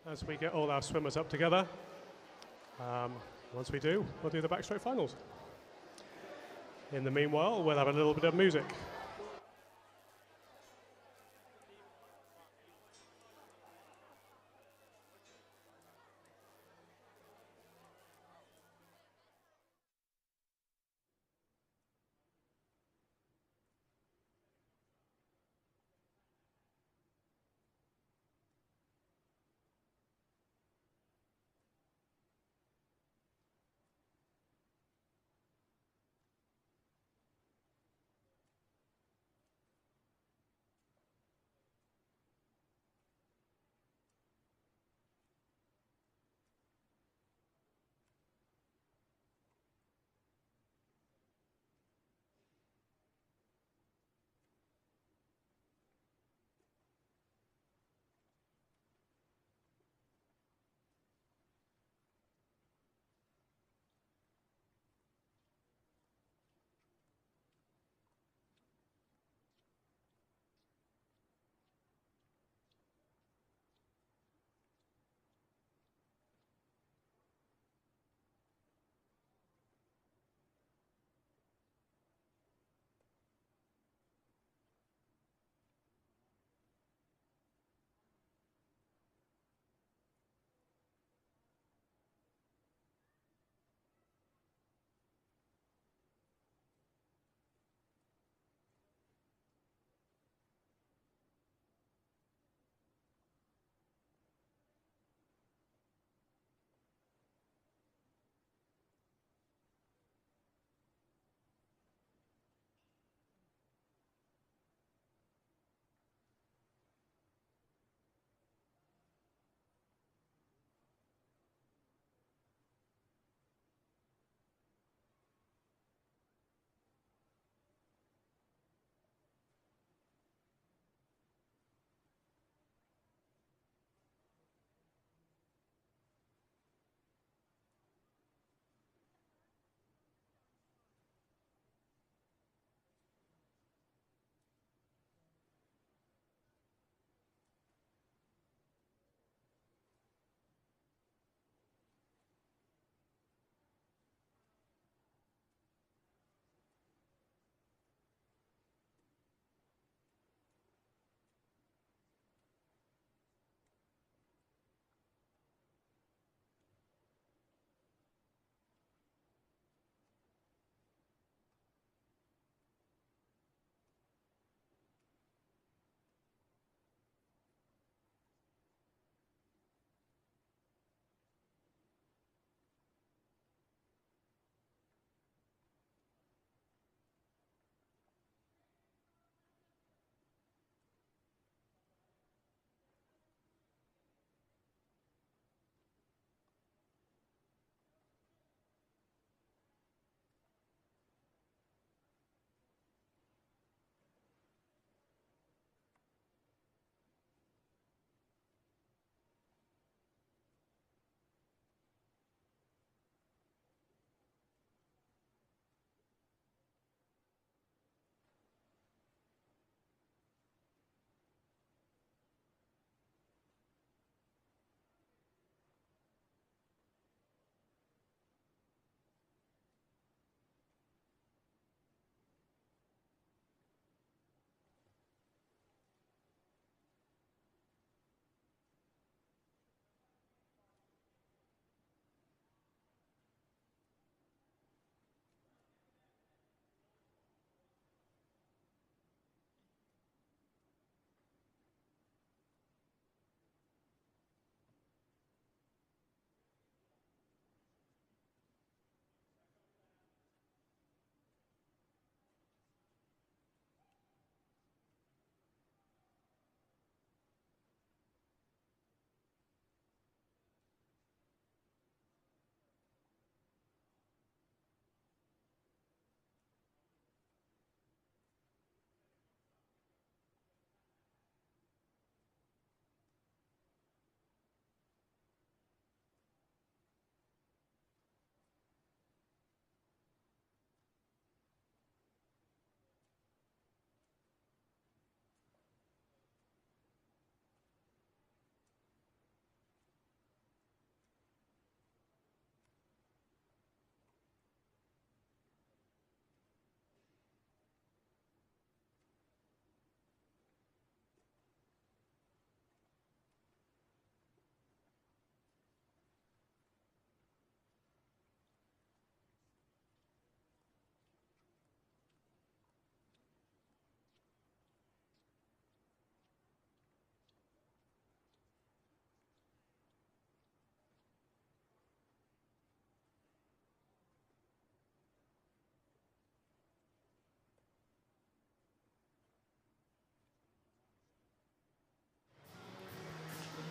As we get all our swimmers up together, once we do, we'll do the backstroke finals. In the meanwhile, we'll have a little bit of music.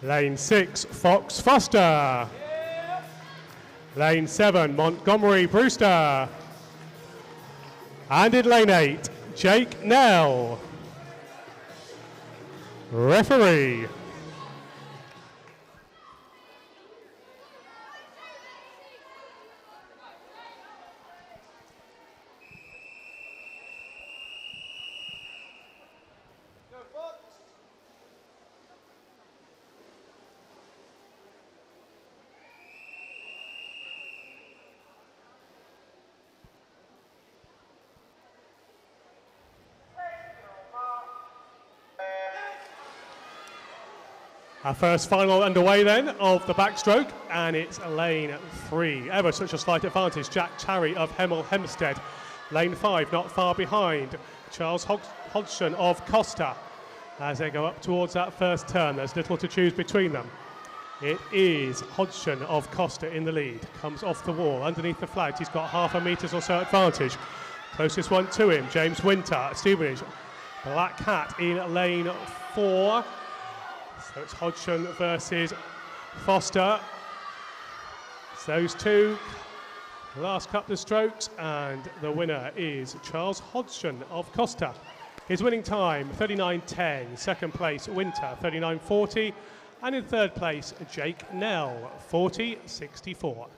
Lane 6, Fox Foster. Lane 7, Montgomery Brewster. And in lane 8, Jake Nell. Referee. Our first final underway then of the backstroke, and it's lane 3. Ever such a slight advantage, Jack Tarry of Hemel Hempstead. Lane 5, not far behind, Charles Hodgson of Costa. As they go up towards that first turn, there's little to choose between them. It is Hodgson of Costa in the lead. Comes off the wall, underneath the flags. He's got half a metre or so advantage. Closest one to him, James Winter, Stevenage. Black Cat in lane 4. So it's Hodgson versus Foster. It's those two. Last couple of strokes, and the winner is Charles Hodgson of Costa. His winning time, 39.10. Second place, Winter, 39.40. And in third place, Jake Nell, 40.64.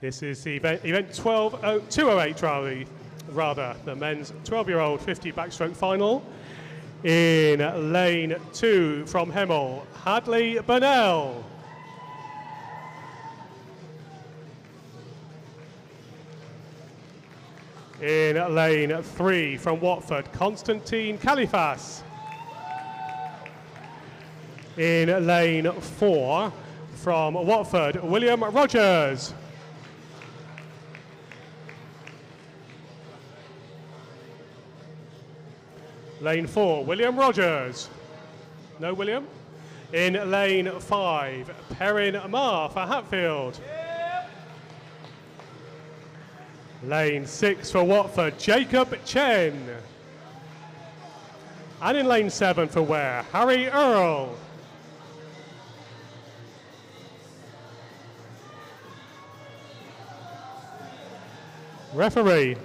This is the event 208 rather, the men's 12-year-old 50 backstroke final. In lane 2 from Hemel, Hadley Burnell. In lane 3 from Watford, Constantine Califas. In lane 4 from Watford, William Rogers. Lane 4, William Rogers. No William. In lane 5, Perrin Marr for Hatfield. Lane 6 for Watford, Jacob Chen. And in lane 7 for Ware, Harry Earl. Referee.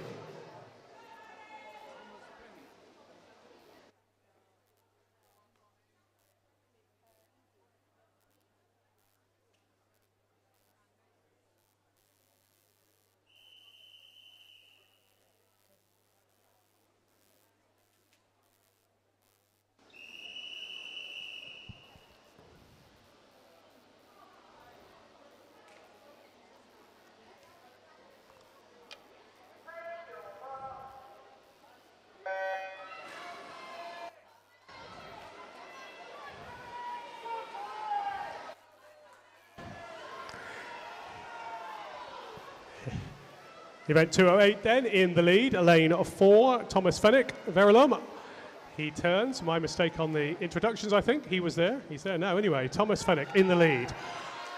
Event 208 then, in the lead, lane 4, Thomas Fennick, Verulam. He turns, my mistake on the introductions, I think. He was there, he's there now. Anyway, Thomas Fennick in the lead,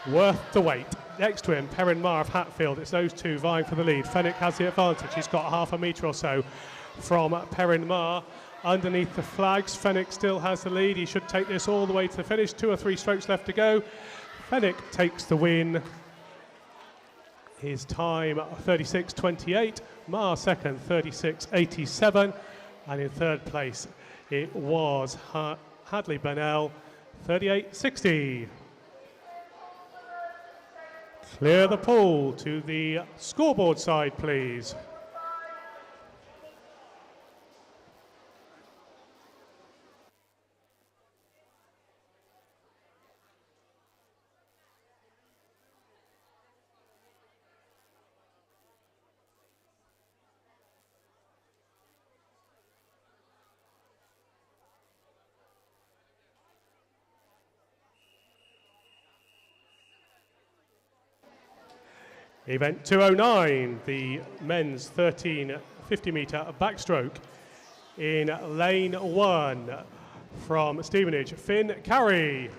worth the wait. Next to him, Perrin Marr of Hatfield. It's those two vying for the lead. Fennick has the advantage. He's got half a metre or so from Perrin Marr. Underneath the flags, Fennick still has the lead. He should take this all the way to the finish. 2 or 3 strokes left to go. Fennick takes the win. His time 36.28, Marr second 36.87, and in third place it was Hadley Burnell 38.60. Clear the pool to the scoreboard side, please. Event 209, the men's 1350 metre backstroke. In lane 1 from Stevenage, Finn Carey.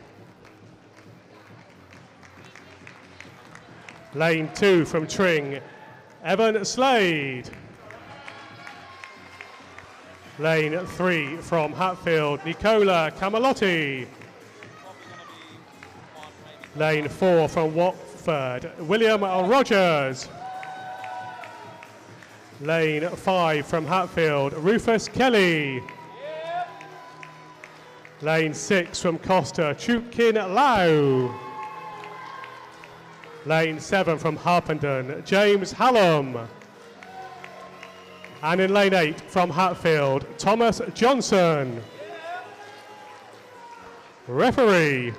Lane 2 from Tring, Evan Slade. Lane 3 from Hatfield, Nicola Camalotti. Lane 4 from Watford, William Rogers. Lane 5 from Hatfield, Rufus Kelly. Lane 6 from Costa, Chukin Lau. Lane 7 from Harpenden, James Hallam. And in lane 8 from Hatfield, Thomas Johnson. Referee.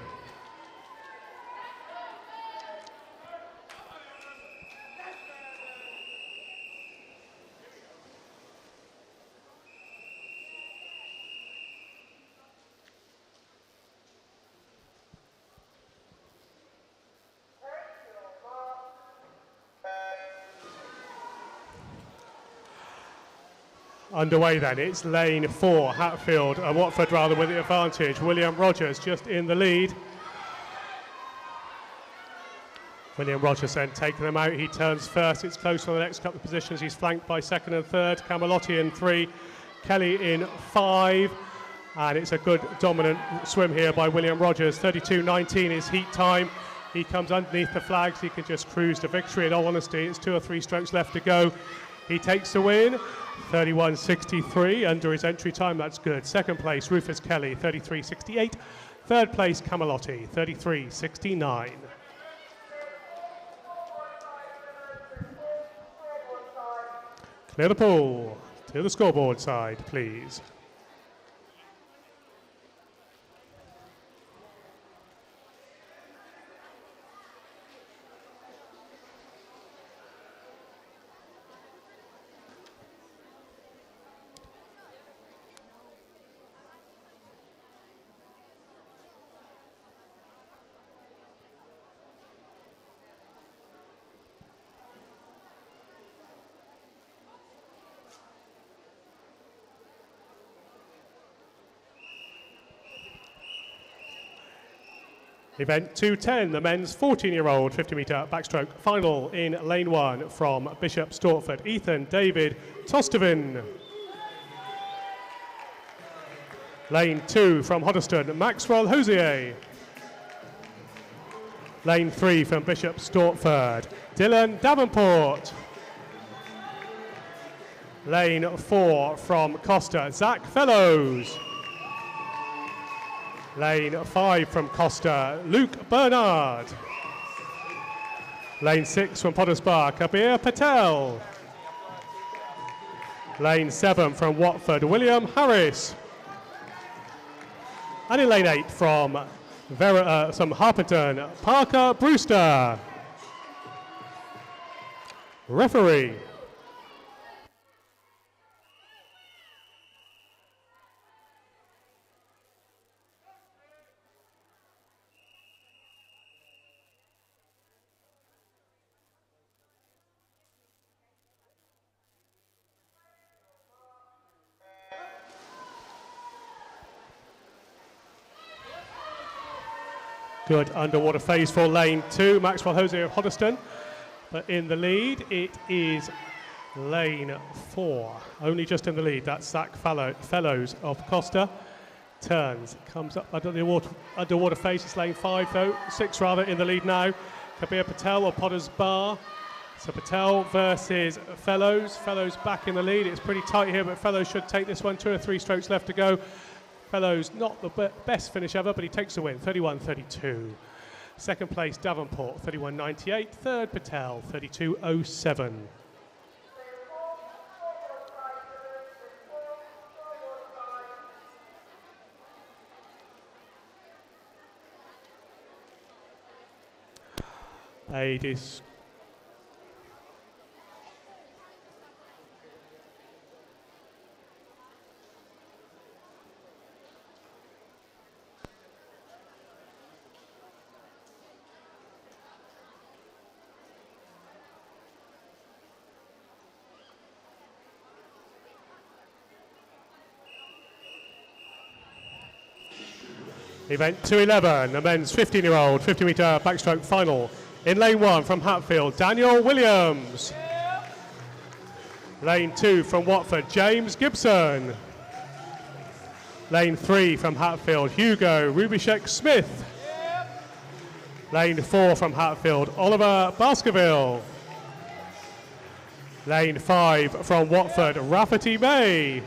Underway then, it's lane 4, Hatfield, Watford rather with the advantage. William Rogers just in the lead. William Rogers then taking them out, he turns first, it's close on the next couple of positions, he's flanked by second and third, Camalotti in 3, Kelly in 5, and it's a good dominant swim here by William Rogers. 32.19 is heat time, he comes underneath the flags, he can just cruise to victory. In all honesty, it's 2 or 3 strokes left to go. He takes the win. 31.63 under his entry time, that's good. Second place, Rufus Kelly, 33.68. Third place, Camalotti, 33.69. Clear the pool to the scoreboard side, please. Event 210, the men's 14-year-old 50-metre backstroke final in lane 1 from Bishop Stortford, Ethan David Tostevin. Lane 2 from Hoddesdon, Maxwell Hosier. Lane 3 from Bishop Stortford, Dylan Davenport. Lane 4 from Costa, Zach Fellows. Lane 5 from Costa, Luke Bernard. Lane 6 from Potters Bar, Kabir Patel. Lane 7 from Watford, William Harris. And in lane 8 from Harpenden, Parker Brewster. Referee. Good underwater phase for lane 2, Maxwell Hosier of Hoddesdon. But in the lead, it is lane 4. Only just in the lead, that's Zach Fellows of Costa. Turns, comes up under the underwater phase, it's lane 5 though, 6 rather in the lead now. Kabir Patel of Potters Bar. So Patel versus Fellows. Fellows back in the lead, it's pretty tight here, but Fellows should take this one, 2 or 3 strokes left to go. Fellows, not the best finish ever, but he takes the win, 31.32. Second place, Davenport, 31.98. Third, Patel, 32.07. Event 211, the men's 15-year-old 50-metre backstroke final. In lane 1 from Hatfield, Daniel Williams. Lane 2 from Watford, James Gibson. Lane 3 from Hatfield, Hugo Rubishek Smith. Lane 4 from Hatfield, Oliver Baskerville. Lane 5 from Watford, Rafferty May.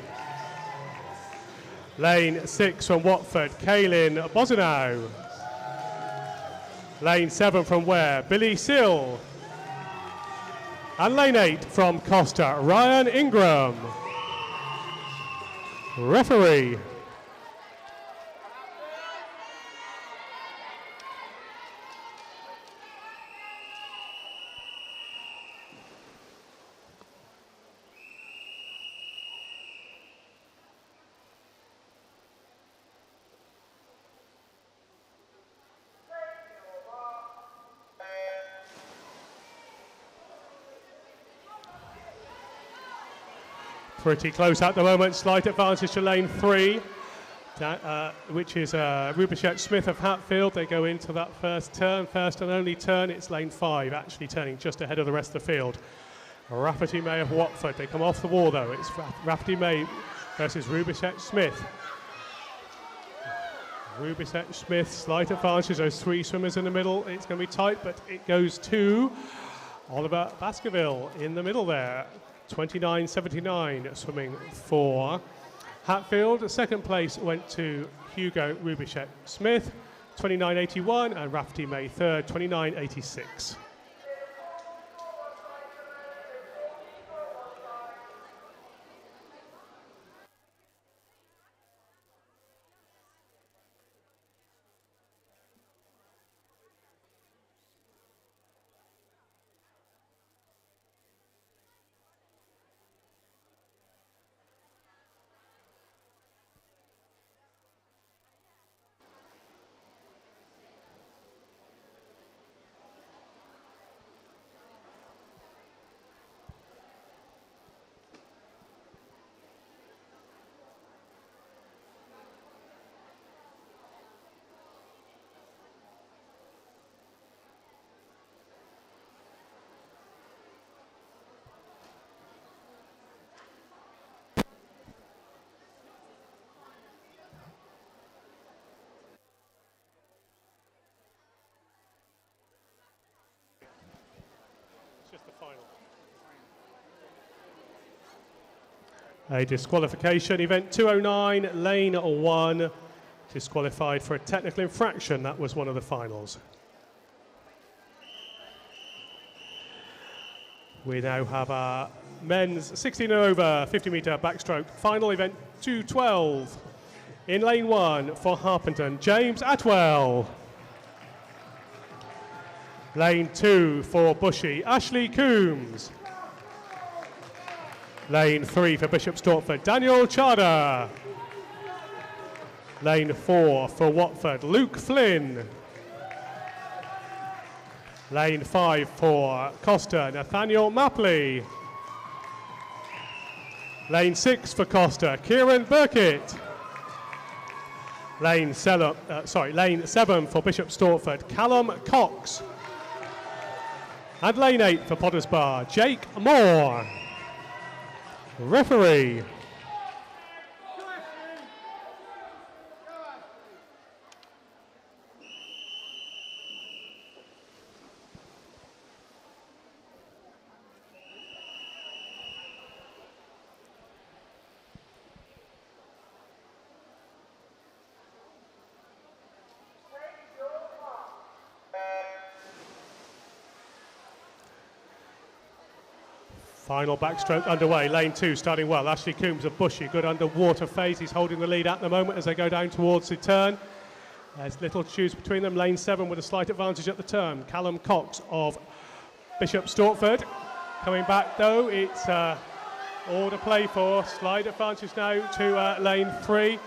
Lane 6 from Watford, Kaylin Bozinow. Lane 7 from Ware, Billy Sill. And lane 8 from Costa, Ryan Ingram. Referee. Pretty close at the moment, slight advantage to lane 3, which is Rubishek Smith of Hatfield. They go into that first and only turn. It's lane 5, actually turning just ahead of the rest of the field. Rafferty May of Watford. They come off the wall though. It's Rafferty May versus Rubishek Smith. Rubishek Smith, slight advantage. Those 3 swimmers in the middle. It's going to be tight, but it goes to Oliver Baskerville in the middle there. 29.79 swimming for Hatfield. Second place went to Hugo Rubishek Smith, 29.81, and Rafferty May third, 29.86. Just the final. A disqualification, event 209, lane 1, disqualified for a technical infraction. That was one of the finals. We now have our men's 16 and over 50-metre backstroke final, event 212. In lane 1 for Harpenden, James Atwell. Lane 2 for Bushy, Ashley Coombs. Lane 3 for Bishop Stortford, Daniel Charder. Lane 4 for Watford, Luke Flynn. Lane 5 for Costa, Nathaniel Mapley. Lane 6 for Costa, Kieran Burkitt. Lane 7 for Bishop Stortford, Callum Cox. And lane 8 for Potters Bar, Jake Moore. Referee. Final backstroke underway, lane 2 starting well. Ashley Coombs of Bushy, good underwater phase. He's holding the lead at the moment as they go down towards the turn. There's little choose between them. Lane 7 with a slight advantage at the turn. Callum Cox of Bishop Stortford. Coming back though, it's all to play for. Slight advantage now to lane 3.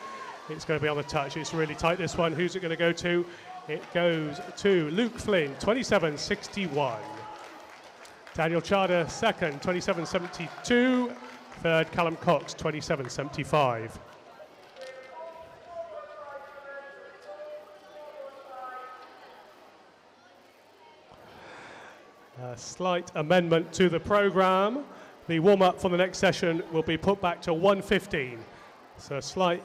It's going to be on the touch. It's really tight this one. Who's it going to go to? It goes to Luke Flynn, 27.61. Daniel Charder second, 27.72. Third, Callum Cox, 27.75. A slight amendment to the program. The warm-up for the next session will be put back to 1:15. So a slight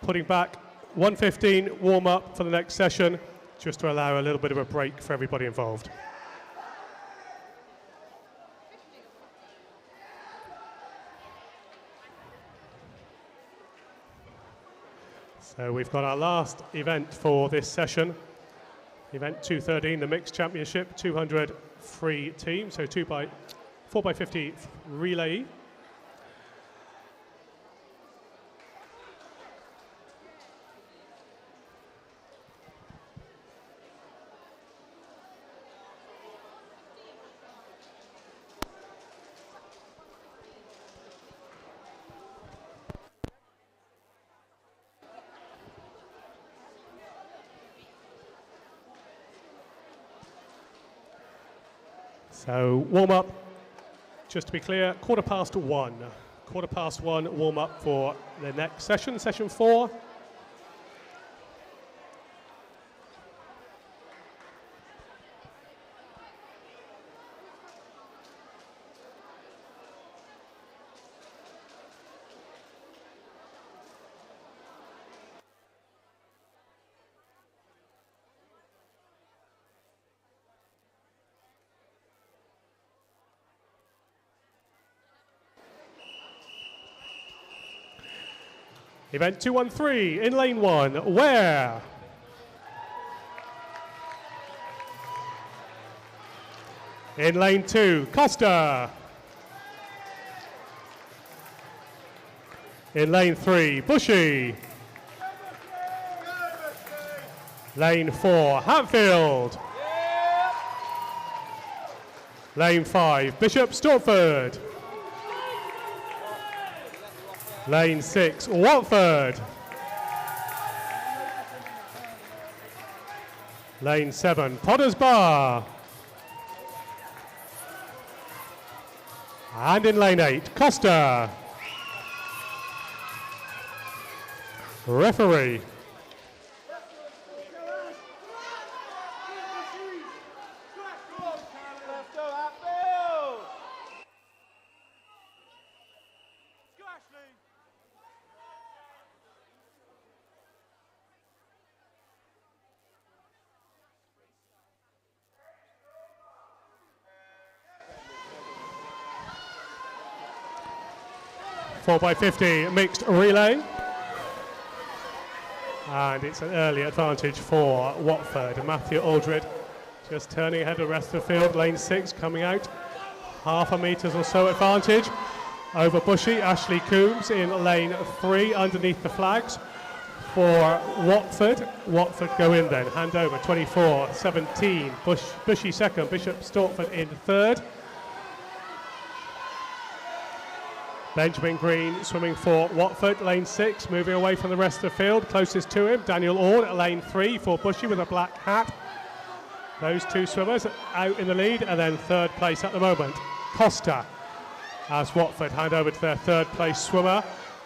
putting back 1:15 warm-up for the next session, just to allow a little bit of a break for everybody involved. So we've got our last event for this session. Event 213, the Mixed Championship, 200 free team, so 4x50 relay. So warm up, just to be clear, 1:15. 1:15 warm up for the next session, session 4. Event 213 in lane 1, Ware. In lane 2, Costa. In lane 3, Bushy. Lane 4, Hatfield. Lane 5, Bishop Stortford. Lane 6, Watford. Lane 7, Potters Bar. And in lane 8, Costa. Referee. Go Ashley! 4x50 mixed relay. And it's an early advantage for Watford. Matthew Aldred just turning ahead of the rest of the field. Lane 6 coming out. Half a metres or so advantage over Bushy. Ashley Coombs in lane 3 underneath the flags for Watford. Watford go in then. Hand over 24-17. Bushy second. Bishop Stortford in third. Benjamin Green swimming for Watford, lane 6, moving away from the rest of the field. Closest to him, Daniel Ord at lane 3 for Bushy with a black hat. Those two swimmers out in the lead, and then third place at the moment, Costa, as Watford hand over to their third place swimmer.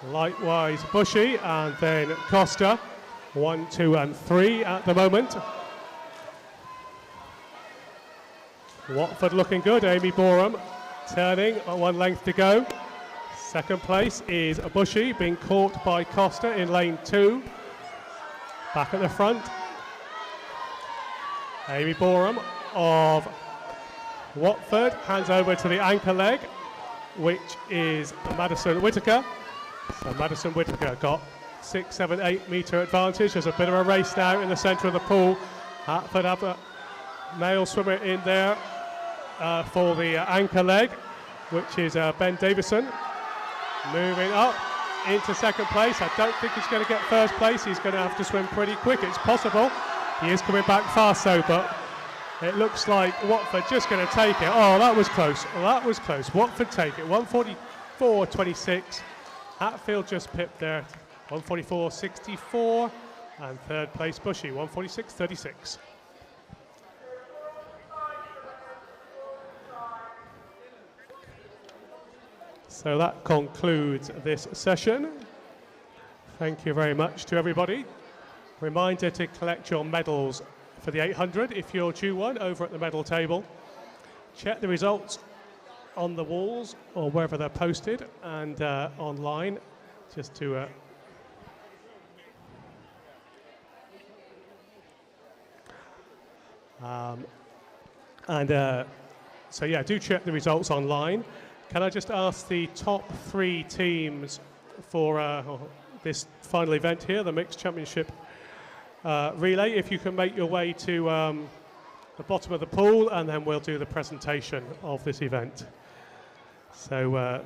Likewise Bushy, and then Costa, 1, 2 and 3 at the moment. Watford looking good, Amy Boreham turning, 1 length to go. Second place is Bushy, being caught by Costa in lane 2. Back at the front, Amy Boreham of Watford hands over to the anchor leg, which is Madison Whitaker. So Madison Whitaker got 6, 7, 8 metre advantage. There's a bit of a race now in the centre of the pool. Hertford have a male swimmer in there for the anchor leg, which is Ben Davison. Moving up into second place. I don't think he's going to get first place. He's going to have to swim pretty quick. It's possible. He is coming back fast though, but it looks like Watford just going to take it. Oh, that was close. That was close. Watford take it. 144.26. Hatfield just pipped there. 144.64. And third place Bushy, 146.36. So that concludes this session. Thank you very much to everybody. Reminder to collect your medals for the 800 if you're due one over at the medal table. check the results on the walls or wherever they're posted, and online, just to so yeah, do check the results online. Can I just ask the top 3 teams for this final event here, the Mixed Championship relay, if you can make your way to the bottom of the pool, and then we'll do the presentation of this event. So